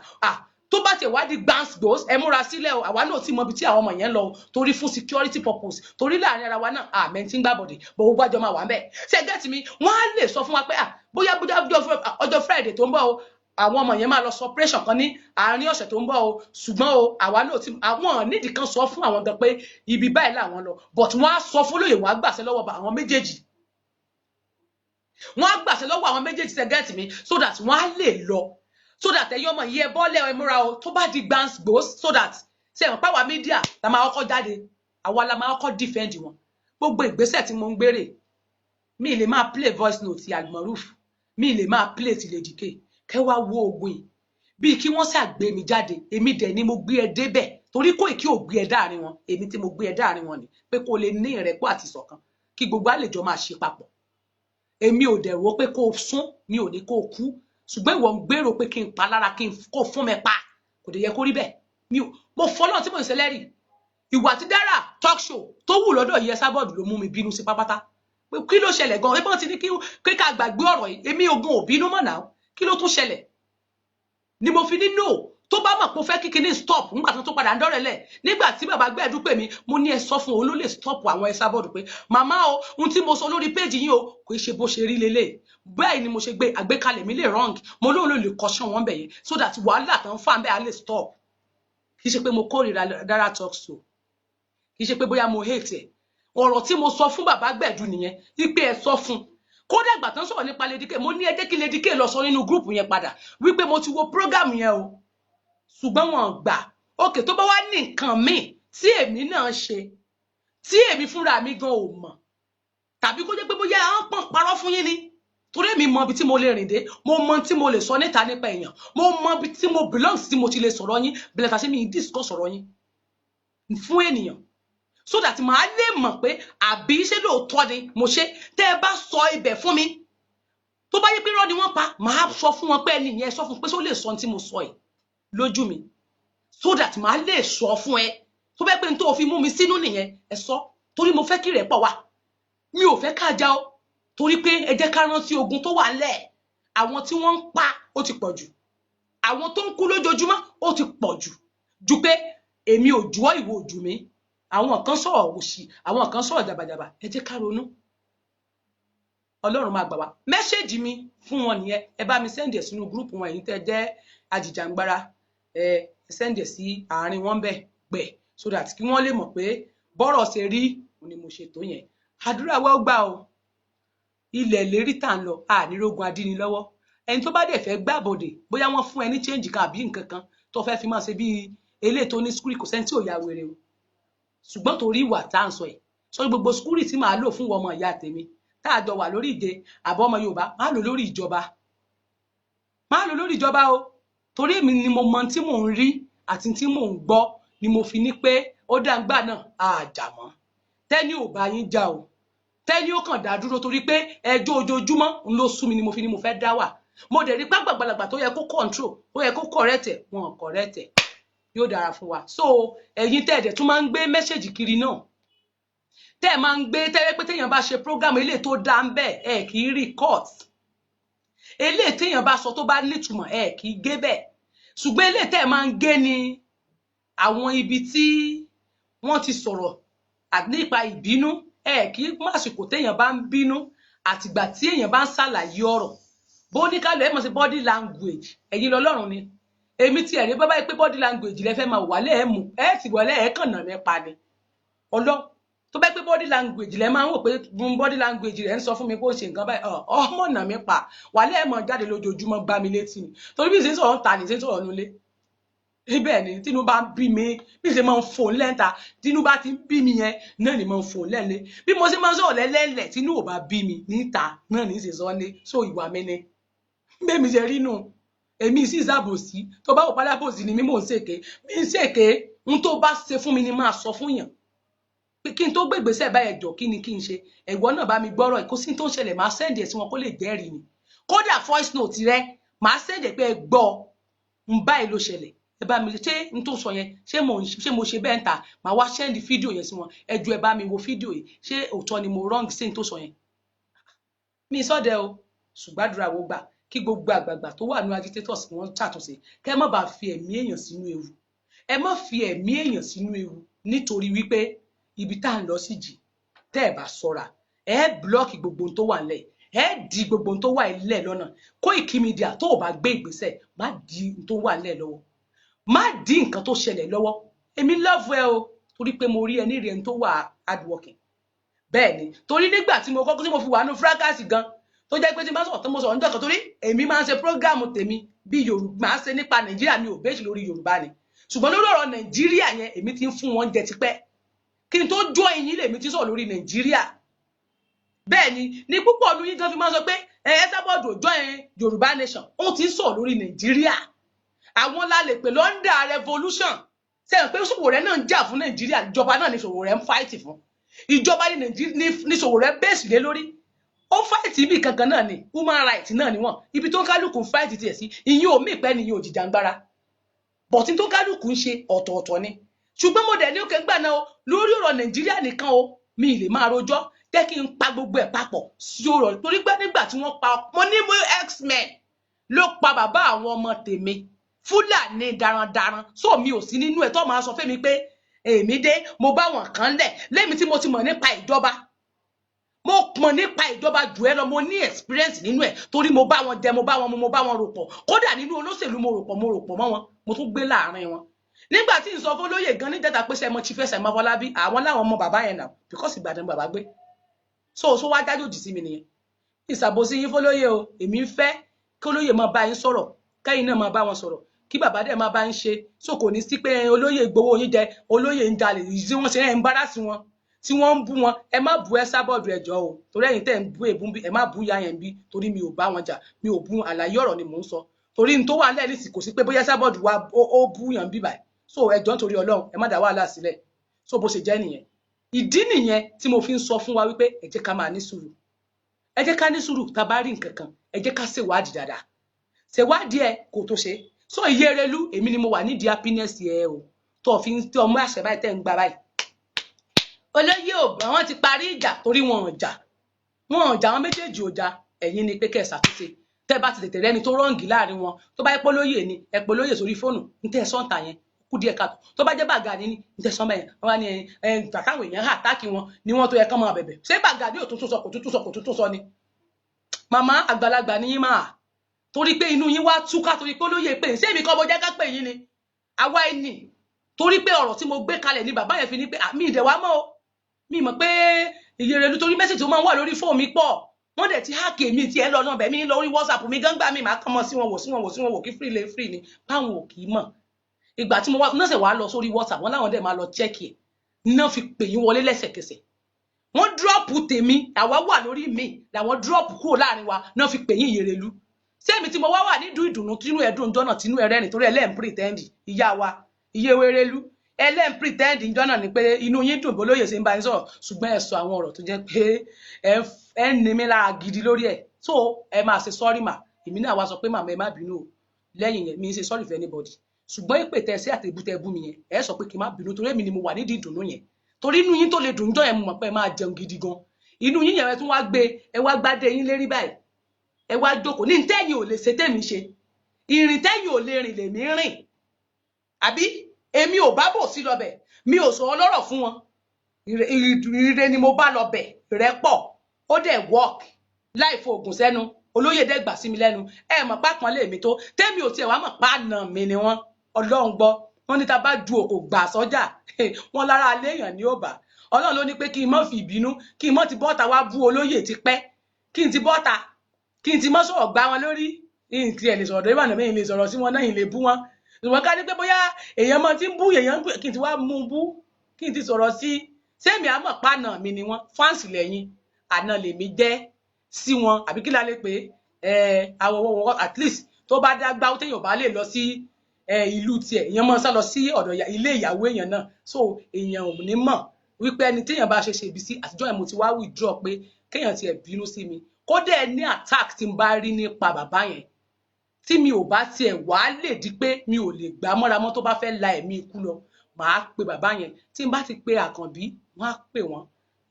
tó bá ti wádìí gbàǹsgbòs ẹ múra sílẹ̀ o àwa náà ti mọ ibi tí àwọn ọmọ yẹn lọ torí fún security purpose torí láàrin ara wa náà àmẹ́ tí ń gbàbọ̀dẹ̀ bó gbogbo àjọ máa wà ń bẹ̀ ṣe gẹ́tì mi wọ́n á lè sọ fún wa pé bóyá ọjọ́ Friday tó ń bọ̀ o àwọn ọmọ yẹn máa lọ sọ operation kan ní àárín ọ̀sẹ̀ tó ń bọ̀ o ṣùgbọ́n o àwa náà ti àwọn nídìí kan sọ fún àwọn gan pé ibi báyìí làwọn lọ but wọ́n á sọ fún lóye wọ́n á gbàṣẹ lọ́wọ́ àwọn méjèèjì wọ́n á gbàṣẹ lọ́wọ́ àwọn méjèèjì ṣe gẹ́tì mi so that wọ́n á lè lọ so that ẹ̀yin ọmọ yìí ẹ bọ́lẹ̀ ẹ múra o tó bá di gbàǹsgbòs so that ṣe ìwọ̀n pàwọ́ mídíà la máa kọ́kọ́ jáde àwa la máa kọ́kọ́ defend wọn gbogbo ìgbésẹ̀ tí mo ń gbére mi lè máa play voice note ti Almaroof mi lè máa play ti Lady K kẹ wá wo ogun yìí bíi kí wọ́n ṣàgbé mi jáde èmi dẹ̀ ni mo gbé ẹ débẹ̀ torí Koiki ò gbé ẹ dáàrin wọn èmi tí mo gbé ẹ dáàrin wọn ni pé kó lè ní ìrẹ́pọ̀ àti ìṣọ̀kan kí gbogbo àlejò máa ṣe papọ̀ èmi ò dẹ̀ rò pé kó sún mi ò ní kó kú ṣùgbọ́n ìwọ ń gbèrò pé kí n pa lára kí n kó fún mi pa kò dé yẹ kó rí bẹ́ẹ̀ mo fọlọ́n tí mo ń ṣẹlẹ́rì ìwà tí Dára talk show tó wù lọ́dọ̀ yẹ sábọ́ọ̀dù ló mú mi bínú sí pápátá pé kí ló ṣẹlẹ̀ gan-an ẹgbọ́n ti ní kí ká gbàgbé ọ̀rọ̀ yìí èmi ogun ò bínú mọ̀ náà kí ló tún ṣẹlẹ̀ ni mo fi ní no tó bá mọ̀ pé ó fẹ́ kí kinní stop nígbà tó padà ń dọ́rẹ̀lẹ̀ nígbà tí bàbá Gbẹ̀du pè mí mo ní ẹ sọ fún òun ló lè stop àwọn ẹ sábọ́ọ̀dù pé màmá o ohun tí mo sọ lórí péjì yín o kò ṣe bó ṣe rí lélẹ̀ bẹ́ẹ̀ ni mo ṣe gbé àgbékalẹ̀ mi lè wrong mo lóun ló lè caution wọn bẹ̀yẹn so that wàhálà tán fà ń bẹ́ẹ̀ á lè stop kì í ṣe pé mo kórìíra Dára talk show kì í ṣe pé bóyá mo hate ẹ̀ ọ̀rọ̀ tí mo sọ fún bàbá Gbẹ̀du nìyẹn wípé ẹ sọ fún kódà ìgbà tán sọ̀rọ̀ nípa Lady K mo ní ẹ jẹ́ kí Lady K lọ sọ nínú gúrùpù yẹn padà wípé mo ti wo program yẹn o ṣùgbọ́n wọn gbà òkè tó bá wá ní nǹkan míì tí èmi náà ṣe tí èmi fúnra mi gan ò mọ̀ tàbí kó jẹ́ pé bóyá à ń pọ̀n parọ́ fún yín ni torí èmi mọ ibi tí mo lè rìn dé mo mọ tí mo lè sọ níta nípa èèyàn mo mọ ibi tí mo belong tí mo ti lè sọ̀rọ̀ yín bẹ̀rẹ̀ tàṣí mi discuss sọ̀rọ̀ yín fún ènìyàn so that màá lè mọ̀ pé àbí ṣé lóòótọ́ ni mo ṣe tẹ́ ẹ bá sọ ibẹ̀ fún mi tó bá yẹ pé irọ́ ni wọ́n pa màá sọ fún wọn pé ẹni yẹn sọ fún pé ṣó lè sọ tí mo sọ yìí lójú mi so that màá lè sọ fún ẹ tó bẹ́ẹ̀ pé n tó fi mú mi sínú nìyẹn ẹ sọ torí mo fẹ́ kí rẹ̀ pọ̀ wá mi ò fẹ́ ká já o torí pé ẹ jẹ́ ká rántí ogun tó wà ńlẹ̀ àwọn tí wọ́n ń pa ó ti pọ̀ jù àwọn tó ń kú lójoojúmọ́ ó ti pọ̀ jù pé èmi ò juwọ́ ìwọ ojú mi àwọn kan sọ̀rọ̀ òṣì àwọn kan sọ̀rọ̀ jàbàjàbà ẹ jẹ́ ká ronú Ọlọ́run máa gbà wá mẹ́ṣẹ́jì mi fún wọn nìyẹn ẹ bá mi sẹ́ndì ẹ̀ sínú gúrùpù wọn èyí tẹ́ jẹ́ àjìjàngbara ẹ sẹ́ndì ẹ̀ sí àárín wọn bẹ́ẹ̀ gbẹ̀ so that kí wọ́n lè mọ̀ pé bọ́rọ̀ ṣe rí ni mo ṣètò yẹn àdúrà wa ó gbà o ilẹ̀ lérí tà ń lọ ànírógun adíni lọ́wọ́ ẹni tó bá dẹ̀ fẹ́ gbàbọ̀dẹ̀ bóyá wọ́n fún ẹ ní change kan àbí nǹkan kan tó fẹ́ fi máa ṣe bí eléyìí tó ní skúrì kò sẹ́ni tí ò ya wèrè o ṣùgbọ́n torí ìwà tá à ń sọ ẹ̀ sọ gbogbo skúrì tí màá lò fún ọmọ ìyá tèmi tá a jọ wà lórí ìdè àbọ̀ ọmọ Yorùbá máa lò lórí ìjọba o torí èmi ni mo mọ tí mò ń rí àti tí mò ń gbọ́ ni mo fi ní pé ó dàgbà náà àjàmọ́ tẹ́ni ò bá yín já o tẹ́ni ó kàn dá dúró torí pé ẹjọ́ ojoojúmọ́ ń ló sú mi ni mo fi ní mo fẹ́ dá wà mo dẹ̀ rí pápágbàlagbà tó yẹ kó control ó yẹ kó correct ẹ̀ wọn correct ẹ̀ yóò dára fún wa so ẹ̀yin tẹ́ẹ̀dẹ̀ tún máa ń gbé mẹ́sẹ̀jì kiri náà tẹ́ẹ̀ máa ń gbé tẹ́lẹ̀ pé téèyàn bá ṣe program eléyìí tó dá ń bẹ̀ ẹ̀ kì í record eléyìí téèyàn bá sọ tó bá nítumọ̀ ẹ̀ kì í gé bẹ́ẹ̀ ṣùgbọ́n eléyìí tẹ́ẹ̀ máa ń gé ni àwọn ibi tí wọ́n ti sọ̀rọ̀ nípa ìbínú ẹ̀ kì í másìkò téèyàn bá ń bínú àtìgbà tí èèyàn bá ń ṣàlàyé ọ̀rọ̀ bó ní kálọ̀ ẹ̀ mọ̀ sí body language ẹ̀yin lọ́lọ́run ni èmi ti ẹ̀rí bábá yìí pé body language lẹ fẹ́ máa wálé ẹ̀ mú ẹ̀ sì wọlé ẹ̀ kàn náà mẹ́pa ni ọlọ́ tó bá pé body language lẹ máa ń wò pé body language rẹ̀ ń sọ fún mi pé ó ṣe nǹkan báyìí ọmọ náà mẹ́pa wálé ẹ̀ mọ̀ jáde lójoojúmọ́ gbá mi létí ni torí bí ìṣe sọ̀rọ̀ ń ta ní ìṣe sọ̀rọ̀ nulẹ̀ ibẹ̀ ni tínú bá ń bí mi bí ìṣe máa ń fò lẹ́ńta tínú bá ti ń bí mi yẹn náà ni máa ń fò lẹ́ńlẹ̀ bí mo ṣe máa ń sọ̀rọ̀ lẹ́lẹ́lẹ̀ tínú ò bá bí mi níta náà ní ìṣe sọ́lé so ìwà mi ni bẹ́ẹ̀ mi ṣe rí nù èmi sì ṣàbòsí tó bá wò pálábòsí ni mi mò ń ṣèké mi ń ṣèké n tó bá ṣe fún mi ni máa sọ fún yàn pé kí n tó gbé ìgbésẹ̀ báyẹn jọ kí ni kí n ṣe ẹ̀gbọ́n náà bá mi gbọ́rọ̀ ẹ̀ kó sí tó ń ṣẹlẹ̀ máa sẹ́ndì ẹ̀ sí wọn kó lè jẹ́rìí ni kódà voice note rẹ máa sẹ́ndì ẹ̀ pé ẹ gbọ́ ń báyìí ló ṣẹlẹ̀ ẹ bá mi ṣé n tó sọ yẹn ṣé mo ṣe bẹ́ẹ̀ ń ta màá wá send fídíò yẹn sí wọn ẹ jọ̀ọ́ ẹ bá mi wo fídíò yìí ṣé òótọ́ ni mo wrong sí n tó sọ yẹn mi sọdẹ o ṣùgbàdúrà wo gbà kí gbogbo àgbààgbà tó wà ní agitators ni wọ́n ṣàtúnṣe kẹ́ má bàa fi ẹ̀mí èèyàn sínú ewu ẹ má fi ẹ̀mí èèyàn sínú ewu nítorí wípé ibi tá à ń lọ sí jì tẹ́ ẹ bá ṣọ́ra ẹ blọọkì gbogbo tó wà nílẹ̀ ẹ di gbogbo tó wà nílẹ̀ lọ́nà Koiki Media tó o bá gbé ìgbésẹ̀ má di tó wà nílẹ̀ lọ́wọ́ má di nǹkan tó ṣẹlẹ̀ lọ́wọ́ èmi love ẹ o torí pé mo rí ẹni rẹ̀ tó wà hardworking bẹ́ẹ̀ ni torí nígbà tí mo kọ́kọ́ tí mo fi wà nù fracas gan tó jẹ́ pé tí bá sọ̀rọ̀ tó mo sọ̀rọ̀ níjọ́ kan torí èmi máa ń ṣe prógáàmù tèmi bí Yorùbá máa ń ṣe nípa Nàìjíríà mi ò bẹ́ẹ̀sì lórí Yorùbá ni ṣùgbọ́n lórí ọ̀rọ̀ Nàìjíríà yẹn èmi ti ń fún wọn jẹ tipẹ́ kí n tó jó ẹ̀yin lèmi ti sọ̀rọ̀ lórí Nàìjíríà bẹ́ẹ̀ ni ní púpọ̀ ọdún yìí gan fi máa ń sọ pé Esabod join Yorùbá nation ó ti ń sọ̀rọ̀ lórí Nàìjíríà àwọn la lè pè London revolution sẹ́yìn pé Sowore náà ń jà fún Nàìjíríà ìjọba náà ni Sowore ń fight fún ìjọba ní Sowore bẹ́ẹ̀sì lé lórí ó fight ibi kankan náà ni human right náà ni wọn ibi tó kálukú fight tiẹ̀ sí ìyẹn ò mí pẹ́ nìyẹn ò jìjàngbara bọ̀tí tó kálukú ń ṣe ọ̀tọ̀ọ̀tọ̀ ni ṣùgbọ́n mo dẹ̀ ní òkè gbà náà lórí ọ̀rọ̀ Nàìjíríà nìkan o mi lè máa rojọ́ jẹ́ kí n pa gbogbo ẹ̀ papọ̀ sí ọ̀rọ̀ torí pé nígbà tí wọ́n pa mo ní X-Men ló pa bàbá àwọn ọmọ tèmi Fúlàní darandaran so mi ò sí nínú ẹ̀ tó máa sọ fẹ́mi pé èmi dé mo bá wọn kan lẹ̀ lẹ́mi tí mo ti mọ̀ nípa ìjọba mo mọ̀ nípa ìjọba jù ẹ lọ mo ní experience nínú ẹ̀ torí mo bá wọn jẹ mo bá wọn mu mo bá wọn rò pọ̀ kódà nínú olóṣèlú mo rò pọ̀ mọ́ wọn mo tún gbé láàrin wọn nígbà tí n sọ fún olóyè gan níjẹta pé sẹmọ Chief Sẹmọ Afọlábí àwọn láwọn ọmọ bàbá yẹn náà because Ìbàdàn bàbá gbé so wá dájú jì sí mi nìyẹn ìṣàbòsí yín fọlóyè o èmi ń fẹ́ kí olóyè máa bá yín sọ̀rọ̀ kẹ́yìn náà máa bá wọn sọ̀rọ̀ kí bàbá dẹ̀ máa bá yín ṣe so kò ní sí pé olóyè gbowó yín jẹ olóyè ń jalè tí wọ́n ṣe ń embarrass wọn tí wọ́n ń bú wọn ẹ má bú Esabod ẹjọ́ o torí ẹ̀yin tẹ́ ń bú èbú ẹ má bú ya yẹn bí torí mi ò bá wọn jà mi ò bú àlàyé ọ̀rọ̀ ni mò ń sọ torí n tó wà lẹ́ẹ̀lì sì kò sí pé bóyá Esabod wa ó bú yàn bí báyìí so ẹjọ́ nítorí Ọlọ́run ẹ má dá wàhálà sílẹ̀ so bó ṣe jẹ́ nìyẹn ìdí nìyẹn tí mo fi ń sọ fún wa wípé ẹ jẹ́ ká máa ní sùúrù ẹ jẹ́ ká ní sùúrù tá bá rí nǹkan kan ẹ jẹ́ ká ṣèwádìí dáadáa ṣèwádìí ẹ kò tó ṣe so Iyerelu èmi ni mo wà nídìí happiness yẹ o tó fi ń tí ọmọ àṣẹ báyìí tẹ́ ń gbà báyìí olóyè ògbà wọn ti parí ìjà torí wọn ò jà wọn méjèèjì ò jà ẹ̀yin ni pé kẹ́ ṣàtúnṣe tẹ́ bá ti tètè rẹ́ni tó rọǹgì láàrin wọn tó bá yẹ pé olóyè ni ẹ pé olóyè sórí fóònù ń tẹ sọǹtà yẹn kú díẹ̀ káàtó tó bá jẹ́ Bàgàní ni ń tẹ sọmọ yẹn wọn ní tàkàwọn èèyàn hà táàkì wọn ni wọn tó yẹ kán máa bẹ̀bẹ̀ ṣé Bàgàní ò tuntun sọ kò tuntun sọ ni màmá àgbàlagbà ni yín máa torí pé inú yín wá túká torí pé olóyè pé ṣé èmi kọ́ mo jẹ́ ká pè yín ni àwa ẹni torí pé ọ̀rọ̀ tí mo gbé kalẹ̀ ni bàbá yẹn fi ní pé mi ìdẹ̀ wá mọ́ o mi mọ̀ pé Iyerelu torí mẹ́sẹ̀jì tó máa ń wà lórí fóònù mi pọ̀ wọ́n dẹ̀ ti háàkì èmi tí ẹ lọ náà bẹ̀ mí lórí WhatsApp mi gángbà mi máa kàn mọ́ sí wọn wò kí free ni báwọn ò kì í mọ̀ ìgbà tí mo wá náà ṣe wàá lọ sórí WhatsApp wọn láwọn dẹ̀ máa lọ chẹ́kì ẹ̀ náà fi pè yín wọlé lẹ́sẹ̀kẹsẹ̀ wọ́n dúrọ́ọ̀pù tèmi àwa wà lórí mi làwọn dúrọ́ọ̀pù kúrò láàrin wa náà fi pè yín Iyerelu sẹ́mi tí mo wà nídùú ìdùnnú tínú ẹ̀dùn jọ́nà tínú ẹ̀rẹ́rìn torí ẹlẹ́ń pretend ìyá wa Iyerelu ẹlẹ́n pretend ìjọ́nà ni pé inú yín dùn bó lóye ṣe ń bá yín sọ̀rọ̀ ṣùgbọ́n ẹ sọ àwọn ọ̀rọ̀ tó jẹ́ pé ẹ ń ní mi lára gidi lórí ẹ̀ so ẹ máa ṣe sọ́rí mà èmi náà wá sọ pé màmá ẹ má bínú o lẹ́yìn yẹn mi ń ṣe sọ́rí for anybody ṣùgbọ́n ìpè tẹ sí àtẹ̀bùtẹ̀ bú mi yẹn ẹ sọ pé kí n má bínú torí èmi ni mo wà nídìí ìdùnnú yẹn torí inú yín tó lè dùn jọ́ yẹn mo mọ̀ pé ẹ máa jẹun gidi gan inú yín yẹn tún wá gbé ẹ wá gbádé yín lérí báyìí ẹ wá jókòó ní tẹ́yìn ò lè ṣe tèmi ṣe ìrìn tẹ́yìn ò lè rìn lèmi rìn àbí èmi ò bá bò sí lọ́bẹ̀ mi ò sọ ọlọ́rọ̀ fún wọn ire ni mo bá lọ́bẹ̀ rẹ́pọ̀ ó dẹ̀ work láì fo oògùn sẹ́nu olóyè dẹ̀ gbà sí mi lẹ́nu ẹ mọ̀ pápọn lè mi tó tẹ́mi ò tiẹ̀ wá mọ̀ páànà mi ni wọ́n Ọlọ́run gbọ́ wọ́n ní ta bá ju òkò gbà sọ́jà wọ́n lára aléèyàn ní òbá Ọlọ́run ló ní pé kí n mọ̀ fi ìbínú kí n mọ̀ ti bọ́ta wá bú olóyè ti pẹ́ kí n ti bọ́ta kí n ti mọ́ sọ̀rọ̀ gbá wọn lórí ìtì ẹ̀ lè sọ̀rọ̀ dé ìbànú mi lè sọ̀rọ̀ sí wọn náà lè bú wọn ìwọ̀n ká ní pé bóyá èèyàn máa ti ń bú èèyàn kí n ti wá mú bú kí n ti sọ̀rọ̀ sí sẹ́mi àmọ̀ pàànà mi ni wọ́n fáǹsì lẹ́yìn àná lèmi jẹ́ sí wọn àbí kí la lè pé àwọ̀ at least tó bá dágbá ó téèyàn bá lè lọ sí ìlú tiẹ̀ èèyàn máa sá lọ sí ọ̀dọ̀ ilé ìyàwó èèyàn náà so èèyàn ò ní mọ̀ wípé ẹni téèyàn bá ṣe ibi sí àtijọ́ ẹ̀ mo ti wá withdraw pé kéèyàn tiẹ̀ bínú sí mi kódà ní attack tí n bá rí nípa bàbá yẹn tí mi ò bá tiẹ̀ wá lè di pé mi ò lè gbà mọ́ra mọ́ tó bá fẹ́ la ẹ̀mí ikú lọ màá pe bàbá yẹn tí n bá ti pe Àkànbí wọ́n á pè wọ́n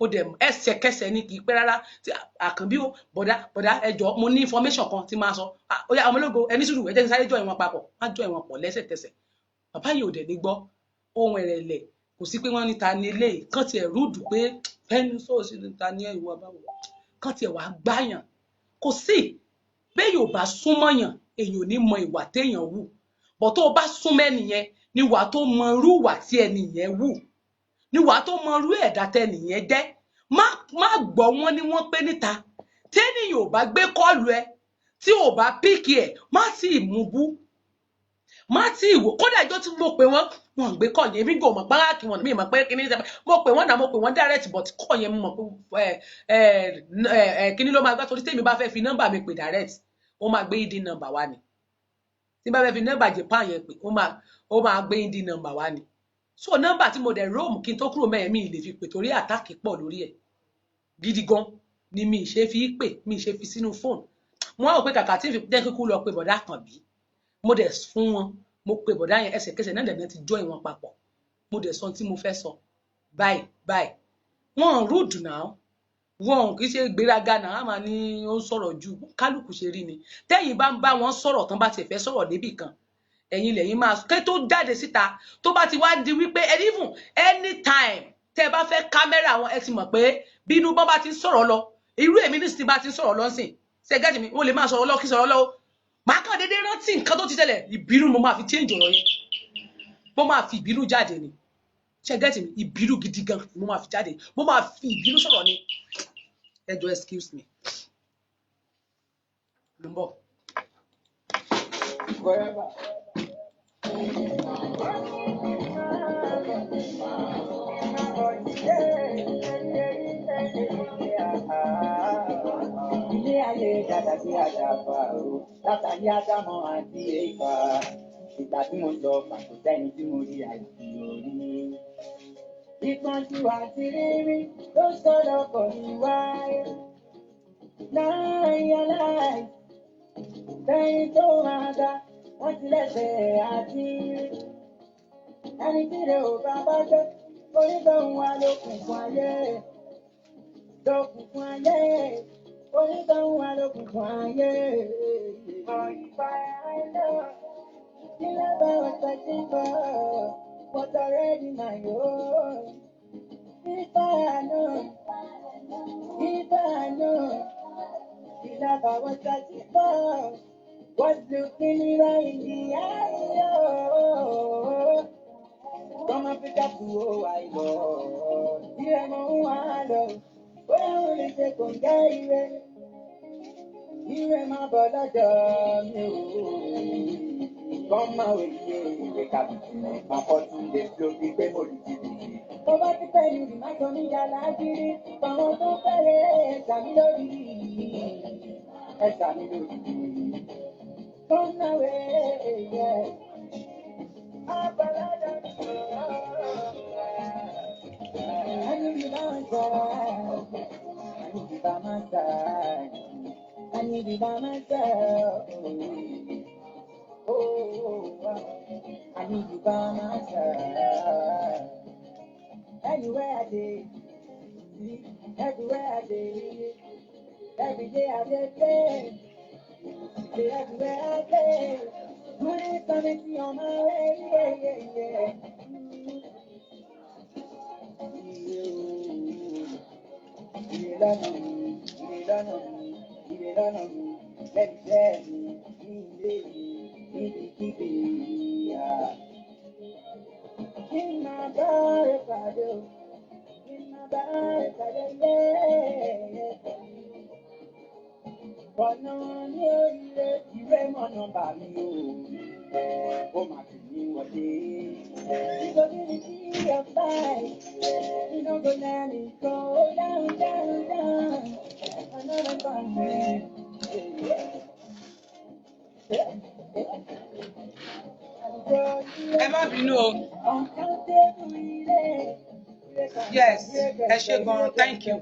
ó dẹ̀ ẹsẹ̀kẹsẹ̀ ní kì í pẹ́ rárá tí Àkànbí ó bọ̀dá ẹjọ́ mo ní information kan tí máa sọ ó yá ọmọ ológo ẹni sùúrù ẹ jẹ́ kí sáré jọ ìwọ̀n papọ̀ má jọ ìwọ̀n pọ̀ lẹ́sẹ̀kẹsẹ̀ bàbá yìí ò dẹ̀ ní gbọ́ ohun ẹ̀rẹ̀lẹ̀ kò sí pé wọ́n ní ta ni eléyìí kán tiẹ̀ rúdù pé ẹnu sóòsì ní ta ni ìwọ báwo kán tiẹ̀ wá gbáyàn kò sí bẹ́ẹ̀ yóò bá súnmọ́yàn èèyàn ò ní mọ ìwà téèyàn wù bọ̀ tó o bá súnmọ́ ẹnìyẹn ni wà tó mọ irú ìwà tí ẹnìyẹn wù ni wà tó mọ irú ẹ̀dá tẹnìyẹn jẹ́ má gbọ́ wọn ni wọ́n pé níta tẹ́nìyàn ò bá gbé kọ́ọ̀lù ẹ tí ò bá píkì ẹ̀ má tí ì mú bú má tí ì wò kódà ìjọ tí mo pè wọ́n wọn gbé kọ́ yẹn mi gò mọ̀ páráàkì wọn mi mọ̀ pé kíní ṣe mo pè wọ́n náà mo pè wọ́n direct but kọ́ yẹn mọ̀ pé kíní ló máa gbá torí tèmi bá fẹ́ fi nọ́mbà mi pè direct ó máa gbé ID nọ́mbà wá ni tí bá fẹ́ fi nọ́mbà Japan yẹn pè ó máa gbé ID nọ́mbà wá ni so nọ́mbà tí mo dẹ̀ Rome kí n tó kúrò mẹ́rin mi lè fi pè torí àtàkì pọ̀ lórí ẹ̀ gidi gan ni mi ṣe fi pè mi ṣe fi sínú fóònù mo wá wò pé kàkà tí n fi jẹ́ kíkú lọ pé bọ̀dá Àkànbí mo dẹ̀ fún wọn mo pe bọ̀dá yẹn ẹsẹ̀kẹsẹ̀ náà dẹ̀ ti join wọn papọ̀ mo dẹ̀ sọ tí mo fẹ́ sọ báyìí wọn rúdù náà wọn kì í ṣe gbéraga náà á máa ní ó ń sọ̀rọ̀ ju kálukú ṣe rí ni tẹ́yìn bá ń bá wọn sọ̀rọ̀ tán bá ti fẹ́ sọ̀rọ̀ débì kan ẹ̀yin lẹ́yìn máa ké tó jáde síta tó bá ti wá di wípé even anytime tẹ́ bá fẹ́ kámẹ́rà wọn ẹ ti mọ̀ pé bínú bọ́n bá ti ń sọ̀rọ̀ lọ irú èmi ní sì bá ti ń sọ̀rọ̀ lọ́sìn ṣẹ́gẹ́tì mi wọ́n lè máa sọ̀rọ̀ lọ kí sọ̀rọ̀ lọ́wọ́ màá kàn déédéé rántí nǹkan tó ti tẹ̀lẹ̀ ìbínú mo máa fi change ọ̀rọ̀ yẹn mo máa fi ìbínú jáde ni ṣẹ́gẹ́tì mi ìbínú gidi gan mo máa fi jáde mo máa fi ìbínú sọ̀rọ̀ ni ẹ jọ̀ọ́ excuse me mo ń bọ̀. Forever. Ilé ayé dada sí àdàbà o, látàrí Ádámọ̀ àti Éfà. Ìgbà tí mo sọ pàtó sẹ́ni tí mo rí àìsí orí. Ìpọ́njú àti rírí ló sọ̀rọ̀ pọ̀ ní wáyé. Náírà láì lẹ́yìn tó máa dá wọ́n ti lẹ́sẹ̀ àti ẹni tí lè ò bá bá jẹ́ onígbọ̀hún wa lókùnkùn ayé onígbọ̀hún wa lókùnkùn ayé. Ìgbà àìlọ́ ilé bá ọ̀sẹ̀ tí ń bọ̀ wọ́n already my own. Ìgbà àná ilé bá ọ̀sẹ̀ tí ń bọ̀. Was looking right in the eye, oh. From Africa to Ohio, here no one, where will it take on Gaire? Here my brother, come my way, the captain, my fortune, the flow, the memory. Over the penny, my Tony Galagi, from Otto Perez, Samilodi, and Samilodi. Come away, yeah. I need you by my side. I need you by my side. I need you by my side. Oh, I need you by my side. Anywhere I did, everywhere I did, every day I did. Everywhere I go, money coming on my way, yeah. You don't know me, let me tell you, keep it, yeah. In my body, yeah. Bọ̀nà ní oríire ìwé mọ̀nà bà mí o, ó máa fi mí wọlé. Nítorí ní kí ọ̀pá iná kò lẹ́nu kó down, another time. Ẹ má bínú o. Yes, ẹ ṣé gan, thank you.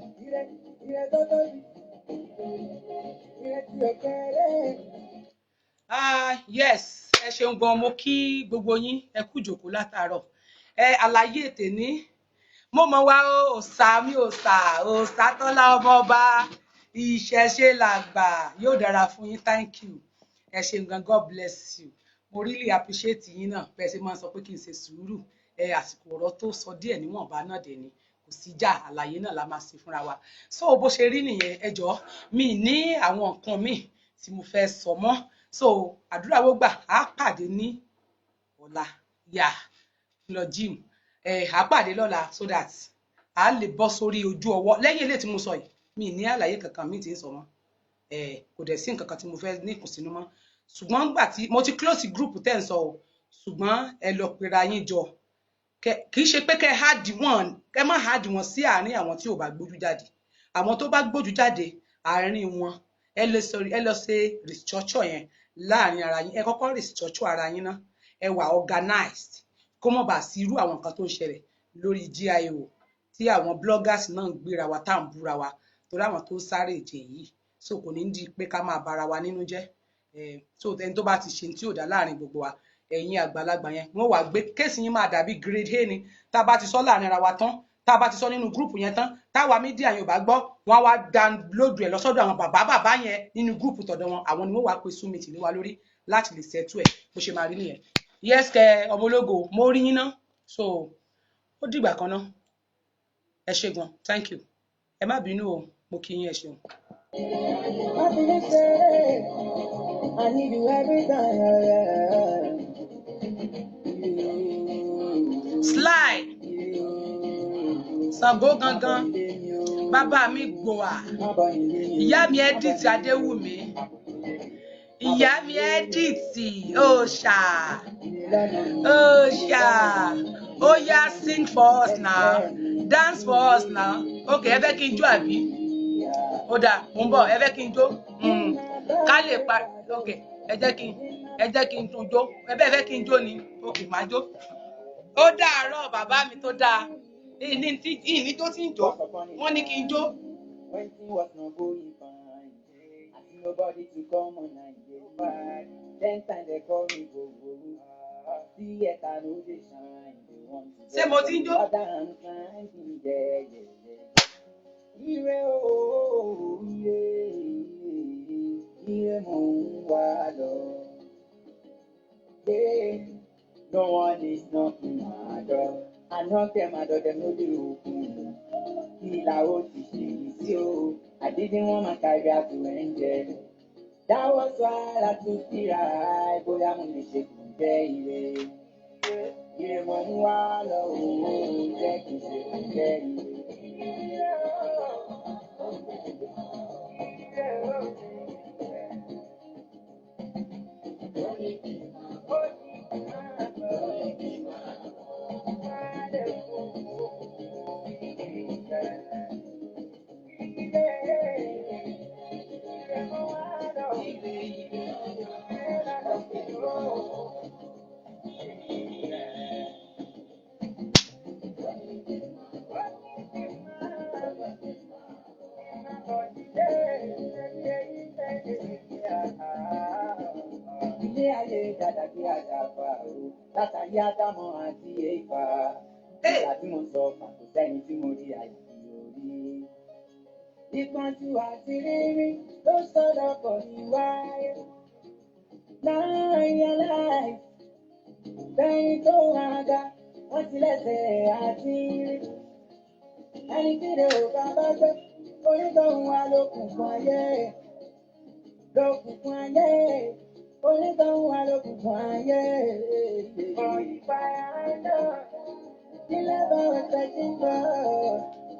Yes, ẹ ṣeun gan, mo kí gbogbo yín, ẹ kú ìjókòó látàárọ̀. Àlàyé tèmi, mo mọ̀ wá òòṣà mi òòṣà Tọ́lá ọmọ ọba, ìṣẹ̀ṣe làgbà, yóò dára fún yín, thank you. Ẹ ṣeun gan, God bless you. Mo really appreciate yín náà, bẹ́ẹ̀ ṣe máa ń sọ pé kí n ṣe sùúrù. Àsìkò ọ̀rọ̀ tó sọ díẹ̀ níwọ̀nba náà dẹ̀ ni, kò sí jà, àlàyé náà la máa ṣe fúnra wa. So bó ṣe rí nìyẹn, ẹ jọ̀ọ́, mi ní àwọn nǹkan míì tí mo fẹ́ sọ mọ́. So àdúrà wo gbà, á pàdé ní ọ̀la, lọ gym, á pàdé lọ́la so that a lè bọ́ sórí ojú ọwọ́. Lẹ́yìn eléyìí tí mo sọ yìí, mi ní àlàyé kankan míì tí ń sọ mọ́, kò dẹ̀ sí nǹkan kan tí mo fẹ́ ní ìkùnsínú mọ́. Ṣùgbọ́n nígbà tí mo ti close group tẹ́ ń sọ o, ṣùgbọ́n ẹ lọ pera yín jọ, kì í ṣe pé kẹ́ má hard wọn sí àárín àwọn tí ò bá gbójú jáde. Àwọn tó bá gbójú jáde àárín wọn, ẹ lọ ṣe restructure yẹn láàrin ara yín. Ẹ kọ́kọ́ restructure ara yín ná, ẹ wà organized, kó mọ̀ bá sí irú àwọn nǹkan tó ń ṣẹlẹ̀ lórí GIO tí àwọn bloggers náà ń gbéra wa tá à ń búra wa torí àwọn tó sáré ìje yìí. So kò ní di pé ká máa bara wa nínú jẹ́. So ẹni tó bá ti ṣe tí ò dá láàrin gbogbo wa, ẹ̀yin àgbàlagbà yẹn, wọ́n wá gbé kéèsì yín máa dàbí grade A ni. Tá a bá ti sọ láàrin ara wa tán, tá a bá ti sọ nínú gúrùpù yẹn tán, táwa mídíà yẹn ò bá gbọ́, wọ́n wá download ẹ̀ lọ́sọ́dọ̀ àwọn bàbá yẹn nínú gúrùpù tọ̀dọ̀ wọn. Àwọn ni wọ́n wá pe summit lé wa lórí láti lè settle ẹ̀ bó ṣe máa rí nìyẹn. Yes kẹ ọmọ ológo, mo rí yín ná. So ó dìgbà kan ná. Ẹ ṣé gan, thank you. Ẹ má bínú o, mo kí yín, ẹ ṣeun. I need you every time. Slide. Ṣàngó gangan, bàbá mi gbòà, ìyá mi Edith Adéwùmí, ìyá mi Edith òòṣà. Oh yeah, sing for us now, dance for us now. Okay, ẹ fẹ́ kí n jó àbí? Ó dáa, mo ń bọ̀, ẹ fẹ́ kí n jó? Ká lè pa, okay, ẹ jẹ́ kí n tún jó. Ẹ fẹ́ kí n jó ni? Okay, màá jó. Ó dàárọ̀ bàbá mi tó dáa. Ìní tó ti ń jó, wọ́n ní kí n jó. When things was not going fine, I see nobody to come on and get back. 10 times they call me go. See yet I know they shine. They want to Ṣé mo ti ń jó? Ire o, ire mo ń wá lọ. No one is knocking my door. I knock them, I don't know the open. I didn't want my career to end there. That was why I took the ride. Boy, I'm on the shake today. Ire mo ń wá lọ, jẹ́ kí n ṣe today. Ilé ayé dàdàgbé àdàbà o, látàrí Ádámọ̀ àti Éfà. Ìgbà tí mo sọ pàtó sẹ́ni tí mo rí àyàfi orí. Ìpọ́njú àti rírí ló sọ̀rọ̀ pọ̀ ní wáyé. Láàárín aláì, lẹ́yìn tó máa ga, wọ́n ti lẹ́sẹ̀ àti rí. Ẹni tí lè ò bá bá gbé, onítọ̀hún wa lókùnkùn ayé. Lókùnkùn ayé, onítọ̀hún wa lókùnkùn ayé. The level was searching for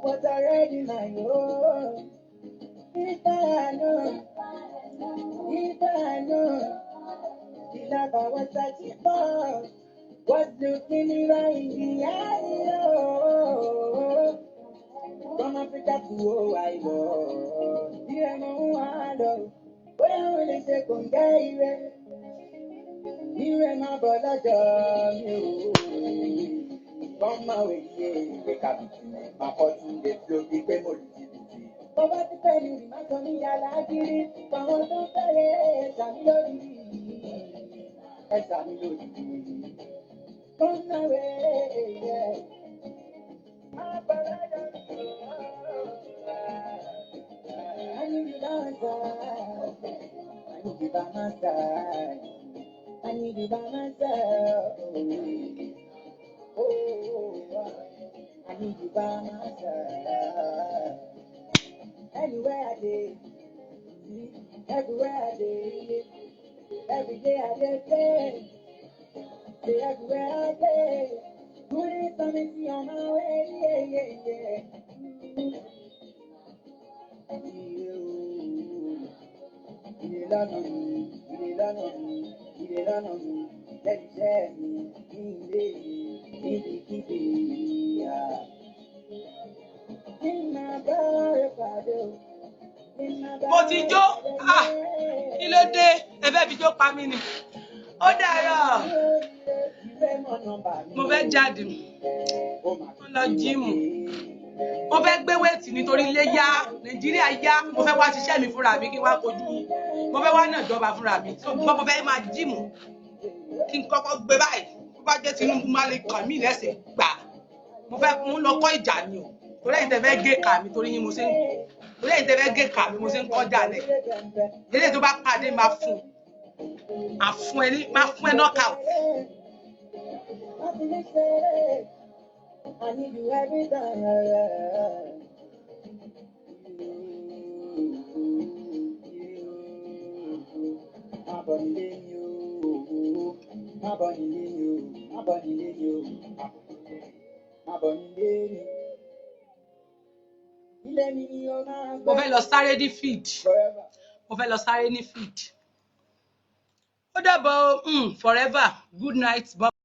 was already my own. If I know, the level was searching for was looking me right in the eye. Oh, from Africa to Hawaii, here no one. Where I will say, come get here, my brother, come my way, wake up, my fortune, the flow, the game, Bàbá ti fẹ́ lórí má sọ ní yàrá kiri, àwọn tó ń fẹ́lẹ̀ ṣàmì lórí. ẹ̀sà mi lòdì. Come my way, yeah. I need you by my side. I need you by my side. I need you by my side. Oh, I need you by my side. Anywhere I did, everywhere I did, every day I did, say everywhere I did. Good is coming to on my way, yeah, yeah, yeah. Il est là dans nous, il est là dans nous, il est là dans nous. Let it share me, Mo ti jó, kí ló dé? Ẹ fẹ́ fi jó pa mí ni. Ó dàárọ̀. Mo fẹ́ jáde. Mo lọ jíìmù. Mo fẹ́ gbé wéètì nítorí ilé yá, Nàìjíríà yá. Mo fẹ́ wá ṣiṣẹ́ mi fúnra mi kí n wá kojú yín. Mo fẹ́ wá náà jọba fúnra mi. Mo fẹ́ máa jíìmù. Kí n kọ́kọ́ gbé báyìí. Bó bá jẹ́ Tinubu máa lè kàn mí lẹ́sẹ̀ gbà. Mo fẹ́ mú lọ kọ́ ìjà ni o. Torí ẹ̀yin tẹ́ fẹ́ gé kà mí torí yín mo ṣe ń torí ẹ̀yin tẹ́ fẹ́ gé kà mí mo ṣe ń kọjá lẹ̀. Eléyìí tó bá pàdé máa fún ẹ knockout. I need you every time. My body in you, my body in you, my body in you, my body in you. Mo fẹ́ lọ sáré ní feed. Mo fẹ́ lọ sáré ní feed. Ó dàbọ̀ forever. Good night. Bye.